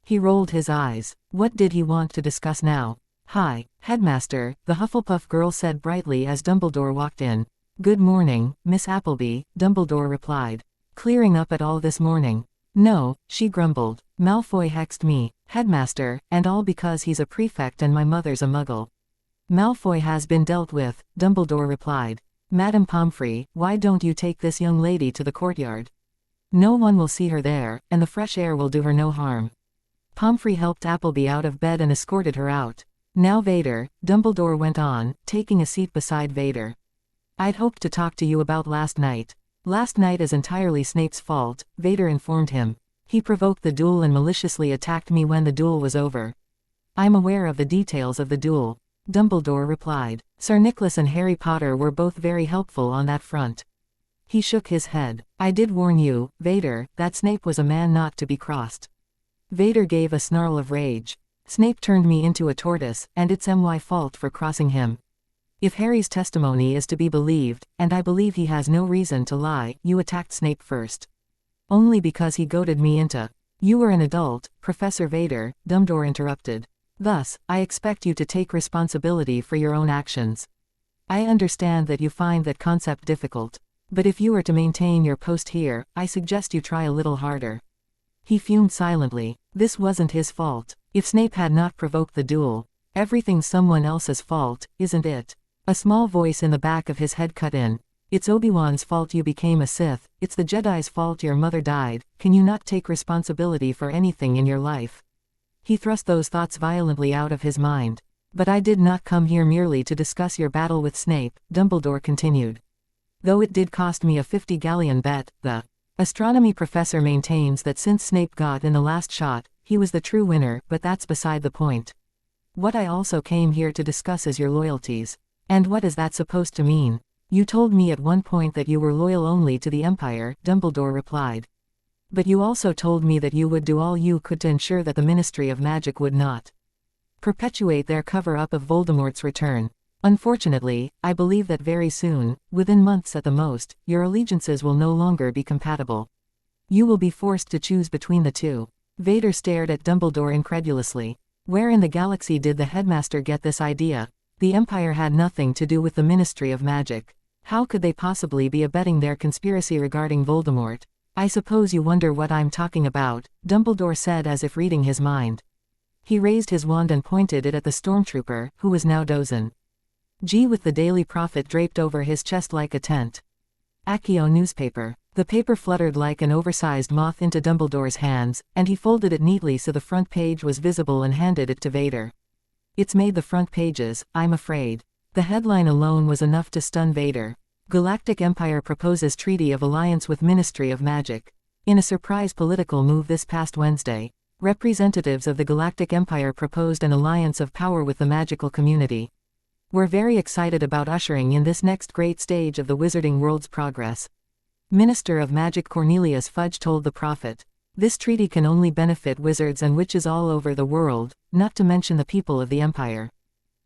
He rolled his eyes. What did he want to discuss now? "Hi, Headmaster," the Hufflepuff girl said brightly as Dumbledore walked in. "Good morning, Miss Appleby," Dumbledore replied. "Clearing up at all this morning?" "No," she grumbled. "Malfoy hexed me, Headmaster, and all because he's a prefect and my mother's a muggle." "Malfoy has been dealt with," Dumbledore replied. "Madame Pomfrey, why don't you take this young lady to the courtyard? No one will see her there, and the fresh air will do her no harm." Pomfrey helped Appleby out of bed and escorted her out. "Now Vader," Dumbledore went on, taking a seat beside Vader. "I'd hoped to talk to you about last night." "Last night is entirely Snape's fault," Vader informed him. "He provoked the duel and maliciously attacked me when the duel was over." "I'm aware of the details of the duel," Dumbledore replied. "Sir Nicholas and Harry Potter were both very helpful on that front." He shook his head. "I did warn you, Vader, that Snape was a man not to be crossed." Vader gave a snarl of rage. "Snape turned me into a tortoise, and it's my fault for crossing him. If Harry's testimony is to be believed, and I believe he has no reason to lie, you attacked Snape first. Only because he goaded me into—" "You were an adult, Professor Vader," Dumbledore interrupted. "Thus, I expect you to take responsibility for your own actions. I understand that you find that concept difficult. But if you are to maintain your post here, I suggest you try a little harder." He fumed silently. This wasn't his fault. If Snape had not provoked the duel, everything's someone else's fault, isn't it? A small voice in the back of his head cut in. "It's Obi-Wan's fault you became a Sith, it's the Jedi's fault your mother died, can you not take responsibility for anything in your life?" He thrust those thoughts violently out of his mind. "But I did not come here merely to discuss your battle with Snape," Dumbledore continued. "Though it did cost me a 50-galleon bet, the astronomy professor maintains that since Snape got in the last shot, he was the true winner, but that's beside the point. What I also came here to discuss is your loyalties." "And what is that supposed to mean?" "You told me at one point that you were loyal only to the Empire," Dumbledore replied. "But you also told me that you would do all you could to ensure that the Ministry of Magic would not perpetuate their cover-up of Voldemort's return. Unfortunately, I believe that very soon, within months at the most, your allegiances will no longer be compatible. You will be forced to choose between the two." Vader stared at Dumbledore incredulously. Where in the galaxy did the headmaster get this idea? The Empire had nothing to do with the Ministry of Magic. How could they possibly be abetting their conspiracy regarding Voldemort? "I suppose you wonder what I'm talking about," Dumbledore said as if reading his mind. He raised his wand and pointed it at the Stormtrooper, who was now dozing. With the Daily Prophet draped over his chest like a tent. Accio newspaper. The paper fluttered like an oversized moth into Dumbledore's hands, and he folded it neatly so the front page was visible and handed it to Vader. "It's made the front pages, I'm afraid." The headline alone was enough to stun Vader. "Galactic Empire proposes treaty of alliance with Ministry of Magic." In a surprise political move this past Wednesday, representatives of the Galactic Empire proposed an alliance of power with the magical community. "We're very excited about ushering in this next great stage of the wizarding world's progress," Minister of Magic Cornelius Fudge told the Prophet. "This treaty can only benefit wizards and witches all over the world, not to mention the people of the Empire."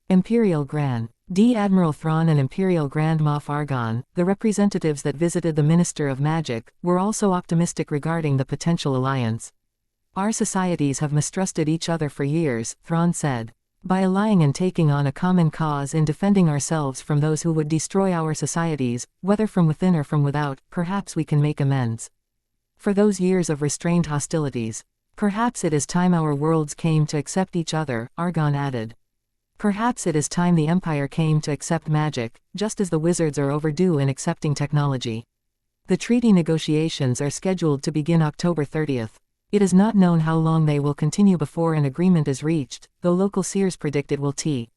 Imperial Grand Admiral Thrawn and Imperial Grand Moff Argonne, the representatives that visited the Minister of Magic, were also optimistic regarding the potential alliance. "Our societies have mistrusted each other for years," Thrawn said. "By allying and taking on a common cause in defending ourselves from those who would destroy our societies, whether from within or from without, perhaps we can make amends for those years of restrained hostilities. Perhaps it is time our worlds came to accept each other," Argonne added. "Perhaps it is time the Empire came to accept magic, just as the wizards are overdue in accepting technology." The treaty negotiations are scheduled to begin October 30th. It is not known how long they will continue before an agreement is reached, though local seers predict it will take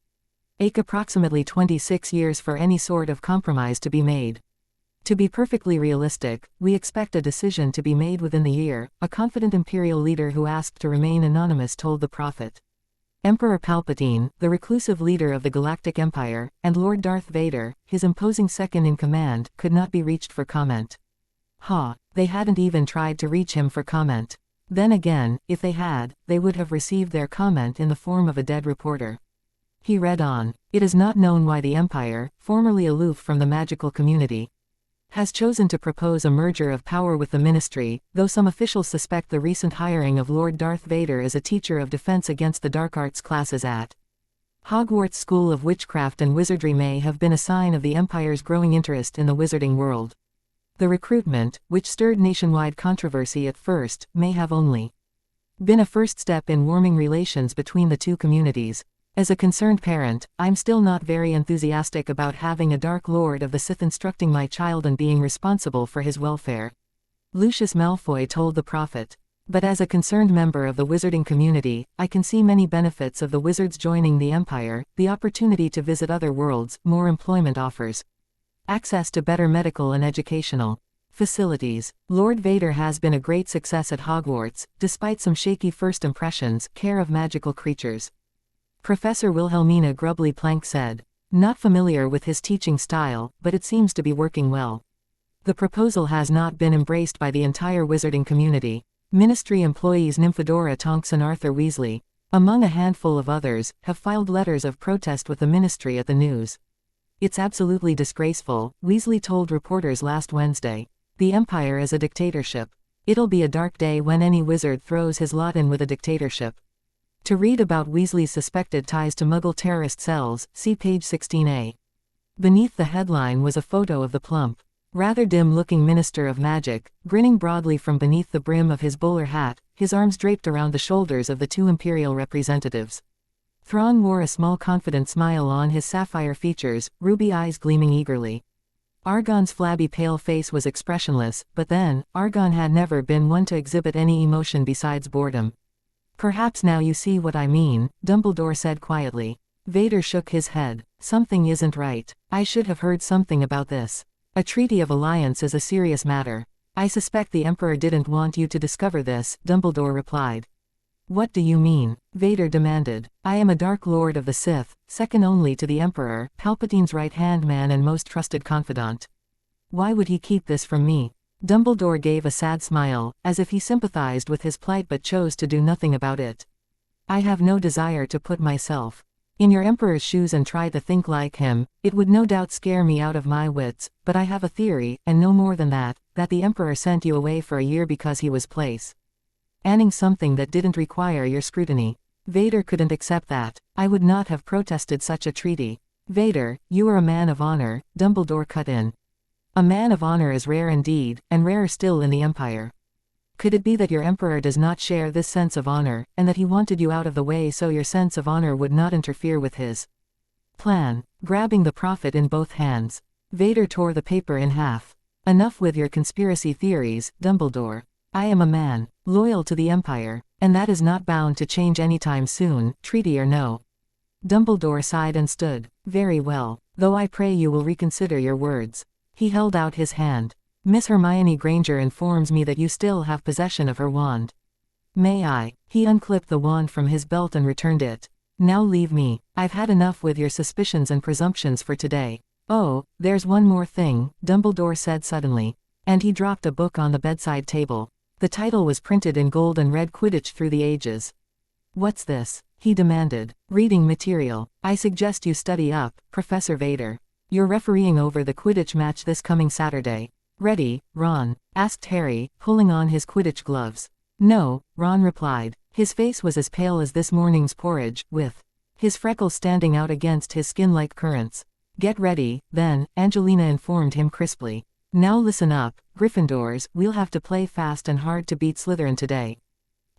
approximately 26 years for any sort of compromise to be made. To be perfectly realistic, we expect a decision to be made within the year, a confident Imperial leader who asked to remain anonymous told the Prophet. Emperor Palpatine, the reclusive leader of the Galactic Empire, and Lord Darth Vader, his imposing second-in-command, could not be reached for comment. They hadn't even tried to reach him for comment. Then again, if they had, they would have received their comment in the form of a dead reporter. He read on. It is not known why the Empire, formerly aloof from the magical community, has chosen to propose a merger of power with the Ministry, though some officials suspect the recent hiring of Lord Darth Vader as a teacher of defense against the dark arts classes at Hogwarts School of Witchcraft and Wizardry may have been a sign of the Empire's growing interest in the wizarding world. The recruitment, which stirred nationwide controversy at first, may have only been a first step in warming relations between the two communities. As a concerned parent, I'm still not very enthusiastic about having a Dark Lord of the Sith instructing my child and being responsible for his welfare, Lucius Malfoy told the Prophet. But as a concerned member of the wizarding community, I can see many benefits of the wizards joining the Empire: the opportunity to visit other worlds, more employment offers, access to better medical and educational facilities. Lord Vader has been a great success at Hogwarts, despite some shaky first impressions. Care of magical creatures. Professor Wilhelmina Grubbly Plank said. Not familiar with his teaching style, but it seems to be working well. The proposal has not been embraced by the entire wizarding community. Ministry employees Nymphadora Tonks and Arthur Weasley, among a handful of others, have filed letters of protest with the Ministry at the news. It's absolutely disgraceful, Weasley told reporters last Wednesday. The Empire is a dictatorship. It'll be a dark day when any wizard throws his lot in with a dictatorship. To read about Weasley's suspected ties to Muggle terrorist cells, see page 16a. Beneath the headline was a photo of the plump, rather dim-looking Minister of Magic, grinning broadly from beneath the brim of his bowler hat, his arms draped around the shoulders of the two Imperial representatives. Thrawn wore a small confident smile on his sapphire features, ruby eyes gleaming eagerly. Argon's flabby pale face was expressionless, but then, Argon had never been one to exhibit any emotion besides boredom. Perhaps now you see what I mean, Dumbledore said quietly. Vader shook his head. Something isn't right. I should have heard something about this. A treaty of alliance is a serious matter. I suspect the Emperor didn't want you to discover this, Dumbledore replied. What do you mean? Vader demanded. I am a Dark Lord of the Sith, second only to the Emperor, Palpatine's right-hand man and most trusted confidant. Why would he keep this from me? Dumbledore gave a sad smile, as if he sympathized with his plight but chose to do nothing about it. I have no desire to put myself in your Emperor's shoes and try to think like him. It would no doubt scare me out of my wits, but I have a theory, and no more than that the Emperor sent you away for a year because he was planning something that didn't require your scrutiny. Vader couldn't accept that. I would not have protested such a treaty. Vader, you are a man of honor, Dumbledore cut in. A man of honor is rare indeed, and rarer still in the Empire. Could it be that your Emperor does not share this sense of honor, and that he wanted you out of the way so your sense of honor would not interfere with his plan? Grabbing the Prophet in both hands, Vader tore the paper in half. Enough with your conspiracy theories, Dumbledore. I am a man, loyal to the Empire, and that is not bound to change anytime soon, treaty or no. Dumbledore sighed and stood. Very well, though I pray you will reconsider your words. He held out his hand. Miss Hermione Granger informs me that you still have possession of her wand. May I? He unclipped the wand from his belt and returned it. Now leave me. I've had enough with your suspicions and presumptions for today. Oh, there's one more thing, Dumbledore said suddenly. And he dropped a book on the bedside table. The title was printed in gold and read Quidditch Through the Ages. What's this? He demanded. Reading material. I suggest you study up, Professor Vader. You're refereeing over the Quidditch match this coming Saturday. Ready, Ron? Asked Harry, pulling on his Quidditch gloves. No, Ron replied. His face was as pale as this morning's porridge, with his freckles standing out against his skin like currants. Get ready, then, Angelina informed him crisply. Now listen up, Gryffindors, we'll have to play fast and hard to beat Slytherin today.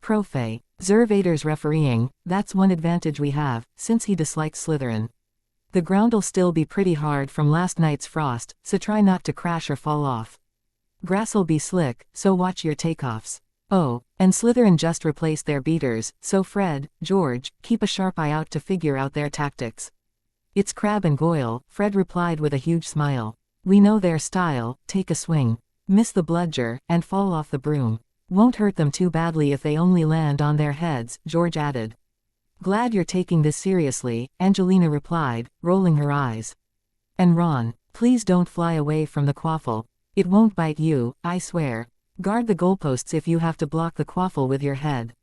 Profe. Sir Vader's refereeing, that's one advantage we have, since he dislikes Slytherin. The ground'll still be pretty hard from last night's frost, so try not to crash or fall off. Grass'll be slick, so watch your takeoffs. Oh, and Slytherin just replaced their beaters, so Fred, George, keep a sharp eye out to figure out their tactics. It's Crabbe and Goyle, Fred replied with a huge smile. We know their style, take a swing. Miss the bludger, and fall off the broom. Won't hurt them too badly if they only land on their heads, George added. Glad you're taking this seriously, Angelina replied, rolling her eyes. And Ron, please don't fly away from the quaffle. It won't bite you, I swear. Guard the goalposts if you have to block the quaffle with your head.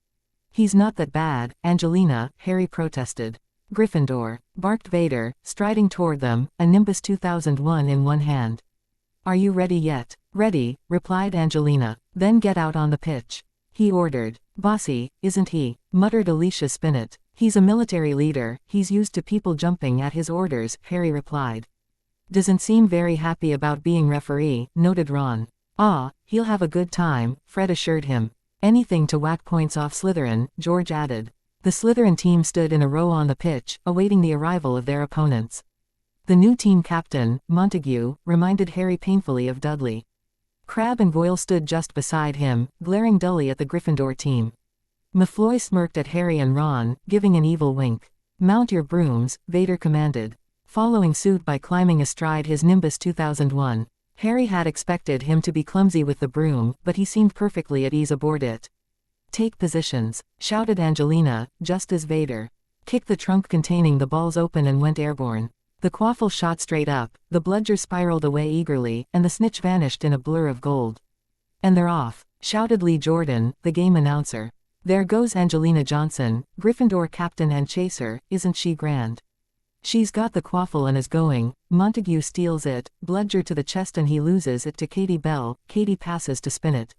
He's not that bad, Angelina, Harry protested. Gryffindor, barked Vader, striding toward them, a Nimbus 2001 in one hand. Are you ready yet? Ready, replied Angelina. Then get out on the pitch. He ordered. Bossy, isn't he? Muttered Alicia Spinnet. He's a military leader, he's used to people jumping at his orders, Harry replied. Doesn't seem very happy about being referee, noted Ron. Ah, he'll have a good time, Fred assured him. Anything to whack points off Slytherin, George added. The Slytherin team stood in a row on the pitch, awaiting the arrival of their opponents. The new team captain, Montague, reminded Harry painfully of Dudley. Crabbe and Goyle stood just beside him, glaring dully at the Gryffindor team. Malfoy smirked at Harry and Ron, giving an evil wink. Mount your brooms, Vader commanded. Following suit by climbing astride his Nimbus 2001. Harry had expected him to be clumsy with the broom, but he seemed perfectly at ease aboard it. Take positions, shouted Angelina, just as Vader kicked the trunk containing the balls open and went airborne. The quaffle shot straight up, the bludger spiraled away eagerly, and the snitch vanished in a blur of gold. And they're off, shouted Lee Jordan, the game announcer. There goes Angelina Johnson, Gryffindor captain and chaser, isn't she grand? She's got the quaffle and is going. Montague steals it, bludger to the chest and he loses it to Katie Bell, Katie passes to Spinnet.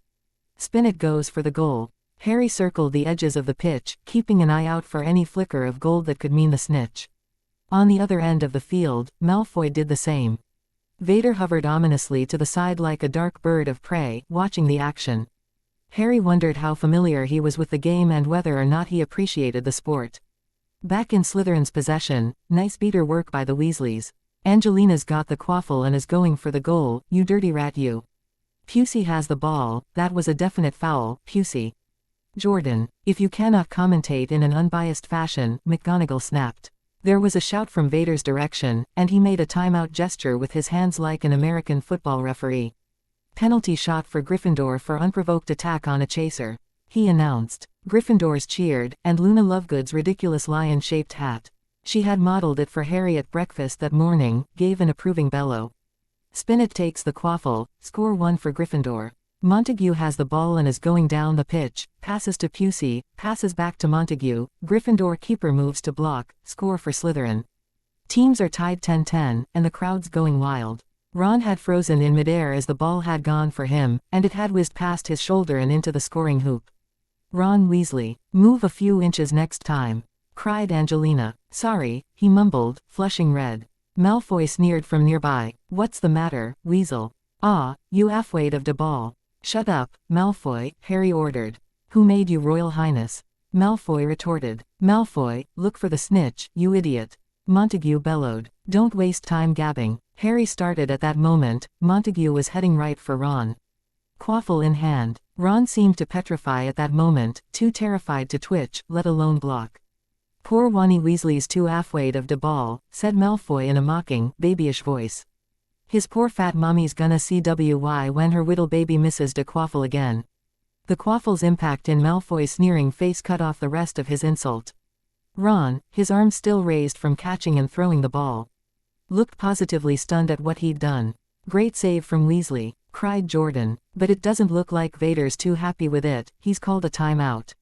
Spinnet goes for the goal. Harry circled the edges of the pitch, keeping an eye out for any flicker of gold that could mean the snitch. On the other end of the field, Malfoy did the same. Vader hovered ominously to the side like a dark bird of prey, watching the action. Harry wondered how familiar he was with the game and whether or not he appreciated the sport. Back in Slytherin's possession, nice beater work by the Weasleys. Angelina's got the quaffle and is going for the goal, you dirty rat you. Pusey has the ball, that was a definite foul, Pusey. Jordan, if you cannot commentate in an unbiased fashion, McGonagall snapped. There was a shout from Vader's direction, and he made a timeout gesture with his hands like an American football referee. Penalty shot for Gryffindor for unprovoked attack on a chaser. He announced. Gryffindors cheered, and Luna Lovegood's ridiculous lion-shaped hat. She had modeled it for Harry at breakfast that morning, gave an approving bellow. Spinnet takes the quaffle, score 1 for Gryffindor. Montague has the ball and is going down the pitch, passes to Pusey, passes back to Montague, Gryffindor keeper moves to block, score for Slytherin. Teams are tied 10-10, and the crowd's going wild. Ron had frozen in midair as the ball had gone for him, and it had whizzed past his shoulder and into the scoring hoop. Ron Weasley, move a few inches next time, cried Angelina. Sorry, he mumbled, flushing red. Malfoy sneered from nearby. What's the matter, Weasel? Ah, you halfweight of de ball. Shut up, Malfoy, Harry ordered. Who made you Royal Highness? Malfoy retorted. Malfoy, look for the snitch, you idiot. Montague bellowed. Don't waste time gabbing. Harry started at that moment. Montague was heading right for Ron. Quaffle in hand. Ron seemed to petrify at that moment, too terrified to twitch, let alone block. Poor Wani Weasley's too halfweight of de ball, said Malfoy in a mocking, babyish voice. His poor fat mommy's gonna CWY when her whittle baby misses de quaffle again. The quaffle's impact in Malfoy's sneering face cut off the rest of his insult. Ron, his arms still raised from catching and throwing the ball, looked positively stunned at what he'd done. Great save from Weasley, cried Jordan, but it doesn't look like Vader's too happy with it, he's called a timeout.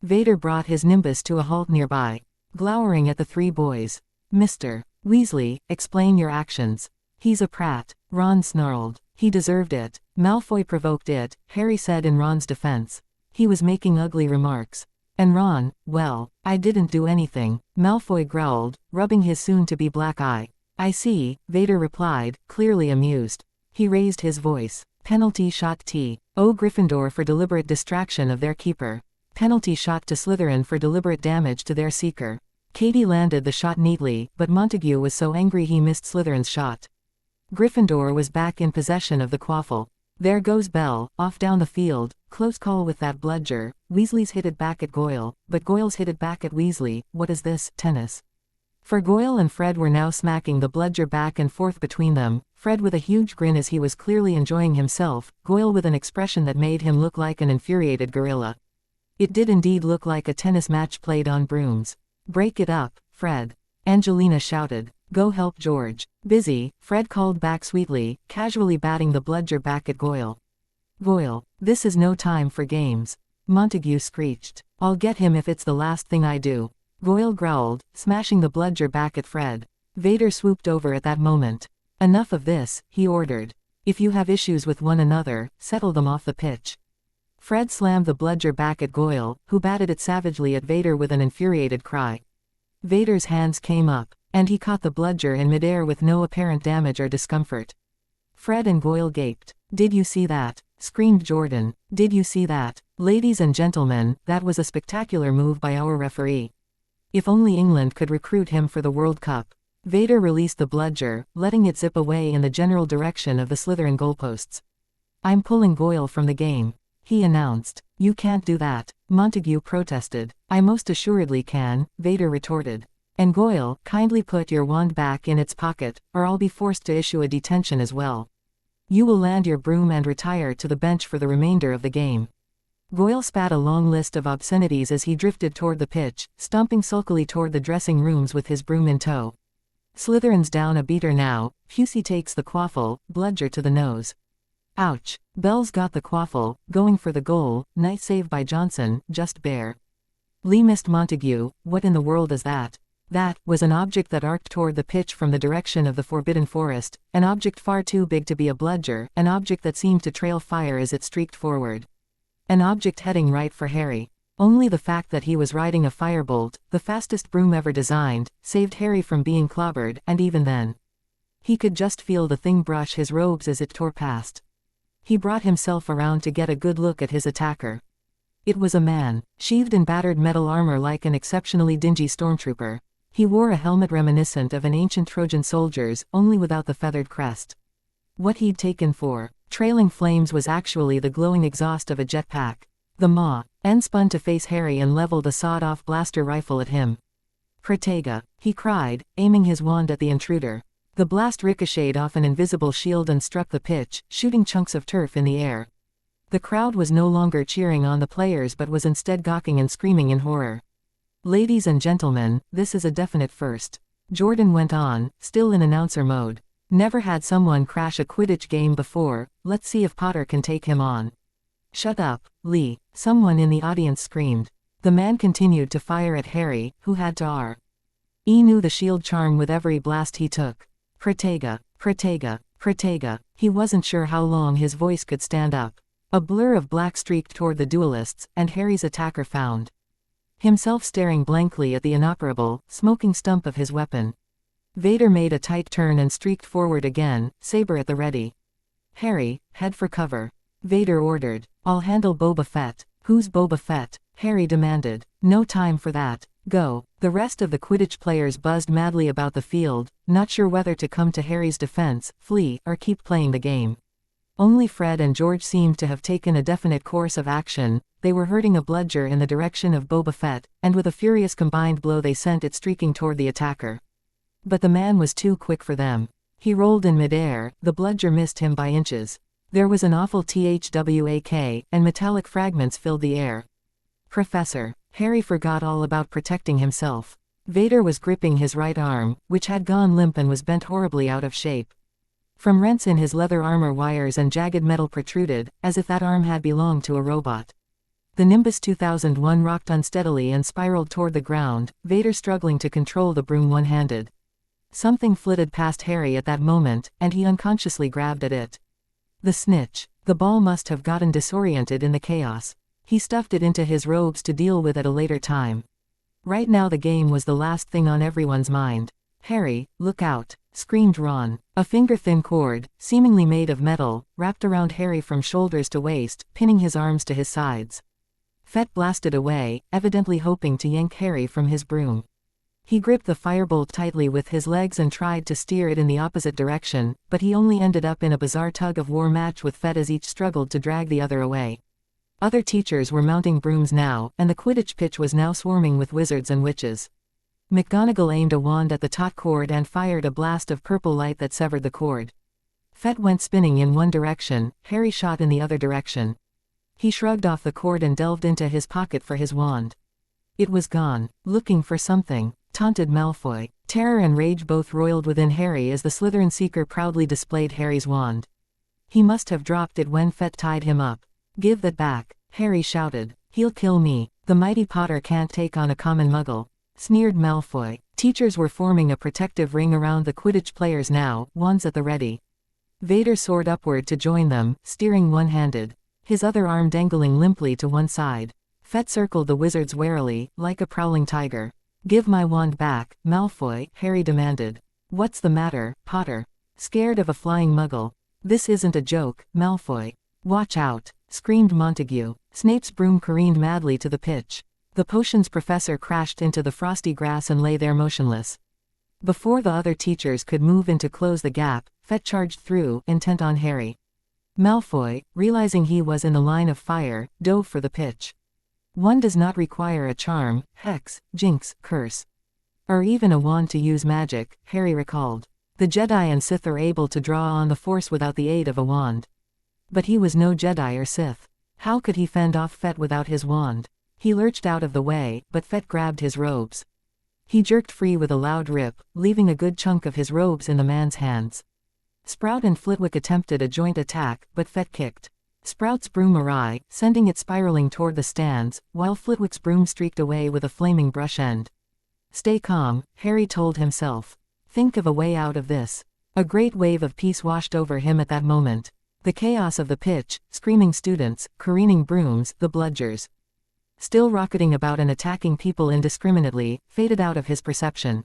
Vader brought his Nimbus to a halt nearby, glowering at the three boys. Mr. Weasley, explain your actions. He's a prat, Ron snarled. He deserved it. Malfoy provoked it, Harry said in Ron's defense. He was making ugly remarks. And Ron, well, I didn't do anything, Malfoy growled, rubbing his soon-to-be black eye. I see, Vader replied, clearly amused. He raised his voice. Penalty shot T. O Gryffindor for deliberate distraction of their keeper. Penalty shot to Slytherin for deliberate damage to their seeker. Katie landed the shot neatly, but Montague was so angry he missed Slytherin's shot. Gryffindor was back in possession of the quaffle. There goes Belle, off down the field, close call with that bludger. Weasley's hit it back at Goyle, but Goyle's hit it back at Weasley. What is this, tennis? For Goyle and Fred were now smacking the bludger back and forth between them, Fred with a huge grin as he was clearly enjoying himself, Goyle with an expression that made him look like an infuriated gorilla. It did indeed look like a tennis match played on brooms. Break it up, Fred. Angelina shouted. Go help George. Busy, Fred called back sweetly, casually batting the bludger back at Goyle. Goyle, this is no time for games. Montague screeched. I'll get him if it's the last thing I do. Goyle growled, smashing the bludger back at Fred. Vader swooped over at that moment. Enough of this, he ordered. If you have issues with one another, settle them off the pitch. Fred slammed the bludger back at Goyle, who batted it savagely at Vader with an infuriated cry. Vader's hands came up, and he caught the bludger in midair with no apparent damage or discomfort. Fred and Goyle gaped. Did you see that? Screamed Jordan. Did you see that? Ladies and gentlemen, that was a spectacular move by our referee. If only England could recruit him for the World Cup. Vader released the bludger, letting it zip away in the general direction of the Slytherin goalposts. I'm pulling Goyle from the game, he announced. You can't do that, Montague protested. I most assuredly can, Vader retorted. And Goyle, kindly put your wand back in its pocket, or I'll be forced to issue a detention as well. You will land your broom and retire to the bench for the remainder of the game. Goyle spat a long list of obscenities as he drifted toward the pitch, stomping sulkily toward the dressing rooms with his broom in tow. Slytherin's down a beater now. Pusey takes the quaffle, bludger to the nose. Ouch. Bell's got the quaffle, going for the goal. Nice save by Johnson, just bare. Lee missed Montague. What in the world is that? That was an object that arced toward the pitch from the direction of the Forbidden Forest, an object far too big to be a bludger, an object that seemed to trail fire as it streaked forward. An object heading right for Harry. Only the fact that he was riding a firebolt, the fastest broom ever designed, saved Harry from being clobbered, and even then, he could just feel the thing brush his robes as it tore past. He brought himself around to get a good look at his attacker. It was a man, sheathed in battered metal armor like an exceptionally dingy stormtrooper. He wore a helmet reminiscent of an ancient Trojan soldier's, only without the feathered crest. What he'd taken for trailing flames was actually the glowing exhaust of a jetpack. The Maw N spun to face Harry and leveled a sawed-off blaster rifle at him. Protega, he cried, aiming his wand at the intruder. The blast ricocheted off an invisible shield and struck the pitch, shooting chunks of turf in the air. The crowd was no longer cheering on the players but was instead gawking and screaming in horror. Ladies and gentlemen, this is a definite first. Jordan went on, still in announcer mode. Never had someone crash a Quidditch game before. Let's see if Potter can take him on. Shut up, Lee, someone in the audience screamed. The man continued to fire at Harry, who had to renew the shield charm with every blast he took. Protega, Protega, Protega. He wasn't sure how long his voice could stand up. A blur of black streaked toward the duelists, and Harry's attacker found himself staring blankly at the inoperable, smoking stump of his weapon. Vader made a tight turn and streaked forward again, saber at the ready. Harry, head for cover. Vader ordered. I'll handle Boba Fett. Who's Boba Fett? Harry demanded. No time for that. Go. The rest of the Quidditch players buzzed madly about the field, not sure whether to come to Harry's defense, flee, or keep playing the game. Only Fred and George seemed to have taken a definite course of action. They were hurting a bludger in the direction of Boba Fett, and with a furious combined blow they sent it streaking toward the attacker. But the man was too quick for them. He rolled in midair, the bludger missed him by inches. There was an awful thwack, and metallic fragments filled the air. Professor. Harry forgot all about protecting himself. Vader was gripping his right arm, which had gone limp and was bent horribly out of shape. From rents in his leather armor wires and jagged metal protruded, as if that arm had belonged to a robot. The Nimbus 2001 rocked unsteadily and spiraled toward the ground, Vader struggling to control the broom one-handed. Something flitted past Harry at that moment, and he unconsciously grabbed at it. The snitch. The ball must have gotten disoriented in the chaos. He stuffed it into his robes to deal with at a later time. Right now the game was the last thing on everyone's mind. Harry, look out, screamed Ron. A finger-thin cord, seemingly made of metal, wrapped around Harry from shoulders to waist, pinning his arms to his sides. Fett blasted away, evidently hoping to yank Harry from his broom. He gripped the firebolt tightly with his legs and tried to steer it in the opposite direction, but he only ended up in a bizarre tug-of-war match with Fett as each struggled to drag the other away. Other teachers were mounting brooms now, and the Quidditch pitch was now swarming with wizards and witches. McGonagall aimed a wand at the taut cord and fired a blast of purple light that severed the cord. Fett went spinning in one direction, Harry shot in the other direction. He shrugged off the cord and delved into his pocket for his wand. It was gone. Looking for something, taunted Malfoy. Terror and rage both roiled within Harry as the Slytherin Seeker proudly displayed Harry's wand. He must have dropped it when Fett tied him up. "Give that back," Harry shouted. "He'll kill me. The mighty Potter can't take on a common muggle," sneered Malfoy. Teachers were forming a protective ring around the Quidditch players now, wands at the ready. Vader soared upward to join them, steering one-handed, his other arm dangling limply to one side. Fett circled the wizards warily, like a prowling tiger. "Give my wand back, Malfoy," Harry demanded. "What's the matter, Potter? Scared of a flying muggle? This isn't a joke, Malfoy." "Watch out," screamed Montague. Snape's broom careened madly to the pitch. The potions professor crashed into the frosty grass and lay there motionless. Before the other teachers could move in to close the gap, Fett charged through, intent on Harry. Malfoy, realizing he was in the line of fire, dove for the pitch. One does not require a charm, hex, jinx, curse, or even a wand to use magic, Harry recalled. The Jedi and Sith are able to draw on the Force without the aid of a wand. But he was no Jedi or Sith. How could he fend off Fett without his wand? He lurched out of the way, but Fett grabbed his robes. He jerked free with a loud rip, leaving a good chunk of his robes in the man's hands. Sprout and Flitwick attempted a joint attack, but Fett kicked Sprout's broom awry, sending it spiraling toward the stands, while Flitwick's broom streaked away with a flaming brush end. "Stay calm," Harry told himself. "Think of a way out of this." A great wave of peace washed over him at that moment. The chaos of the pitch, screaming students, careening brooms, the bludgers, still rocketing about and attacking people indiscriminately, faded out of his perception.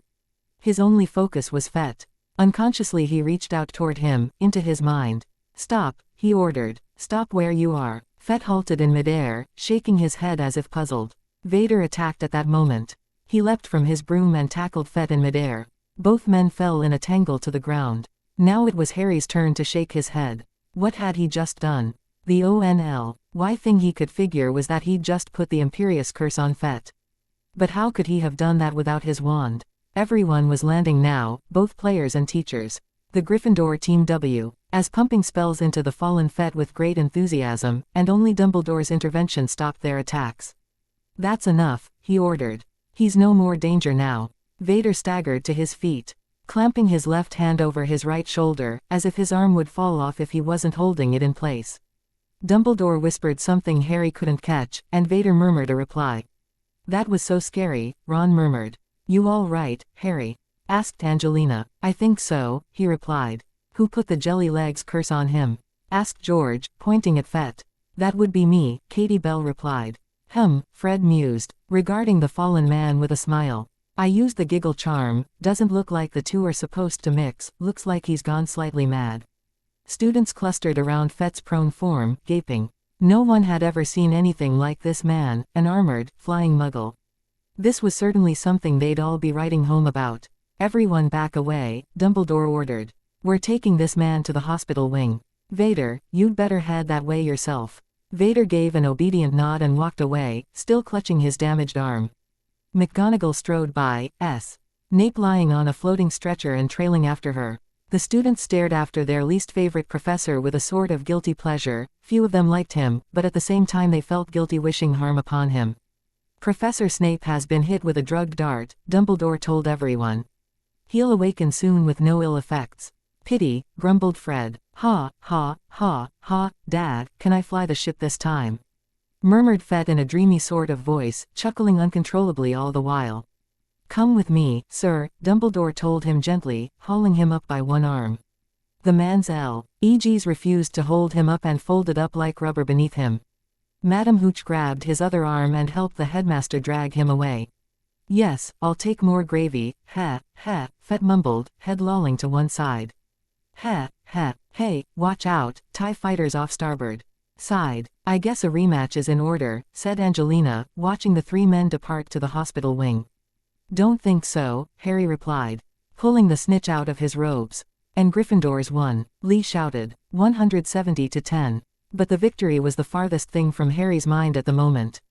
His only focus was Fett. Unconsciously he reached out toward him, into his mind. "Stop," he ordered. "Stop where you are." Fett halted in midair, shaking his head as if puzzled. Vader attacked at that moment. He leapt from his broom and tackled Fett in midair. Both men fell in a tangle to the ground. Now it was Harry's turn to shake his head. What had he just done? The only thing he could figure was that he'd just put the Imperius curse on Fett. But how could he have done that without his wand? Everyone was landing now, both players and teachers. The Gryffindor Team W, as pumping spells into the fallen Fett with great enthusiasm, and only Dumbledore's intervention stopped their attacks. "That's enough," he ordered. "He's no more danger now." Vader staggered to his feet, clamping his left hand over his right shoulder, as if his arm would fall off if he wasn't holding it in place. Dumbledore whispered something Harry couldn't catch, and Vader murmured a reply. "That was so scary," Ron murmured. "You all right, Harry?" asked Angelina. "I think so," he replied. "Who put the jelly legs curse on him?" asked George, pointing at Fett. "That would be me," Katie Bell replied. Fred mused, regarding the fallen man with a smile. "I used the giggle charm, doesn't look like the two are supposed to mix, looks like he's gone slightly mad." Students clustered around Fett's prone form, gaping. No one had ever seen anything like this man, an armored, flying muggle. This was certainly something they'd all be writing home about. "Everyone back away," Dumbledore ordered. "We're taking this man to the hospital wing. Vader, you'd better head that way yourself." Vader gave an obedient nod and walked away, still clutching his damaged arm. McGonagall strode by, Snape lying on a floating stretcher and trailing after her. The students stared after their least favorite professor with a sort of guilty pleasure. Few of them liked him, but at the same time they felt guilty wishing harm upon him. "Professor Snape has been hit with a drugged dart," Dumbledore told everyone. "He'll awaken soon with no ill effects." "Pity," grumbled Fred. Ha, Dad, can I fly the ship this time?" murmured Fett in a dreamy sort of voice, chuckling uncontrollably all the while. "Come with me, sir," Dumbledore told him gently, hauling him up by one arm. The man's legs refused to hold him up and folded up like rubber beneath him. Madam Hooch grabbed his other arm and helped the headmaster drag him away. "Yes, I'll take more gravy, Fett mumbled, head lolling to one side. Hey, watch out, TIE fighters off starboard side." "I guess a rematch is in order," said Angelina, watching the three men depart to the hospital wing. Don't think so, Harry replied, pulling the snitch out of his robes. And Gryffindors won, Lee shouted, 170-10. But the victory was the farthest thing from Harry's mind at the moment.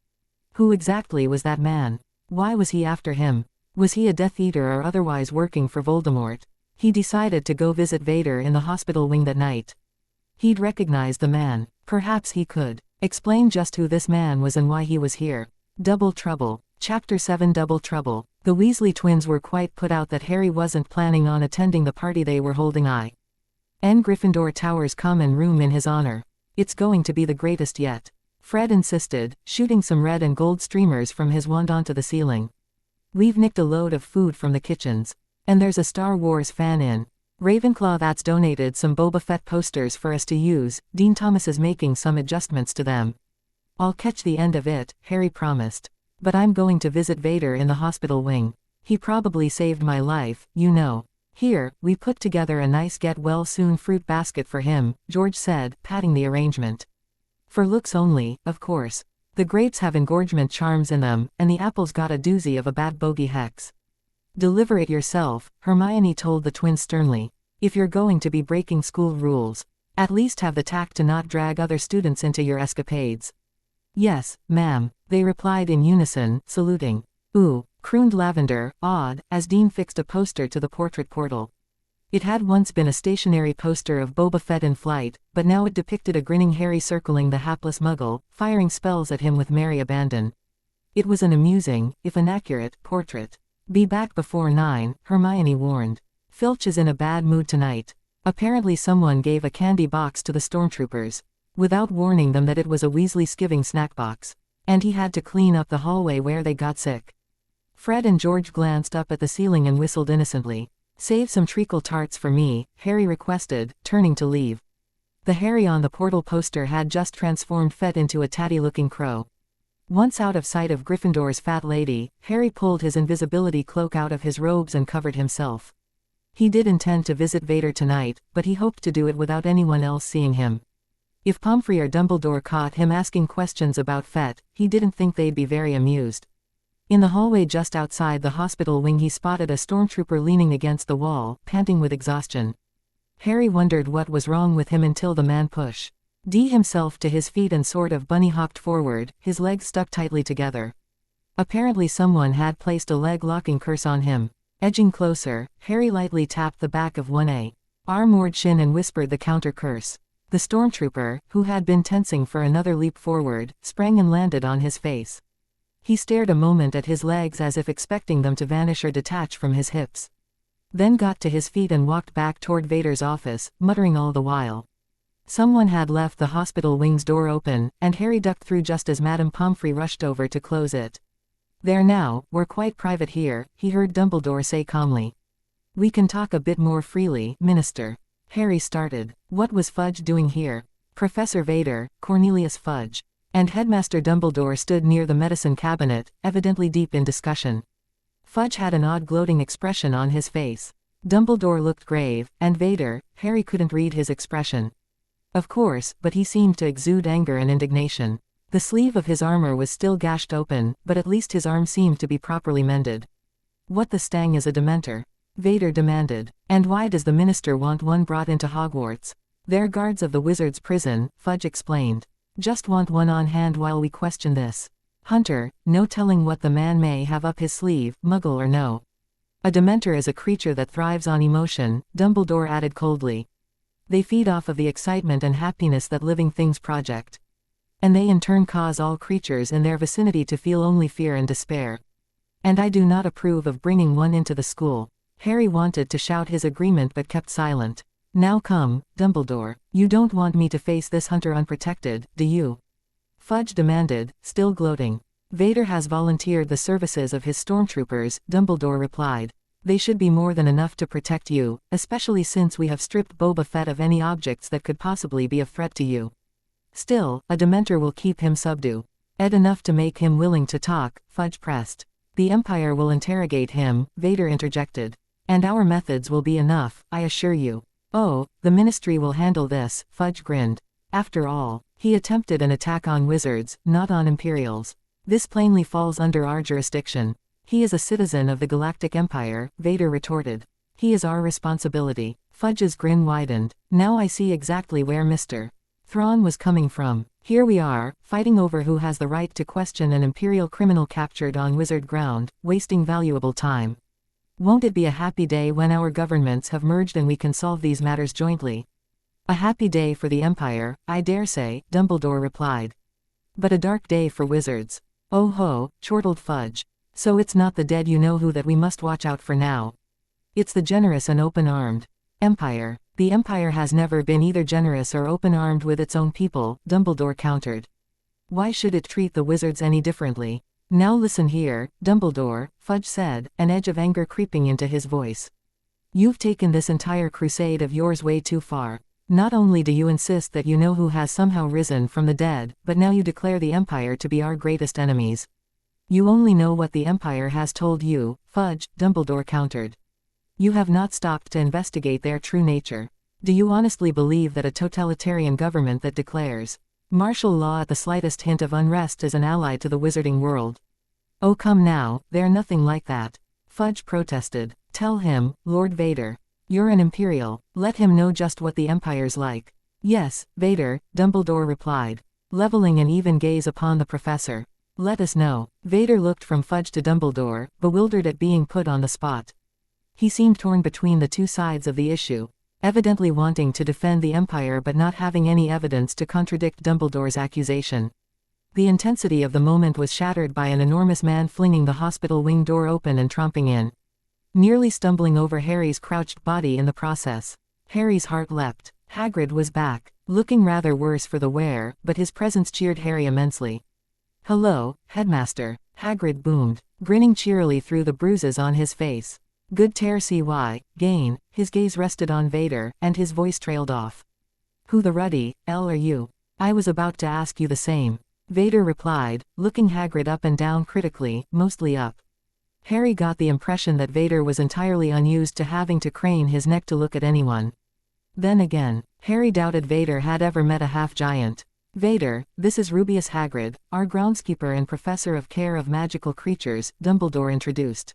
Who exactly was that man? Why was he after him? Was he a Death Eater or otherwise working for Voldemort? He decided to go visit Vader in the hospital wing that night. He'd recognize the man. Perhaps he could explain just who this man was and why he was here. Double Trouble. Chapter 7 Double Trouble. The Weasley twins were quite put out that Harry wasn't planning on attending the party they were holding. Gryffindor Tower's common room in his honor. It's going to be the greatest yet. Fred insisted, shooting some red and gold streamers from his wand onto the ceiling. We've nicked a load of food from the kitchens. And there's a Star Wars fan in Ravenclaw that's donated some Boba Fett posters for us to use. Dean Thomas is making some adjustments to them. I'll catch the end of it, Harry promised. But I'm going to visit Vader in the hospital wing. He probably saved my life, you know. Here, we put together a nice get-well-soon fruit basket for him, George said, patting the arrangement. For looks only, of course. The grapes have engorgement charms in them, and the apples got a doozy of a bad bogey hex. Deliver it yourself, Hermione told the twins sternly. If you're going to be breaking school rules, at least have the tact to not drag other students into your escapades. Yes, ma'am, they replied in unison, saluting. Ooh, crooned Lavender, awed, as Dean fixed a poster to the portrait portal. It had once been a stationary poster of Boba Fett in flight, but now it depicted a grinning Harry circling the hapless Muggle, firing spells at him with merry abandon. It was an amusing, if inaccurate, portrait. Be back before 9, Hermione warned. Filch is in a bad mood tonight. Apparently someone gave a candy box to the Stormtroopers, without warning them that it was a Weasley-skiving snack box. And he had to clean up the hallway where they got sick. Fred and George glanced up at the ceiling and whistled innocently. Save some treacle tarts for me, Harry requested, turning to leave. The Harry on the portal poster had just transformed Fett into a tatty-looking crow. Once out of sight of Gryffindor's fat lady, Harry pulled his invisibility cloak out of his robes and covered himself. He did intend to visit Vader tonight, but he hoped to do it without anyone else seeing him. If Pomfrey or Dumbledore caught him asking questions about Fett, he didn't think they'd be very amused. In the hallway just outside the hospital wing he spotted a Stormtrooper leaning against the wall, panting with exhaustion. Harry wondered what was wrong with him until the man pushed himself to his feet and sort of bunny-hopped forward, his legs stuck tightly together. Apparently someone had placed a leg-locking curse on him. Edging closer, Harry lightly tapped the back of one armored shin and whispered the counter-curse. The Stormtrooper, who had been tensing for another leap forward, sprang and landed on his face. He stared a moment at his legs as if expecting them to vanish or detach from his hips. Then got to his feet and walked back toward Vader's office, muttering all the while. Someone had left the hospital wing's door open, and Harry ducked through just as Madame Pomfrey rushed over to close it. There now, we're quite private here, he heard Dumbledore say calmly. We can talk a bit more freely, Minister. Harry started. What was Fudge doing here? Professor Vader, Cornelius Fudge, and Headmaster Dumbledore stood near the medicine cabinet, evidently deep in discussion. Fudge had an odd gloating expression on his face. Dumbledore looked grave, and Vader, Harry couldn't read his expression. Of course, but he seemed to exude anger and indignation. The sleeve of his armor was still gashed open, but at least his arm seemed to be properly mended. What the stang is a Dementor? Vader demanded. And why does the minister want one brought into Hogwarts? They're guards of the wizard's prison, Fudge explained. Just want one on hand while we question this Hunter, no telling what the man may have up his sleeve, Muggle or no. A Dementor is a creature that thrives on emotion, Dumbledore added coldly. They feed off of the excitement and happiness that living things project. And they in turn cause all creatures in their vicinity to feel only fear and despair. And I do not approve of bringing one into the school. Harry wanted to shout his agreement but kept silent. Now come, Dumbledore, you don't want me to face this hunter unprotected, do you? Fudge demanded, still gloating. Vader has volunteered the services of his stormtroopers, Dumbledore replied. They should be more than enough to protect you, especially since we have stripped Boba Fett of any objects that could possibly be a threat to you. Still, a Dementor will keep him subdued. Enough to make him willing to talk, Fudge pressed. The Empire will interrogate him, Vader interjected. And our methods will be enough, I assure you. Oh, the Ministry will handle this, Fudge grinned. After all, he attempted an attack on wizards, not on Imperials. This plainly falls under our jurisdiction. He is a citizen of the Galactic Empire, Vader retorted. He is our responsibility. Fudge's grin widened. Now I see exactly where Mr. Thrawn was coming from. Here we are, fighting over who has the right to question an Imperial criminal captured on wizard ground, wasting valuable time. Won't it be a happy day when our governments have merged and we can solve these matters jointly? A happy day for the Empire, I dare say, Dumbledore replied. But a dark day for wizards. Oh ho, chortled Fudge. So it's not the dead you know who that we must watch out for now. It's the generous and open-armed Empire. The Empire has never been either generous or open-armed with its own people, Dumbledore countered. Why should it treat the wizards any differently? Now listen here, Dumbledore, Fudge said, an edge of anger creeping into his voice. You've taken this entire crusade of yours way too far. Not only do you insist that you know who has somehow risen from the dead, but now you declare the Empire to be our greatest enemies. You only know what the Empire has told you, Fudge, Dumbledore countered. You have not stopped to investigate their true nature. Do you honestly believe that a totalitarian government that declares martial law at the slightest hint of unrest is an ally to the wizarding world? Oh come now, they're nothing like that. Fudge protested. Tell him, Lord Vader. You're an Imperial, let him know just what the Empire's like. Yes, Vader, Dumbledore replied, leveling an even gaze upon the professor. Let us know. Vader looked from Fudge to Dumbledore, bewildered at being put on the spot. He seemed torn between the two sides of the issue, evidently wanting to defend the Empire but not having any evidence to contradict Dumbledore's accusation. The intensity of the moment was shattered by an enormous man flinging the hospital wing door open and tromping in, nearly stumbling over Harry's crouched body in the process. Harry's heart leapt. Hagrid was back, looking rather worse for the wear, but his presence cheered Harry immensely. Hello, Headmaster, Hagrid boomed, grinning cheerily through the bruises on his face. Good tear CY, gain. His gaze rested on Vader, and his voice trailed off. Who the ruddy L are you? I was about to ask you the same. Vader replied, looking Hagrid up and down critically, mostly up. Harry got the impression that Vader was entirely unused to having to crane his neck to look at anyone. Then again, Harry doubted Vader had ever met a half-giant. Vader, this is Rubeus Hagrid, our groundskeeper and professor of care of magical creatures, Dumbledore introduced.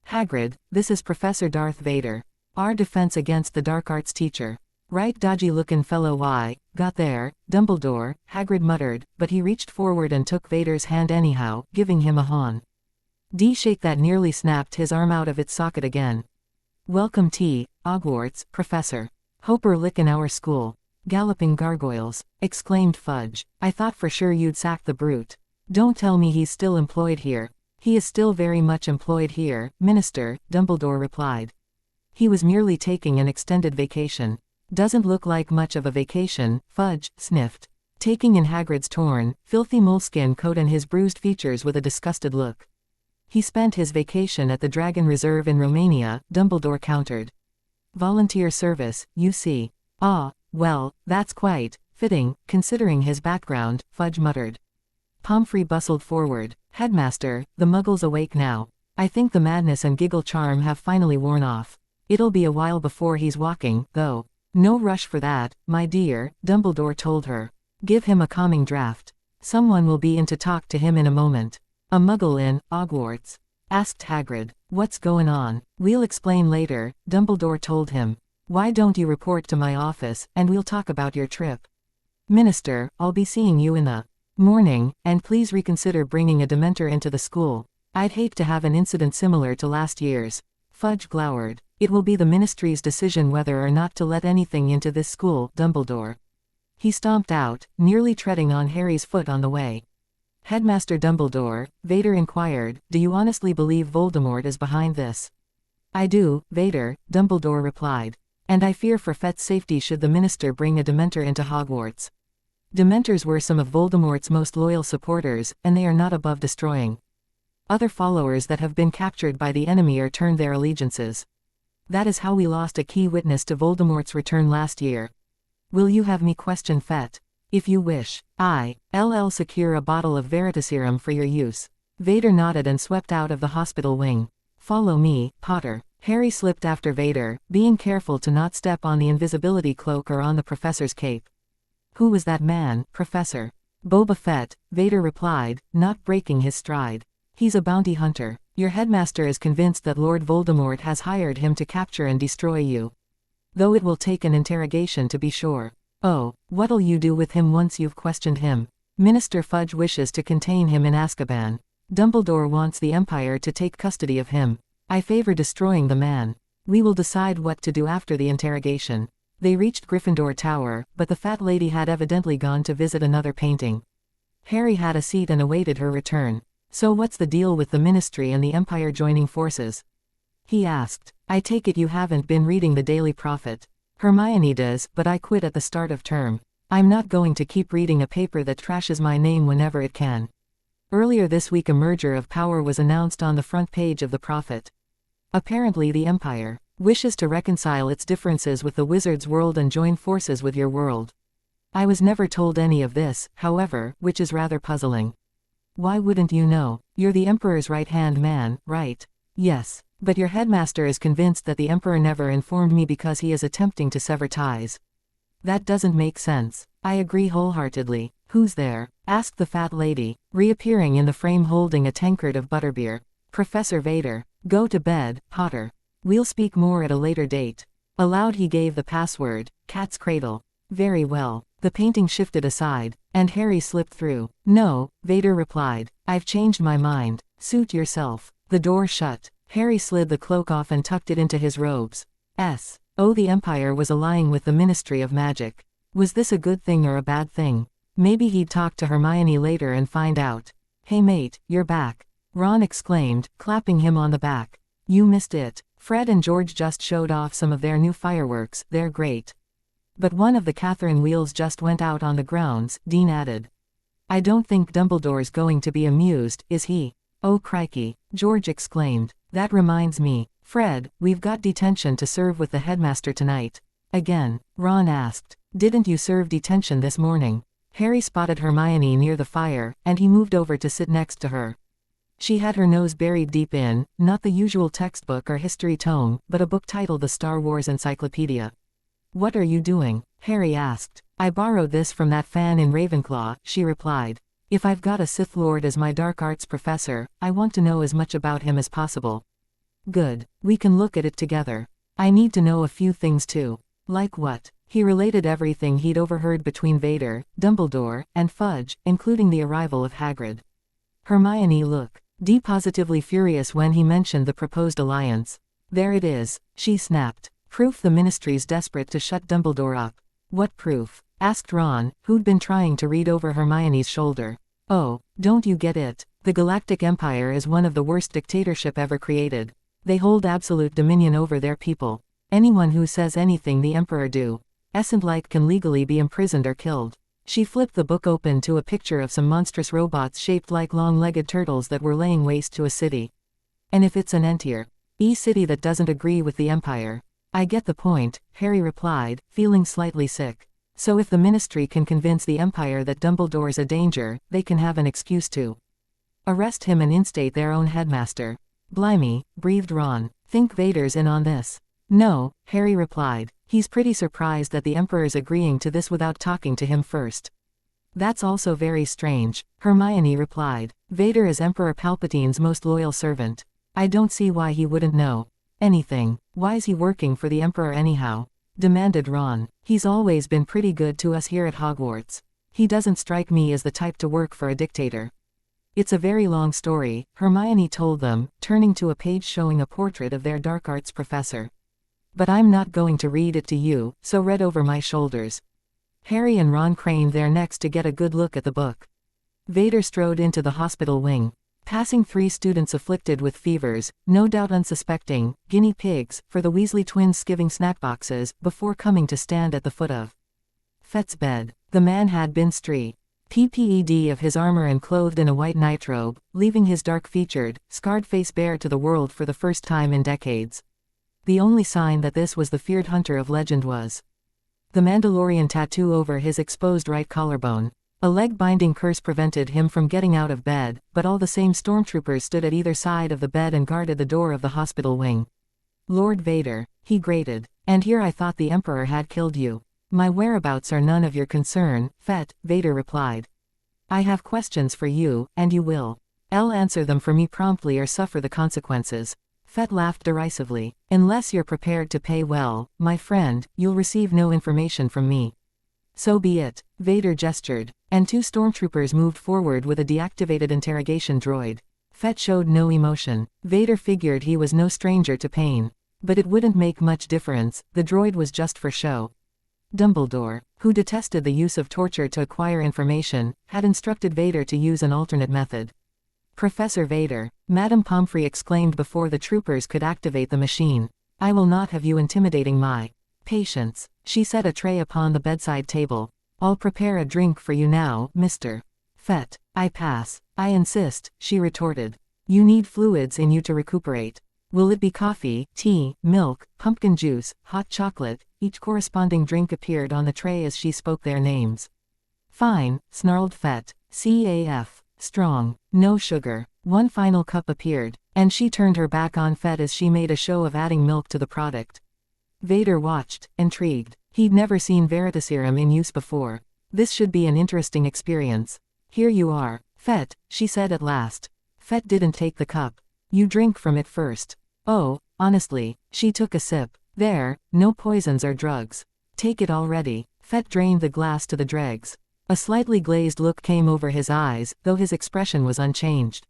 Hagrid, this is Professor Darth Vader, our defense against the dark arts teacher. Right dodgy-lookin' fellow. Why, got there, Dumbledore, Hagrid muttered, but he reached forward and took Vader's hand anyhow, giving him a hawn. Shake that nearly snapped his arm out of its socket again. Welcome to Hogwarts, Professor. Hoper lickin' our school. Galloping gargoyles, exclaimed Fudge. I thought for sure you'd sack the brute. Don't tell me he's still employed here. He is still very much employed here, Minister, Dumbledore replied. He was merely taking an extended vacation. Doesn't look like much of a vacation, Fudge sniffed, taking in Hagrid's torn, filthy moleskin coat and his bruised features with a disgusted look. He spent his vacation at the Dragon Reserve in Romania, Dumbledore countered. Volunteer service, you see. Ah, well, that's quite fitting, considering his background, Fudge muttered. Pomfrey bustled forward. Headmaster, the muggle's awake now. I think the madness and giggle charm have finally worn off. It'll be a while before he's walking, though. No rush for that, my dear, Dumbledore told her. Give him a calming draft. Someone will be in to talk to him in a moment. A muggle in Hogwarts? Asked Hagrid. What's going on? We'll explain later, Dumbledore told him. Why don't you report to my office, and we'll talk about your trip. Minister, I'll be seeing you in the morning, and please reconsider bringing a Dementor into the school. I'd hate to have an incident similar to last year's. Fudge glowered. It will be the Ministry's decision whether or not to let anything into this school, Dumbledore. He stomped out, nearly treading on Harry's foot on the way. Headmaster Dumbledore, Vader inquired, do you honestly believe Voldemort is behind this? I do, Vader, Dumbledore replied. And I fear for Fett's safety should the Minister bring a Dementor into Hogwarts. Dementors were some of Voldemort's most loyal supporters, and they are not above destroying other followers that have been captured by the enemy or turned their allegiances. That is how we lost a key witness to Voldemort's return last year. Will you have me question Fett? If you wish. I'll secure a bottle of Veritaserum for your use. Vader nodded and swept out of the hospital wing. Follow me, Potter. Harry slipped after Vader, being careful to not step on the invisibility cloak or on the professor's cape. Who was that man, Professor? Boba Fett, Vader replied, not breaking his stride. He's a bounty hunter. Your headmaster is convinced that Lord Voldemort has hired him to capture and destroy you. Though it will take an interrogation to be sure. Oh, what'll you do with him once you've questioned him? Minister Fudge wishes to contain him in Azkaban. Dumbledore wants the Empire to take custody of him. I favor destroying the man. We will decide what to do after the interrogation. They reached Gryffindor Tower, but the fat lady had evidently gone to visit another painting. Harry had a seat and awaited her return. So what's the deal with the Ministry and the Empire joining forces? He asked. I take it you haven't been reading the Daily Prophet. Hermione does, but I quit at the start of term. I'm not going to keep reading a paper that trashes my name whenever it can. Earlier this week a merger of power was announced on the front page of the Prophet. Apparently the Empire wishes to reconcile its differences with the wizard's world and join forces with your world. I was never told any of this, however, which is rather puzzling. Why wouldn't you know? You're the Emperor's right-hand man, right? Yes, but your headmaster is convinced that the Emperor never informed me because he is attempting to sever ties. That doesn't make sense. I agree wholeheartedly. Who's there? Asked the fat lady, reappearing in the frame holding a tankard of butterbeer. Professor Vader. Go to bed, Potter. We'll speak more at a later date. Aloud he gave the password, Cat's Cradle. Very well. The painting shifted aside, and Harry slipped through. No, Vader replied. I've changed my mind. Suit yourself. The door shut. Harry slid the cloak off and tucked it into his robes. Oh, the Empire was allying with the Ministry of Magic. Was this a good thing or a bad thing? Maybe he'd talk to Hermione later and find out. Hey mate, you're back. Ron exclaimed, clapping him on the back. You missed it. Fred and George just showed off some of their new fireworks, they're great. But one of the Catherine wheels just went out on the grounds, Dean added. I don't think Dumbledore's going to be amused, is he? Oh crikey, George exclaimed. That reminds me, Fred, we've got detention to serve with the headmaster tonight. Again, Ron asked. Didn't you serve detention this morning? Harry spotted Hermione near the fire, and he moved over to sit next to her. She had her nose buried deep in, not the usual textbook or history tome, but a book titled The Star Wars Encyclopedia. What are you doing? Harry asked. I borrowed this from that fan in Ravenclaw, she replied. If I've got a Sith Lord as my dark arts professor, I want to know as much about him as possible. Good. We can look at it together. I need to know a few things too. Like what? He related everything he'd overheard between Vader, Dumbledore, and Fudge, including the arrival of Hagrid. Hermione looked positively furious when he mentioned the proposed alliance. There it is, she snapped. Proof the Ministry's desperate to shut Dumbledore up. What proof? Asked Ron, who'd been trying to read over Hermione's shoulder. Oh, don't you get it? The Galactic Empire is one of the worst dictatorship ever created. They hold absolute dominion over their people. Anyone who says anything the Emperor isn't like can legally be imprisoned or killed. She flipped the book open to a picture of some monstrous robots shaped like long-legged turtles that were laying waste to a city. And if it's an entire city that doesn't agree with the Empire? I get the point, Harry replied, feeling slightly sick. So if the Ministry can convince the Empire that Dumbledore's a danger, they can have an excuse to arrest him and instate their own headmaster. Blimey, breathed Ron. Think Vader's in on this? No, Harry replied. He's pretty surprised that the Emperor's agreeing to this without talking to him first. That's also very strange, Hermione replied. Vader is Emperor Palpatine's most loyal servant. I don't see why he wouldn't know anything. Why's he working for the Emperor anyhow? Demanded Ron. He's always been pretty good to us here at Hogwarts. He doesn't strike me as the type to work for a dictator. It's a very long story, Hermione told them, turning to a page showing a portrait of their dark arts professor. But I'm not going to read it to you, so read over my shoulders. Harry and Ron craned their necks to get a good look at the book. Vader strode into the hospital wing, passing 3 students afflicted with fevers, no doubt unsuspecting, guinea pigs, for the Weasley twins skiving snack boxes, before coming to stand at the foot of Fett's bed. The man had been pped of his armor and clothed in a white nightrobe, leaving his dark-featured, scarred face bare to the world for the first time in decades. The only sign that this was the feared hunter of legend was the Mandalorian tattoo over his exposed right collarbone. A leg-binding curse prevented him from getting out of bed, but all the same stormtroopers stood at either side of the bed and guarded the door of the hospital wing. Lord Vader, he grated. And here I thought the Emperor had killed you. My whereabouts are none of your concern, Fett, Vader replied. I have questions for you, and you will I'll answer them for me promptly or suffer the consequences. Fett laughed derisively. Unless you're prepared to pay well, my friend, you'll receive no information from me. So be it. Vader gestured, and 2 stormtroopers moved forward with a deactivated interrogation droid. Fett showed no emotion. Vader figured he was no stranger to pain. But it wouldn't make much difference, the droid was just for show. Dumbledore, who detested the use of torture to acquire information, had instructed Vader to use an alternate method. Professor Vader, Madame Pomfrey exclaimed before the troopers could activate the machine. I will not have you intimidating my patience. She set a tray upon the bedside table. I'll prepare a drink for you now, Mr. Fett. I pass. I insist, she retorted. You need fluids in you to recuperate. Will it be coffee, tea, milk, pumpkin juice, hot chocolate? Each corresponding drink appeared on the tray as she spoke their names. Fine, snarled Fett. CAF. Strong. No sugar. One final cup appeared, and she turned her back on Fett as she made a show of adding milk to the product. Vader watched, intrigued. He'd never seen Veritaserum in use before. This should be an interesting experience. Here you are, Fett, she said at last. Fett didn't take the cup. You drink from it first. Oh, honestly, she took a sip. There, no poisons or drugs. Take it already. Fett drained the glass to the dregs. A slightly glazed look came over his eyes, though his expression was unchanged.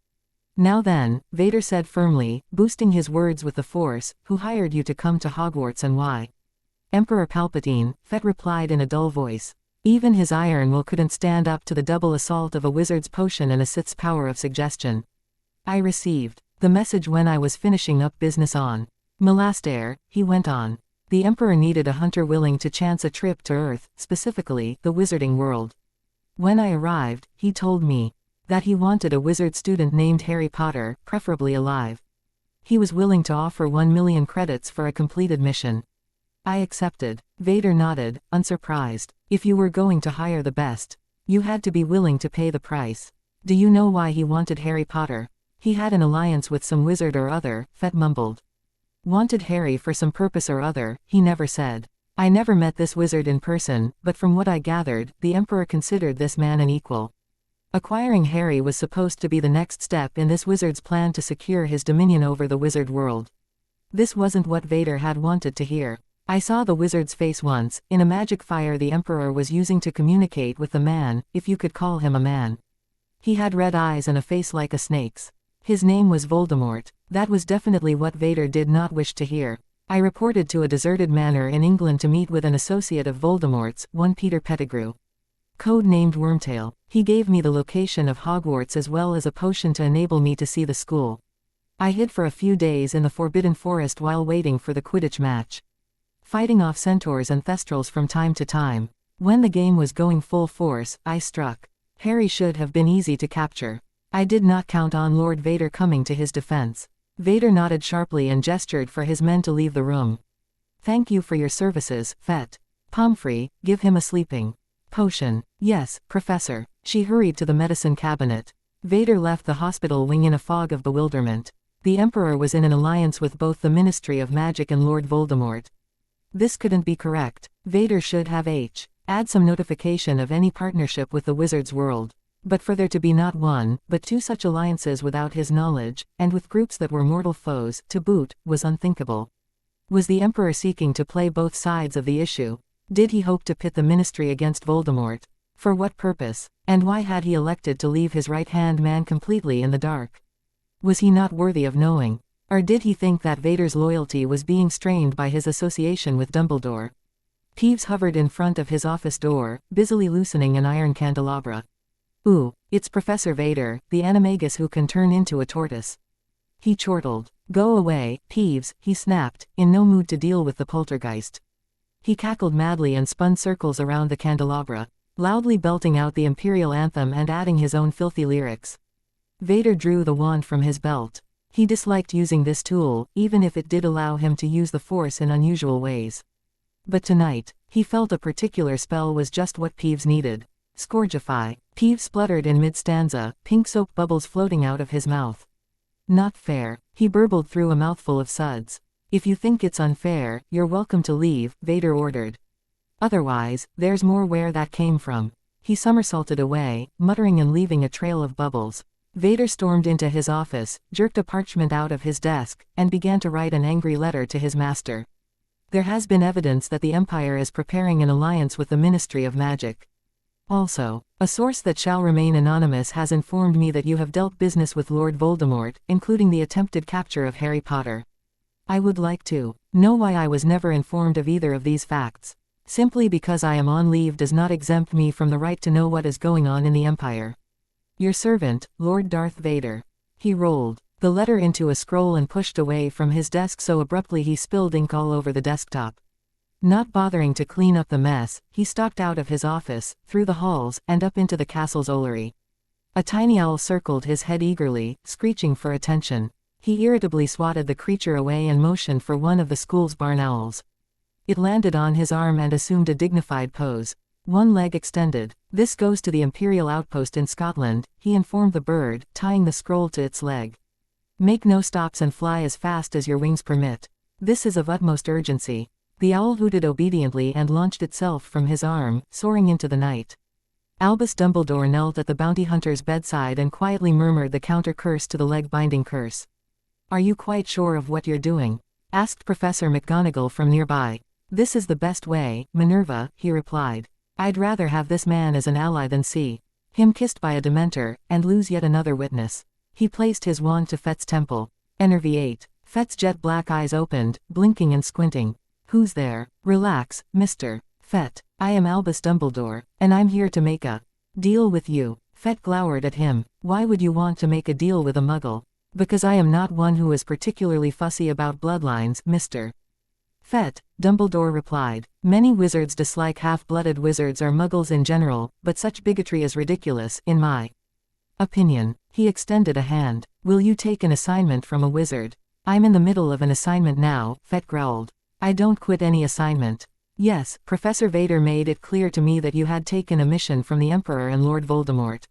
Now then, Vader said firmly, boosting his words with the Force, who hired you to come to Hogwarts and why? Emperor Palpatine, Fett replied in a dull voice. Even his iron will couldn't stand up to the double assault of a wizard's potion and a Sith's power of suggestion. I received the message when I was finishing up business on Malastair, he went on. The Emperor needed a hunter willing to chance a trip to Earth, specifically, the wizarding world. When I arrived, he told me that he wanted a wizard student named Harry Potter, preferably alive. He was willing to offer 1 million credits for a completed mission. I accepted. Vader nodded, unsurprised. If you were going to hire the best, you had to be willing to pay the price. Do you know why he wanted Harry Potter? He had an alliance with some wizard or other, Fett mumbled. Wanted Harry for some purpose or other, he never said. I never met this wizard in person, but from what I gathered, the Emperor considered this man an equal. Acquiring Harry was supposed to be the next step in this wizard's plan to secure his dominion over the wizard world. This wasn't what Vader had wanted to hear. I saw the wizard's face once, in a magic fire the Emperor was using to communicate with the man, if you could call him a man. He had red eyes and a face like a snake's. His name was Voldemort. That was definitely what Vader did not wish to hear. I reported to a deserted manor in England to meet with an associate of Voldemort's, one Peter Pettigrew. Code-named Wormtail. He gave me the location of Hogwarts as well as a potion to enable me to see the school. I hid for a few days in the Forbidden Forest while waiting for the Quidditch match. Fighting off centaurs and thestrals from time to time. When the game was going full force, I struck. Harry should have been easy to capture. I did not count on Lord Vader coming to his defense. Vader nodded sharply and gestured for his men to leave the room. Thank you for your services, Fett. Pomfrey, give him a sleeping potion. Yes, Professor. She hurried to the medicine cabinet. Vader left the hospital wing in a fog of bewilderment. The Emperor was in an alliance with both the Ministry of Magic and Lord Voldemort. This couldn't be correct. Vader should have add some notification of any partnership with the wizard's world. But for there to be not one, but 2 such alliances without his knowledge, and with groups that were mortal foes, to boot, was unthinkable. Was the Emperor seeking to play both sides of the issue? Did he hope to pit the Ministry against Voldemort? For what purpose? And why had he elected to leave his right-hand man completely in the dark? Was he not worthy of knowing? Or did he think that Vader's loyalty was being strained by his association with Dumbledore? Peeves hovered in front of his office door, busily loosening an iron candelabra. Ooh, it's Professor Vader, the animagus who can turn into a tortoise. He chortled. Go away, Peeves, he snapped, in no mood to deal with the poltergeist. He cackled madly and spun circles around the candelabra, loudly belting out the Imperial anthem and adding his own filthy lyrics. Vader drew the wand from his belt. He disliked using this tool, even if it did allow him to use the Force in unusual ways. But tonight, he felt a particular spell was just what Peeves needed. Scourgify. Peeves spluttered in mid-stanza, pink soap bubbles floating out of his mouth. Not fair. He burbled through a mouthful of suds. If you think it's unfair, you're welcome to leave, Vader ordered. Otherwise, there's more where that came from. He somersaulted away, muttering and leaving a trail of bubbles. Vader stormed into his office, jerked a parchment out of his desk, and began to write an angry letter to his master. There has been evidence that the Empire is preparing an alliance with the Ministry of Magic. Also, a source that shall remain anonymous has informed me that you have dealt business with Lord Voldemort, including the attempted capture of Harry Potter. I would like to know why I was never informed of either of these facts. Simply because I am on leave does not exempt me from the right to know what is going on in the Empire. Your servant, Lord Darth Vader. He rolled the letter into a scroll and pushed away from his desk so abruptly he spilled ink all over the desktop. Not bothering to clean up the mess, he stalked out of his office, through the halls, and up into the castle's orrery. A tiny owl circled his head eagerly, screeching for attention. He irritably swatted the creature away and motioned for one of the school's barn owls. It landed on his arm and assumed a dignified pose. One leg extended. This goes to the Imperial outpost in Scotland, he informed the bird, tying the scroll to its leg. Make no stops and fly as fast as your wings permit. This is of utmost urgency. The owl hooted obediently and launched itself from his arm, soaring into the night. Albus Dumbledore knelt at the bounty hunter's bedside and quietly murmured the counter curse to the leg-binding curse. Are you quite sure of what you're doing? Asked Professor McGonagall from nearby. This is the best way, Minerva, he replied. I'd rather have this man as an ally than see him kissed by a Dementor, and lose yet another witness. He placed his wand to Fett's temple. Enervate. Fett's jet black eyes opened, blinking and squinting. Who's there? Relax, Mr. Fett. I am Albus Dumbledore, and I'm here to make a deal with you. Fett glowered at him. Why would you want to make a deal with a muggle? Because I am not one who is particularly fussy about bloodlines, Mr. Fett, Dumbledore replied. Many wizards dislike half-blooded wizards or muggles in general, but such bigotry is ridiculous, in my opinion. He extended a hand. Will you take an assignment from a wizard? I'm in the middle of an assignment now, Fett growled. I don't quit any assignment. Yes, Professor Vader made it clear to me that you had taken a mission from the Emperor and Lord Voldemort.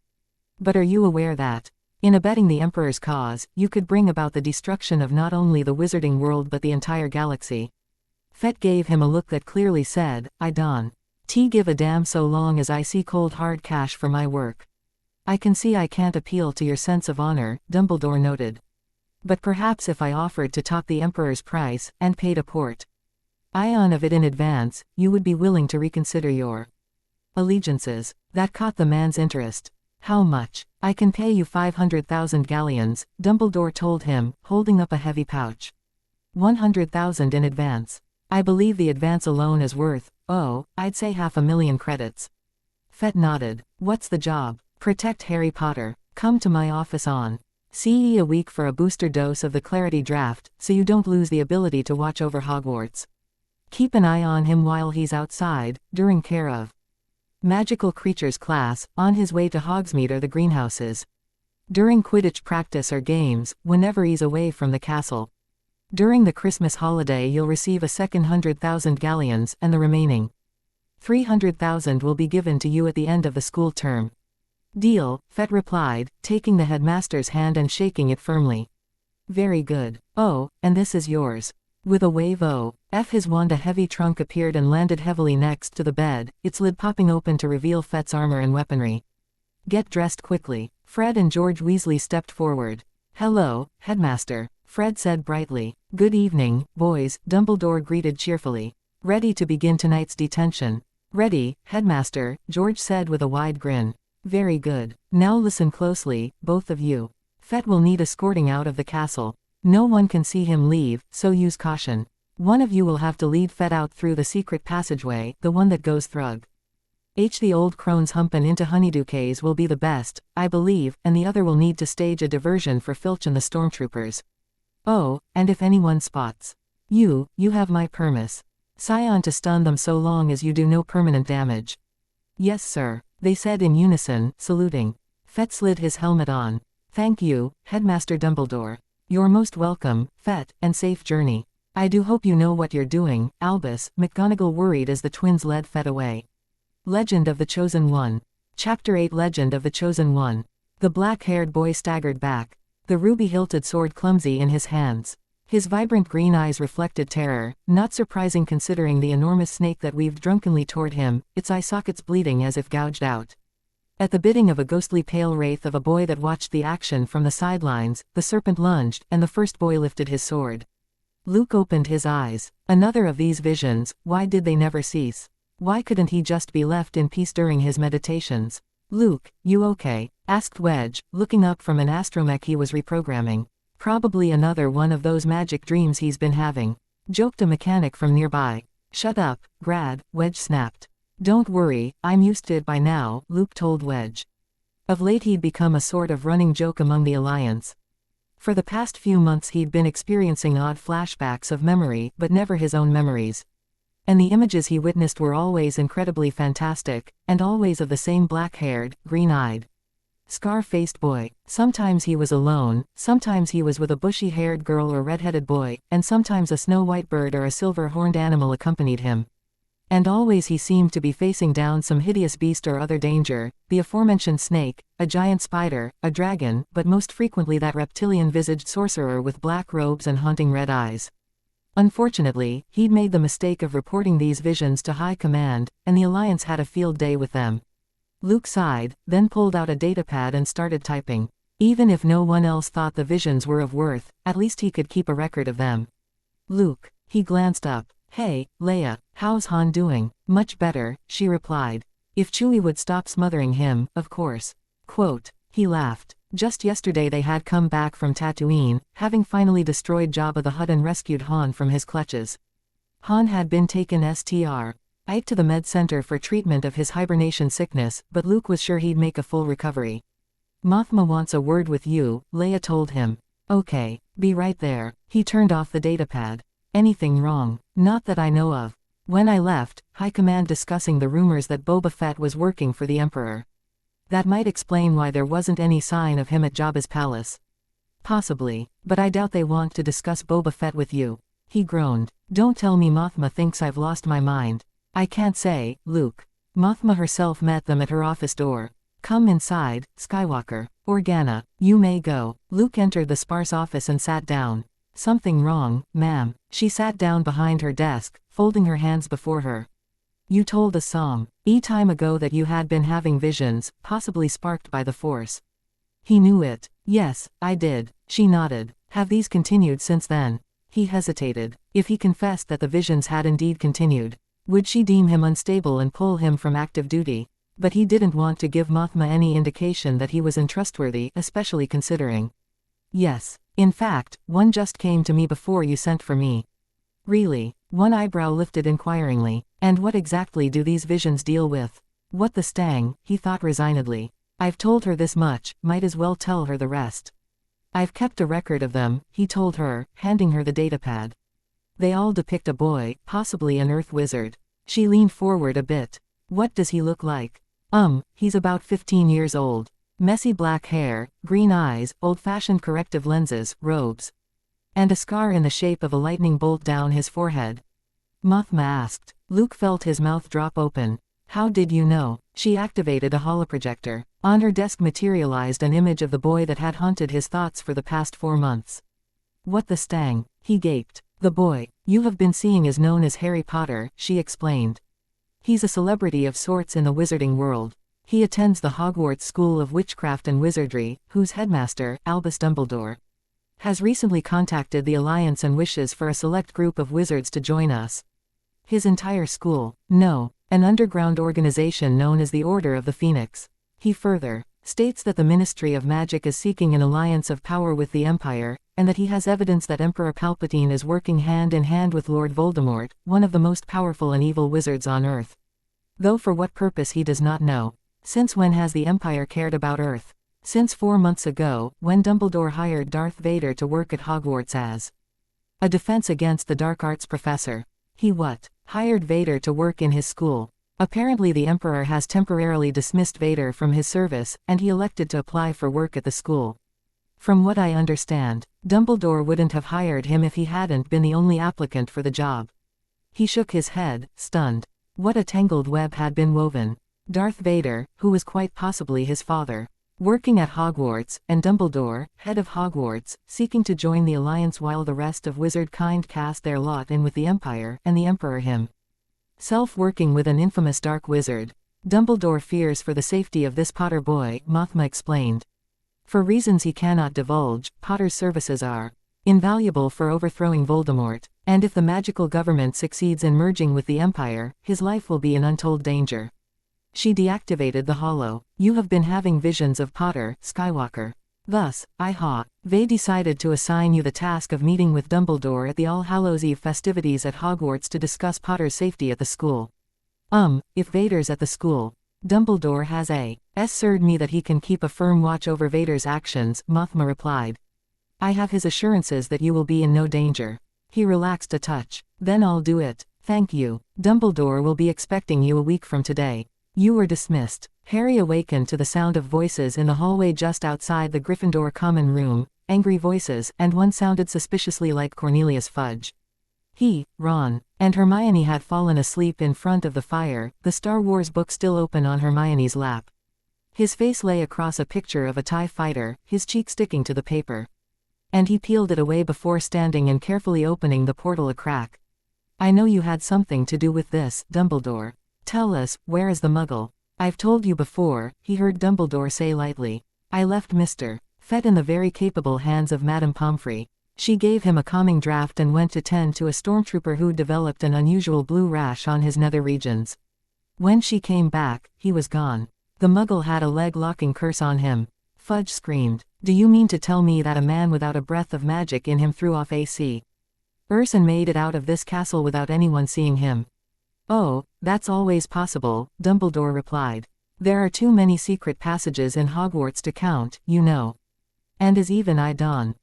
But are you aware that, in abetting the Emperor's cause, you could bring about the destruction of not only the wizarding world but the entire galaxy? Fett gave him a look that clearly said, I don't give a damn so long as I see cold hard cash for my work. I can see I can't appeal to your sense of honor, Dumbledore noted. But perhaps if I offered to top the Emperor's price, and paid a portion of it in advance, you would be willing to reconsider your allegiances. That caught the man's interest. How much? I can pay you 500,000 galleons, Dumbledore told him, holding up a heavy pouch. 100,000 in advance. I believe the advance alone is worth, I'd say 500,000 credits. Fett nodded. What's the job? Protect Harry Potter. Come to my office on CE a week for a booster dose of the Clarity Draft, so you don't lose the ability to watch over Hogwarts. Keep an eye on him while he's outside, during care of Magical Creatures class, on his way to Hogsmeade or the greenhouses. During Quidditch practice or games, whenever he's away from the castle. During the Christmas holiday you'll receive a second 100,000 galleons, and the remaining 300,000 will be given to you at the end of the school term. Deal, Fett replied, taking the headmaster's hand and shaking it firmly. Very good. Oh, and this is yours. With a wave his wand, a heavy trunk appeared and landed heavily next to the bed, its lid popping open to reveal Fett's armor and weaponry. Get dressed quickly. Fred and George Weasley stepped forward. Hello, Headmaster, Fred said brightly. Good evening, boys, Dumbledore greeted cheerfully. Ready to begin tonight's detention? Ready, Headmaster, George said with a wide grin. Very good. Now listen closely, both of you. Fett will need escorting out of the castle. No one can see him leave, so use caution. One of you will have to lead Fett out through the secret passageway, the one that goes through the old crone's hump and into Honeydew Caves will be the best, I believe, and the other will need to stage a diversion for Filch and the Stormtroopers. Oh, and if anyone spots you have my permis. Scion to stun them so long as you do no permanent damage. Yes sir, they said in unison, saluting. Fett slid his helmet on. Thank you, Headmaster Dumbledore. You're most welcome, Fett, and safe journey. I do hope you know what you're doing, Albus, McGonagall worried as the twins led Fett away. Legend of the Chosen One. Chapter 8 Legend of the Chosen One. The black-haired boy staggered back, the ruby-hilted sword clumsy in his hands. His vibrant green eyes reflected terror, not surprising considering the enormous snake that weaved drunkenly toward him, its eye sockets bleeding as if gouged out. At the bidding of a ghostly pale wraith of a boy that watched the action from the sidelines, the serpent lunged, and the first boy lifted his sword. Luke opened his eyes. Another of these visions, why did they never cease? Why couldn't he just be left in peace during his meditations? "Luke, you okay?" asked Wedge, looking up from an astromech he was reprogramming. "Probably another one of those magic dreams he's been having," joked a mechanic from nearby. "Shut up, Grad," Wedge snapped. "Don't worry, I'm used to it by now," Luke told Wedge. Of late he'd become a sort of running joke among the Alliance. For the past few months he'd been experiencing odd flashbacks of memory, but never his own memories. And the images he witnessed were always incredibly fantastic, and always of the same black-haired, green-eyed, scar-faced boy. Sometimes he was alone, sometimes he was with a bushy-haired girl or red-headed boy, and sometimes a snow-white bird or a silver-horned animal accompanied him. And always he seemed to be facing down some hideous beast or other danger, the aforementioned snake, a giant spider, a dragon, but most frequently that reptilian-visaged sorcerer with black robes and haunting red eyes. Unfortunately, he'd made the mistake of reporting these visions to High Command, and the Alliance had a field day with them. Luke sighed, then pulled out a datapad and started typing. Even if no one else thought the visions were of worth, at least he could keep a record of them. "Luke," he glanced up. "Hey, Leia, how's Han doing?" "Much better," she replied. If Chewie would stop smothering him, of course. Quote. He laughed. Just yesterday they had come back from Tatooine, having finally destroyed Jabba the Hutt and rescued Han from his clutches. Han had been taken Str. Ike to the med center for treatment of his hibernation sickness, but Luke was sure he'd make a full recovery. "Mothma wants a word with you," Leia told him. "Okay, be right there." He turned off the datapad. "Anything wrong?" "Not that I know of. When I left, High Command discussing the rumors that Boba Fett was working for the Emperor. That might explain why there wasn't any sign of him at Jabba's palace." "Possibly, but I doubt they want to discuss Boba Fett with you." He groaned. "Don't tell me Mothma thinks I've lost my mind." "I can't say, Luke." Mothma herself met them at her office door. "Come inside, Skywalker. Organa, you may go." Luke entered the sparse office and sat down. "Something wrong, ma'am." She sat down behind her desk, folding her hands before her. "You told us some time ago that you had been having visions, possibly sparked by the Force." He knew it. "Yes, I did." She nodded. "Have these continued since then?" He hesitated. If he confessed that the visions had indeed continued, would she deem him unstable and pull him from active duty? But he didn't want to give Mothma any indication that he was untrustworthy, especially considering. "Yes. In fact, one just came to me before you sent for me." "Really?" One eyebrow lifted inquiringly. "And what exactly do these visions deal with?" "What the stang," he thought resignedly. "I've told her this much, might as well tell her the rest." "I've kept a record of them," he told her, handing her the datapad. "They all depict a boy, possibly an Earth wizard." She leaned forward a bit. "What does he look like?" He's about 15 years old. Messy black hair, green eyes, old-fashioned corrective lenses, robes. And a scar in the shape of a lightning bolt down his forehead." Mothma asked. Luke felt his mouth drop open. "How did you know?" She activated a holoprojector. On her desk materialized an image of the boy that had haunted his thoughts for the past 4 months. "What the stang?" he gaped. "The boy you have been seeing is known as Harry Potter," she explained. "He's a celebrity of sorts in the wizarding world. He attends the Hogwarts School of Witchcraft and Wizardry, whose headmaster, Albus Dumbledore, has recently contacted the Alliance and wishes for a select group of wizards to join us." "His entire school?" "No, an underground organization known as the Order of the Phoenix." He further states that the Ministry of Magic is seeking an alliance of power with the Empire, and that he has evidence that Emperor Palpatine is working hand in hand with Lord Voldemort, one of the most powerful and evil wizards on Earth. Though for what purpose he does not know. Since when has the Empire cared about Earth? Since 4 months ago, when Dumbledore hired Darth Vader to work at Hogwarts as a defense against the dark arts professor. He hired Vader to work in his school. Apparently the Emperor has temporarily dismissed Vader from his service, and he elected to apply for work at the school. From what I understand, Dumbledore wouldn't have hired him if he hadn't been the only applicant for the job. He shook his head, stunned. What a tangled web had been woven. Darth Vader, who was quite possibly his father, working at Hogwarts, and Dumbledore, head of Hogwarts, seeking to join the Alliance while the rest of wizard kind cast their lot in with the Empire, and the Emperor himself working with an infamous dark wizard. Dumbledore fears for the safety of this Potter boy, Mothma explained. For reasons he cannot divulge, Potter's services are invaluable for overthrowing Voldemort, and if the magical government succeeds in merging with the Empire, his life will be in untold danger. She deactivated the Hollow. You have been having visions of Potter, Skywalker. Thus, they decided to assign you the task of meeting with Dumbledore at the All Hallows Eve festivities at Hogwarts to discuss Potter's safety at the school. If Vader's at the school, Dumbledore has assured me that he can keep a firm watch over Vader's actions, Mothma replied. I have his assurances that you will be in no danger. He relaxed a touch. Then I'll do it. Thank you. Dumbledore will be expecting you a week from today. You were dismissed. Harry awakened to the sound of voices in the hallway just outside the Gryffindor common room, angry voices, and one sounded suspiciously like Cornelius Fudge. He, Ron, and Hermione had fallen asleep in front of the fire, the Star Wars book still open on Hermione's lap. His face lay across a picture of a TIE fighter, his cheek sticking to the paper. And he peeled it away before standing and carefully opening the portal a crack. I know you had something to do with this, Dumbledore. Tell us, where is the Muggle? I've told you before, he heard Dumbledore say lightly. I left Mr. Fett in the very capable hands of Madame Pomfrey. She gave him a calming draught and went to tend to a stormtrooper who developed an unusual blue rash on his nether regions. When she came back, he was gone. The Muggle had a leg-locking curse on him. Fudge screamed. Do you mean to tell me that a man without a breath of magic in him threw off AC? Urson made it out of this castle without anyone seeing him. Oh, that's always possible, Dumbledore replied. There are too many secret passages in Hogwarts to count, you know. And as even I don't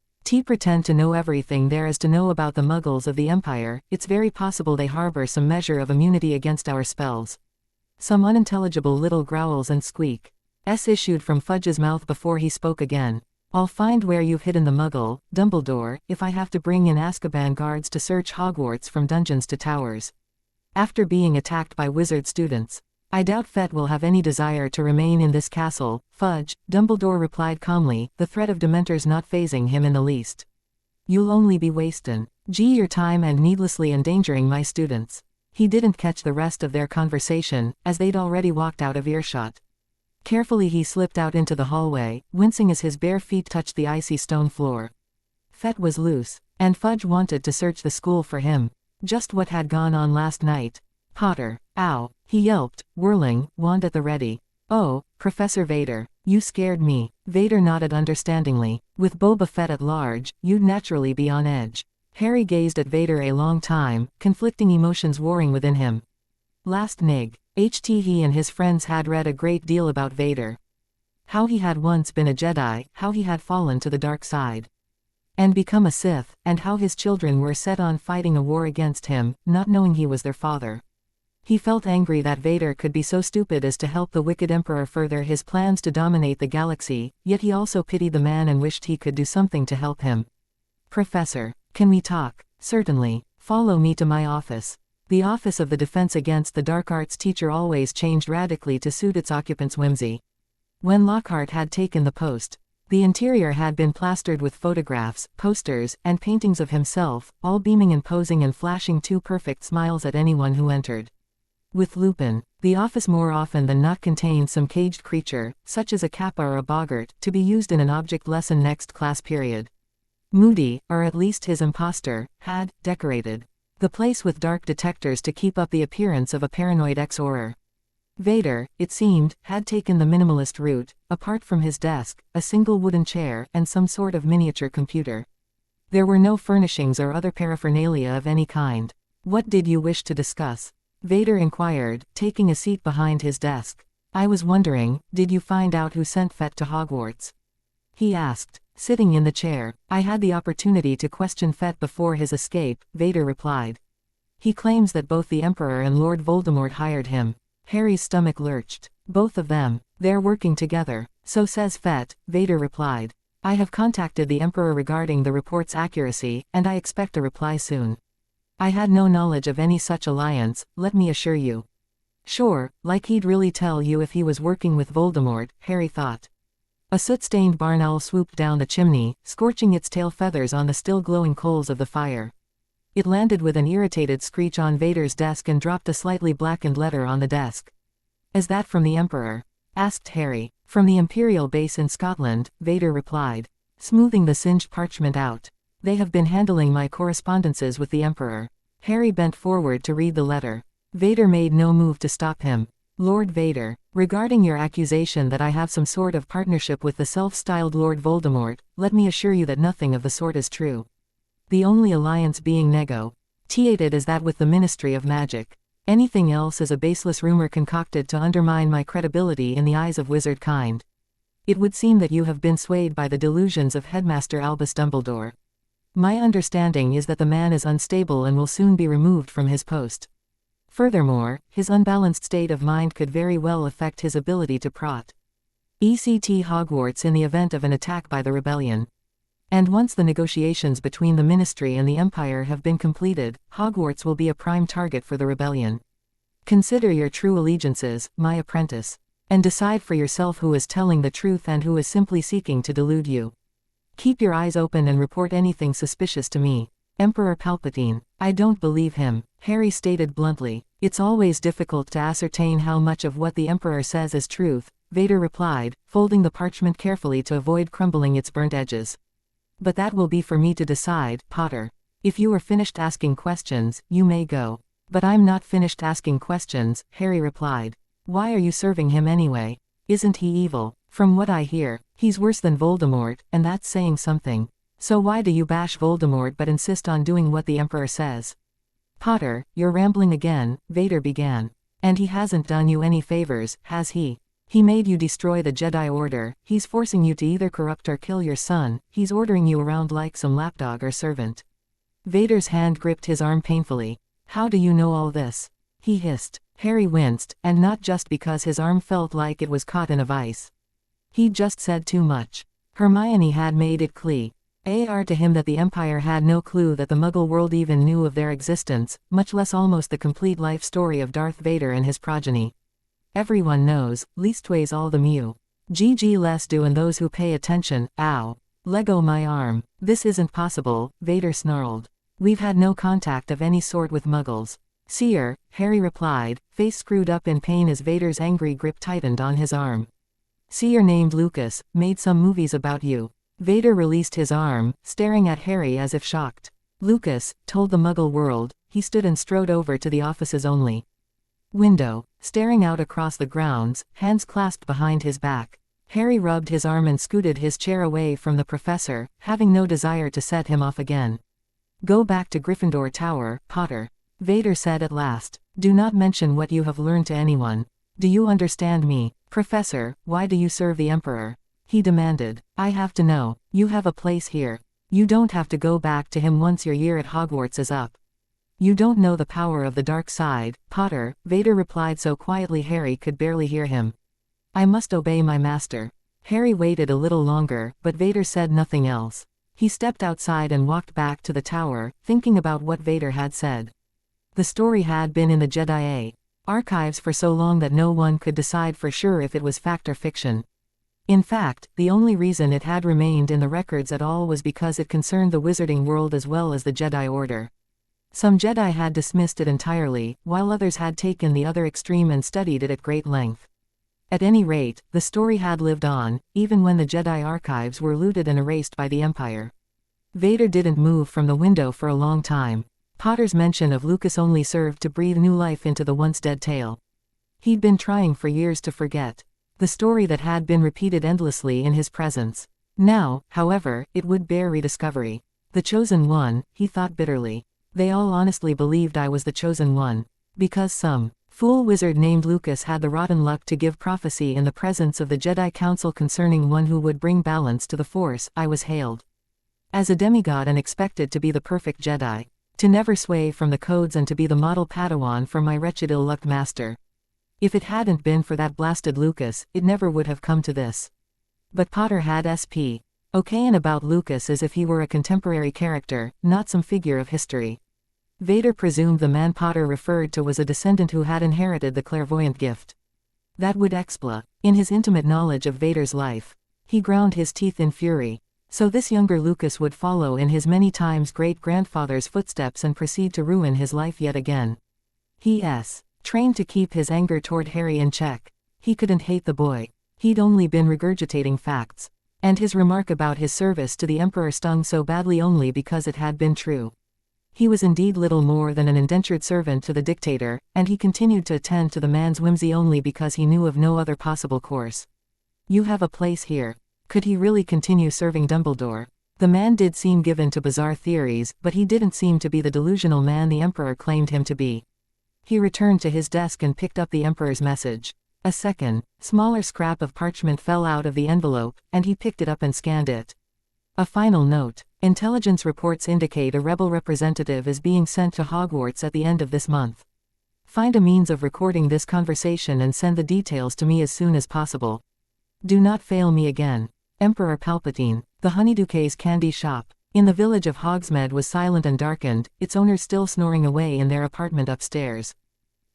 pretend to know everything there is to know about the Muggles of the Empire, it's very possible they harbor some measure of immunity against our spells. Some unintelligible little growls and squeaks issued from Fudge's mouth before he spoke again. I'll find where you've hidden the Muggle, Dumbledore, if I have to bring in Azkaban guards to search Hogwarts from dungeons to towers. After being attacked by wizard students, I doubt Fett will have any desire to remain in this castle, Fudge, Dumbledore replied calmly, the threat of Dementors not fazing him in the least. You'll only be wasting your time and needlessly endangering my students. He didn't catch the rest of their conversation, as they'd already walked out of earshot. Carefully he slipped out into the hallway, wincing as his bare feet touched the icy stone floor. Fett was loose, and Fudge wanted to search the school for him. Just what had gone on last night. Potter, ow, he yelped, whirling, wand at the ready. Oh, Professor Vader, you scared me. Vader nodded understandingly. With Boba Fett at large, you'd naturally be on edge. Harry gazed at Vader a long time, conflicting emotions warring within him. Last he and his friends had read a great deal about Vader. How he had once been a Jedi, how he had fallen to the dark side and become a Sith, and how his children were set on fighting a war against him, not knowing he was their father. He felt angry that Vader could be so stupid as to help the wicked Emperor further his plans to dominate the galaxy, yet he also pitied the man and wished he could do something to help him. Professor, can we talk? Certainly. Follow me to my office. The office of the Defense Against the Dark Arts teacher always changed radically to suit its occupant's whimsy. When Lockhart had taken the post, the interior had been plastered with photographs, posters, and paintings of himself, all beaming and posing and flashing two perfect smiles at anyone who entered. With Lupin, the office more often than not contained some caged creature, such as a kappa or a boggart, to be used in an object lesson next class period. Moody, or at least his imposter, had decorated the place with dark detectors to keep up the appearance of a paranoid ex-Auror. Vader, it seemed, had taken the minimalist route, apart from his desk, a single wooden chair, and some sort of miniature computer. There were no furnishings or other paraphernalia of any kind. What did you wish to discuss? Vader inquired, taking a seat behind his desk. I was wondering, did you find out who sent Fett to Hogwarts? He asked, sitting in the chair. I had the opportunity to question Fett before his escape, Vader replied. He claims that both the Emperor and Lord Voldemort hired him. Harry's stomach lurched. Both of them. They're working together. So says Fett, Vader replied. I have contacted the Emperor regarding the report's accuracy, and I expect a reply soon. I had no knowledge of any such alliance, let me assure you. Sure, like he'd really tell you if he was working with Voldemort, Harry thought. A soot-stained barn owl swooped down the chimney, scorching its tail feathers on the still glowing coals of the fire. It landed with an irritated screech on Vader's desk and dropped a slightly blackened letter on the desk. Is that from the Emperor? Asked Harry. From the Imperial base in Scotland, Vader replied, smoothing the singed parchment out. They have been handling my correspondences with the Emperor. Harry bent forward to read the letter. Vader made no move to stop him. Lord Vader, regarding your accusation that I have some sort of partnership with the self-styled Lord Voldemort, let me assure you that nothing of the sort is true. The only alliance being negotiated is that with the Ministry of Magic. Anything else is a baseless rumor concocted to undermine my credibility in the eyes of wizard kind. It would seem that you have been swayed by the delusions of Headmaster Albus Dumbledore. My understanding is that the man is unstable and will soon be removed from his post. Furthermore, his unbalanced state of mind could very well affect his ability to protect Hogwarts in the event of an attack by the rebellion. And once the negotiations between the Ministry and the Empire have been completed, Hogwarts will be a prime target for the rebellion. Consider your true allegiances, my apprentice, and decide for yourself who is telling the truth and who is simply seeking to delude you. Keep your eyes open and report anything suspicious to me. Emperor Palpatine. I don't believe him, Harry stated bluntly. It's always difficult to ascertain how much of what the Emperor says is truth, Vader replied, folding the parchment carefully to avoid crumbling its burnt edges. But that will be for me to decide, Potter. If you are finished asking questions, you may go. But I'm not finished asking questions, Harry replied. Why are you serving him anyway? Isn't he evil? From what I hear, he's worse than Voldemort, and that's saying something. So why do you bash Voldemort but insist on doing what the Emperor says? Potter, you're rambling again, Vader began. And he hasn't done you any favors, has he? He made you destroy the Jedi Order, he's forcing you to either corrupt or kill your son, he's ordering you around like some lapdog or servant. Vader's hand gripped his arm painfully. How do you know all this? He hissed. Harry winced, and not just because his arm felt like it was caught in a vice. He'd just said too much. Hermione had made it clear to him that the Empire had no clue that the Muggle world even knew of their existence, much less almost the complete life story of Darth Vader and his progeny. Everyone knows, leastways all the GG less do and those who pay attention. Ow. Lego my arm. This isn't possible, Vader snarled. We've had no contact of any sort with Muggles. Seer, Harry replied, face screwed up in pain as Vader's angry grip tightened on his arm. Seer named Lucas, made some movies about you. Vader released his arm, staring at Harry as if shocked. Lucas, told the Muggle world. He stood and strode over to the office's only window, staring out across the grounds, hands clasped behind his back. Harry rubbed his arm and scooted his chair away from the professor, having no desire to set him off again. Go back to Gryffindor Tower, Potter. Vader said at last. Do not mention what you have learned to anyone. Do you understand me? Professor, why do you serve the Emperor? He demanded. I have to know. You have a place here. You don't have to go back to him once your year at Hogwarts is up. You don't know the power of the dark side, Potter, Vader replied so quietly Harry could barely hear him. I must obey my master. Harry waited a little longer, but Vader said nothing else. He stepped outside and walked back to the tower, thinking about what Vader had said. The story had been in the Jedi archives for so long that no one could decide for sure if it was fact or fiction. In fact, the only reason it had remained in the records at all was because it concerned the wizarding world as well as the Jedi Order. Some Jedi had dismissed it entirely, while others had taken the other extreme and studied it at great length. At any rate, the story had lived on, even when the Jedi archives were looted and erased by the Empire. Vader didn't move from the window for a long time. Potter's mention of Lucas only served to breathe new life into the once-dead tale. He'd been trying for years to forget the story that had been repeated endlessly in his presence. Now, however, it would bear rediscovery. The Chosen One, he thought bitterly. They all honestly believed I was the Chosen One. Because some fool wizard named Lucas had the rotten luck to give prophecy in the presence of the Jedi Council concerning one who would bring balance to the Force, I was hailed as a demigod and expected to be the perfect Jedi. To never sway from the codes and to be the model Padawan for my wretched ill-lucked master. If it hadn't been for that blasted Lucas, it never would have come to this. But Potter had SP. Okaying about Lucas as if he were a contemporary character, not some figure of history. Vader presumed the man Potter referred to was a descendant who had inherited the clairvoyant gift. That would explain. In his intimate knowledge of Vader's life, he ground his teeth in fury. So this younger Lucas would follow in his many times great-grandfather's footsteps and proceed to ruin his life yet again. He trained to keep his anger toward Harry in check. He couldn't hate the boy. He'd only been regurgitating facts. And his remark about his service to the Emperor stung so badly only because it had been true. He was indeed little more than an indentured servant to the dictator, and he continued to attend to the man's whimsy only because he knew of no other possible course. You have a place here. Could he really continue serving Dumbledore? The man did seem given to bizarre theories, but he didn't seem to be the delusional man the Emperor claimed him to be. He returned to his desk and picked up the Emperor's message. A second, smaller scrap of parchment fell out of the envelope, and he picked it up and scanned it. A final note. Intelligence reports indicate a rebel representative is being sent to Hogwarts at the end of this month. Find a means of recording this conversation and send the details to me as soon as possible. Do not fail me again. Emperor Palpatine. The Honeydukes candy shop in the village of Hogsmeade was silent and darkened, its owners still snoring away in their apartment upstairs.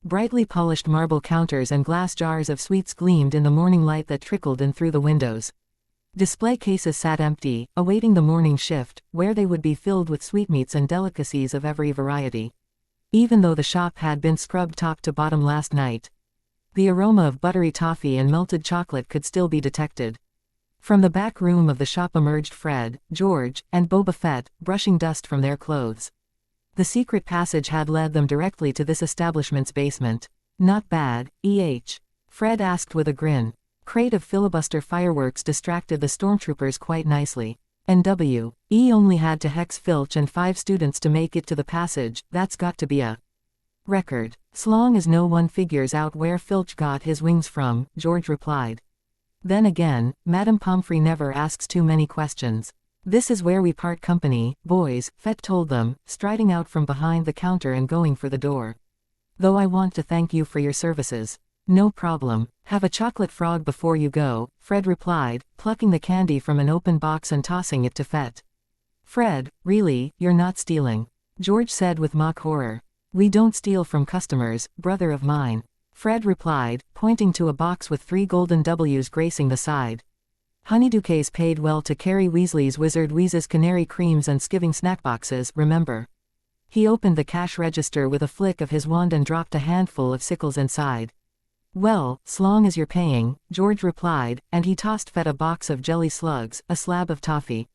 Brightly polished marble counters and glass jars of sweets gleamed in the morning light that trickled in through the windows. Display cases sat empty, awaiting the morning shift, where they would be filled with sweetmeats and delicacies of every variety. Even though the shop had been scrubbed top to bottom last night, the aroma of buttery toffee and melted chocolate could still be detected. From the back room of the shop emerged Fred, George, and Boba Fett, brushing dust from their clothes. The secret passage had led them directly to this establishment's basement. Not bad, Fred asked with a grin. Crate of filibuster fireworks distracted the stormtroopers quite nicely. N.W.E. only had to hex Filch and 5 students to make it to the passage. That's got to be a record. Slong as no one figures out where Filch got his wings from, George replied. Then again, Madame Pomfrey never asks too many questions. This is where we part company, boys, Fett told them, striding out from behind the counter and going for the door. Though I want to thank you for your services. No problem. Have a chocolate frog before you go, Fred replied, plucking the candy from an open box and tossing it to Fett. Fred, really, you're not stealing, George said with mock horror. We don't steal from customers, brother of mine, Fred replied, pointing to a box with 3 golden W's gracing the side. Honeydukes paid well to carry Weasley's Wizard Wheezes canary creams and skiving snack boxes, remember? He opened the cash register with a flick of his wand and dropped a handful of sickles inside. Well, s'long as you're paying, George replied, and he tossed Fett a box of jelly slugs, a slab of toffee,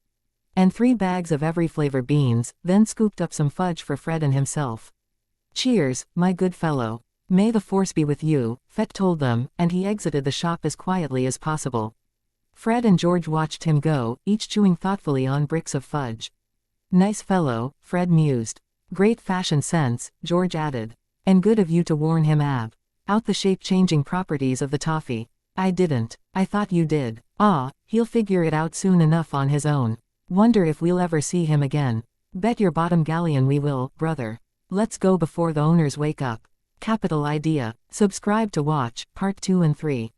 and 3 bags of every flavor beans, then scooped up some fudge for Fred and himself. Cheers, my good fellow. May the force be with you, Fett told them, and he exited the shop as quietly as possible. Fred and George watched him go, each chewing thoughtfully on bricks of fudge. Nice fellow, Fred mused. Great fashion sense, George added. And good of you to warn him out the shape-changing properties of the toffee. I didn't. I thought you did. Ah, he'll figure it out soon enough on his own. Wonder if we'll ever see him again. Bet your bottom galleon we will, brother. Let's go before the owners wake up. Capital idea. Subscribe to watch Part 2 and 3.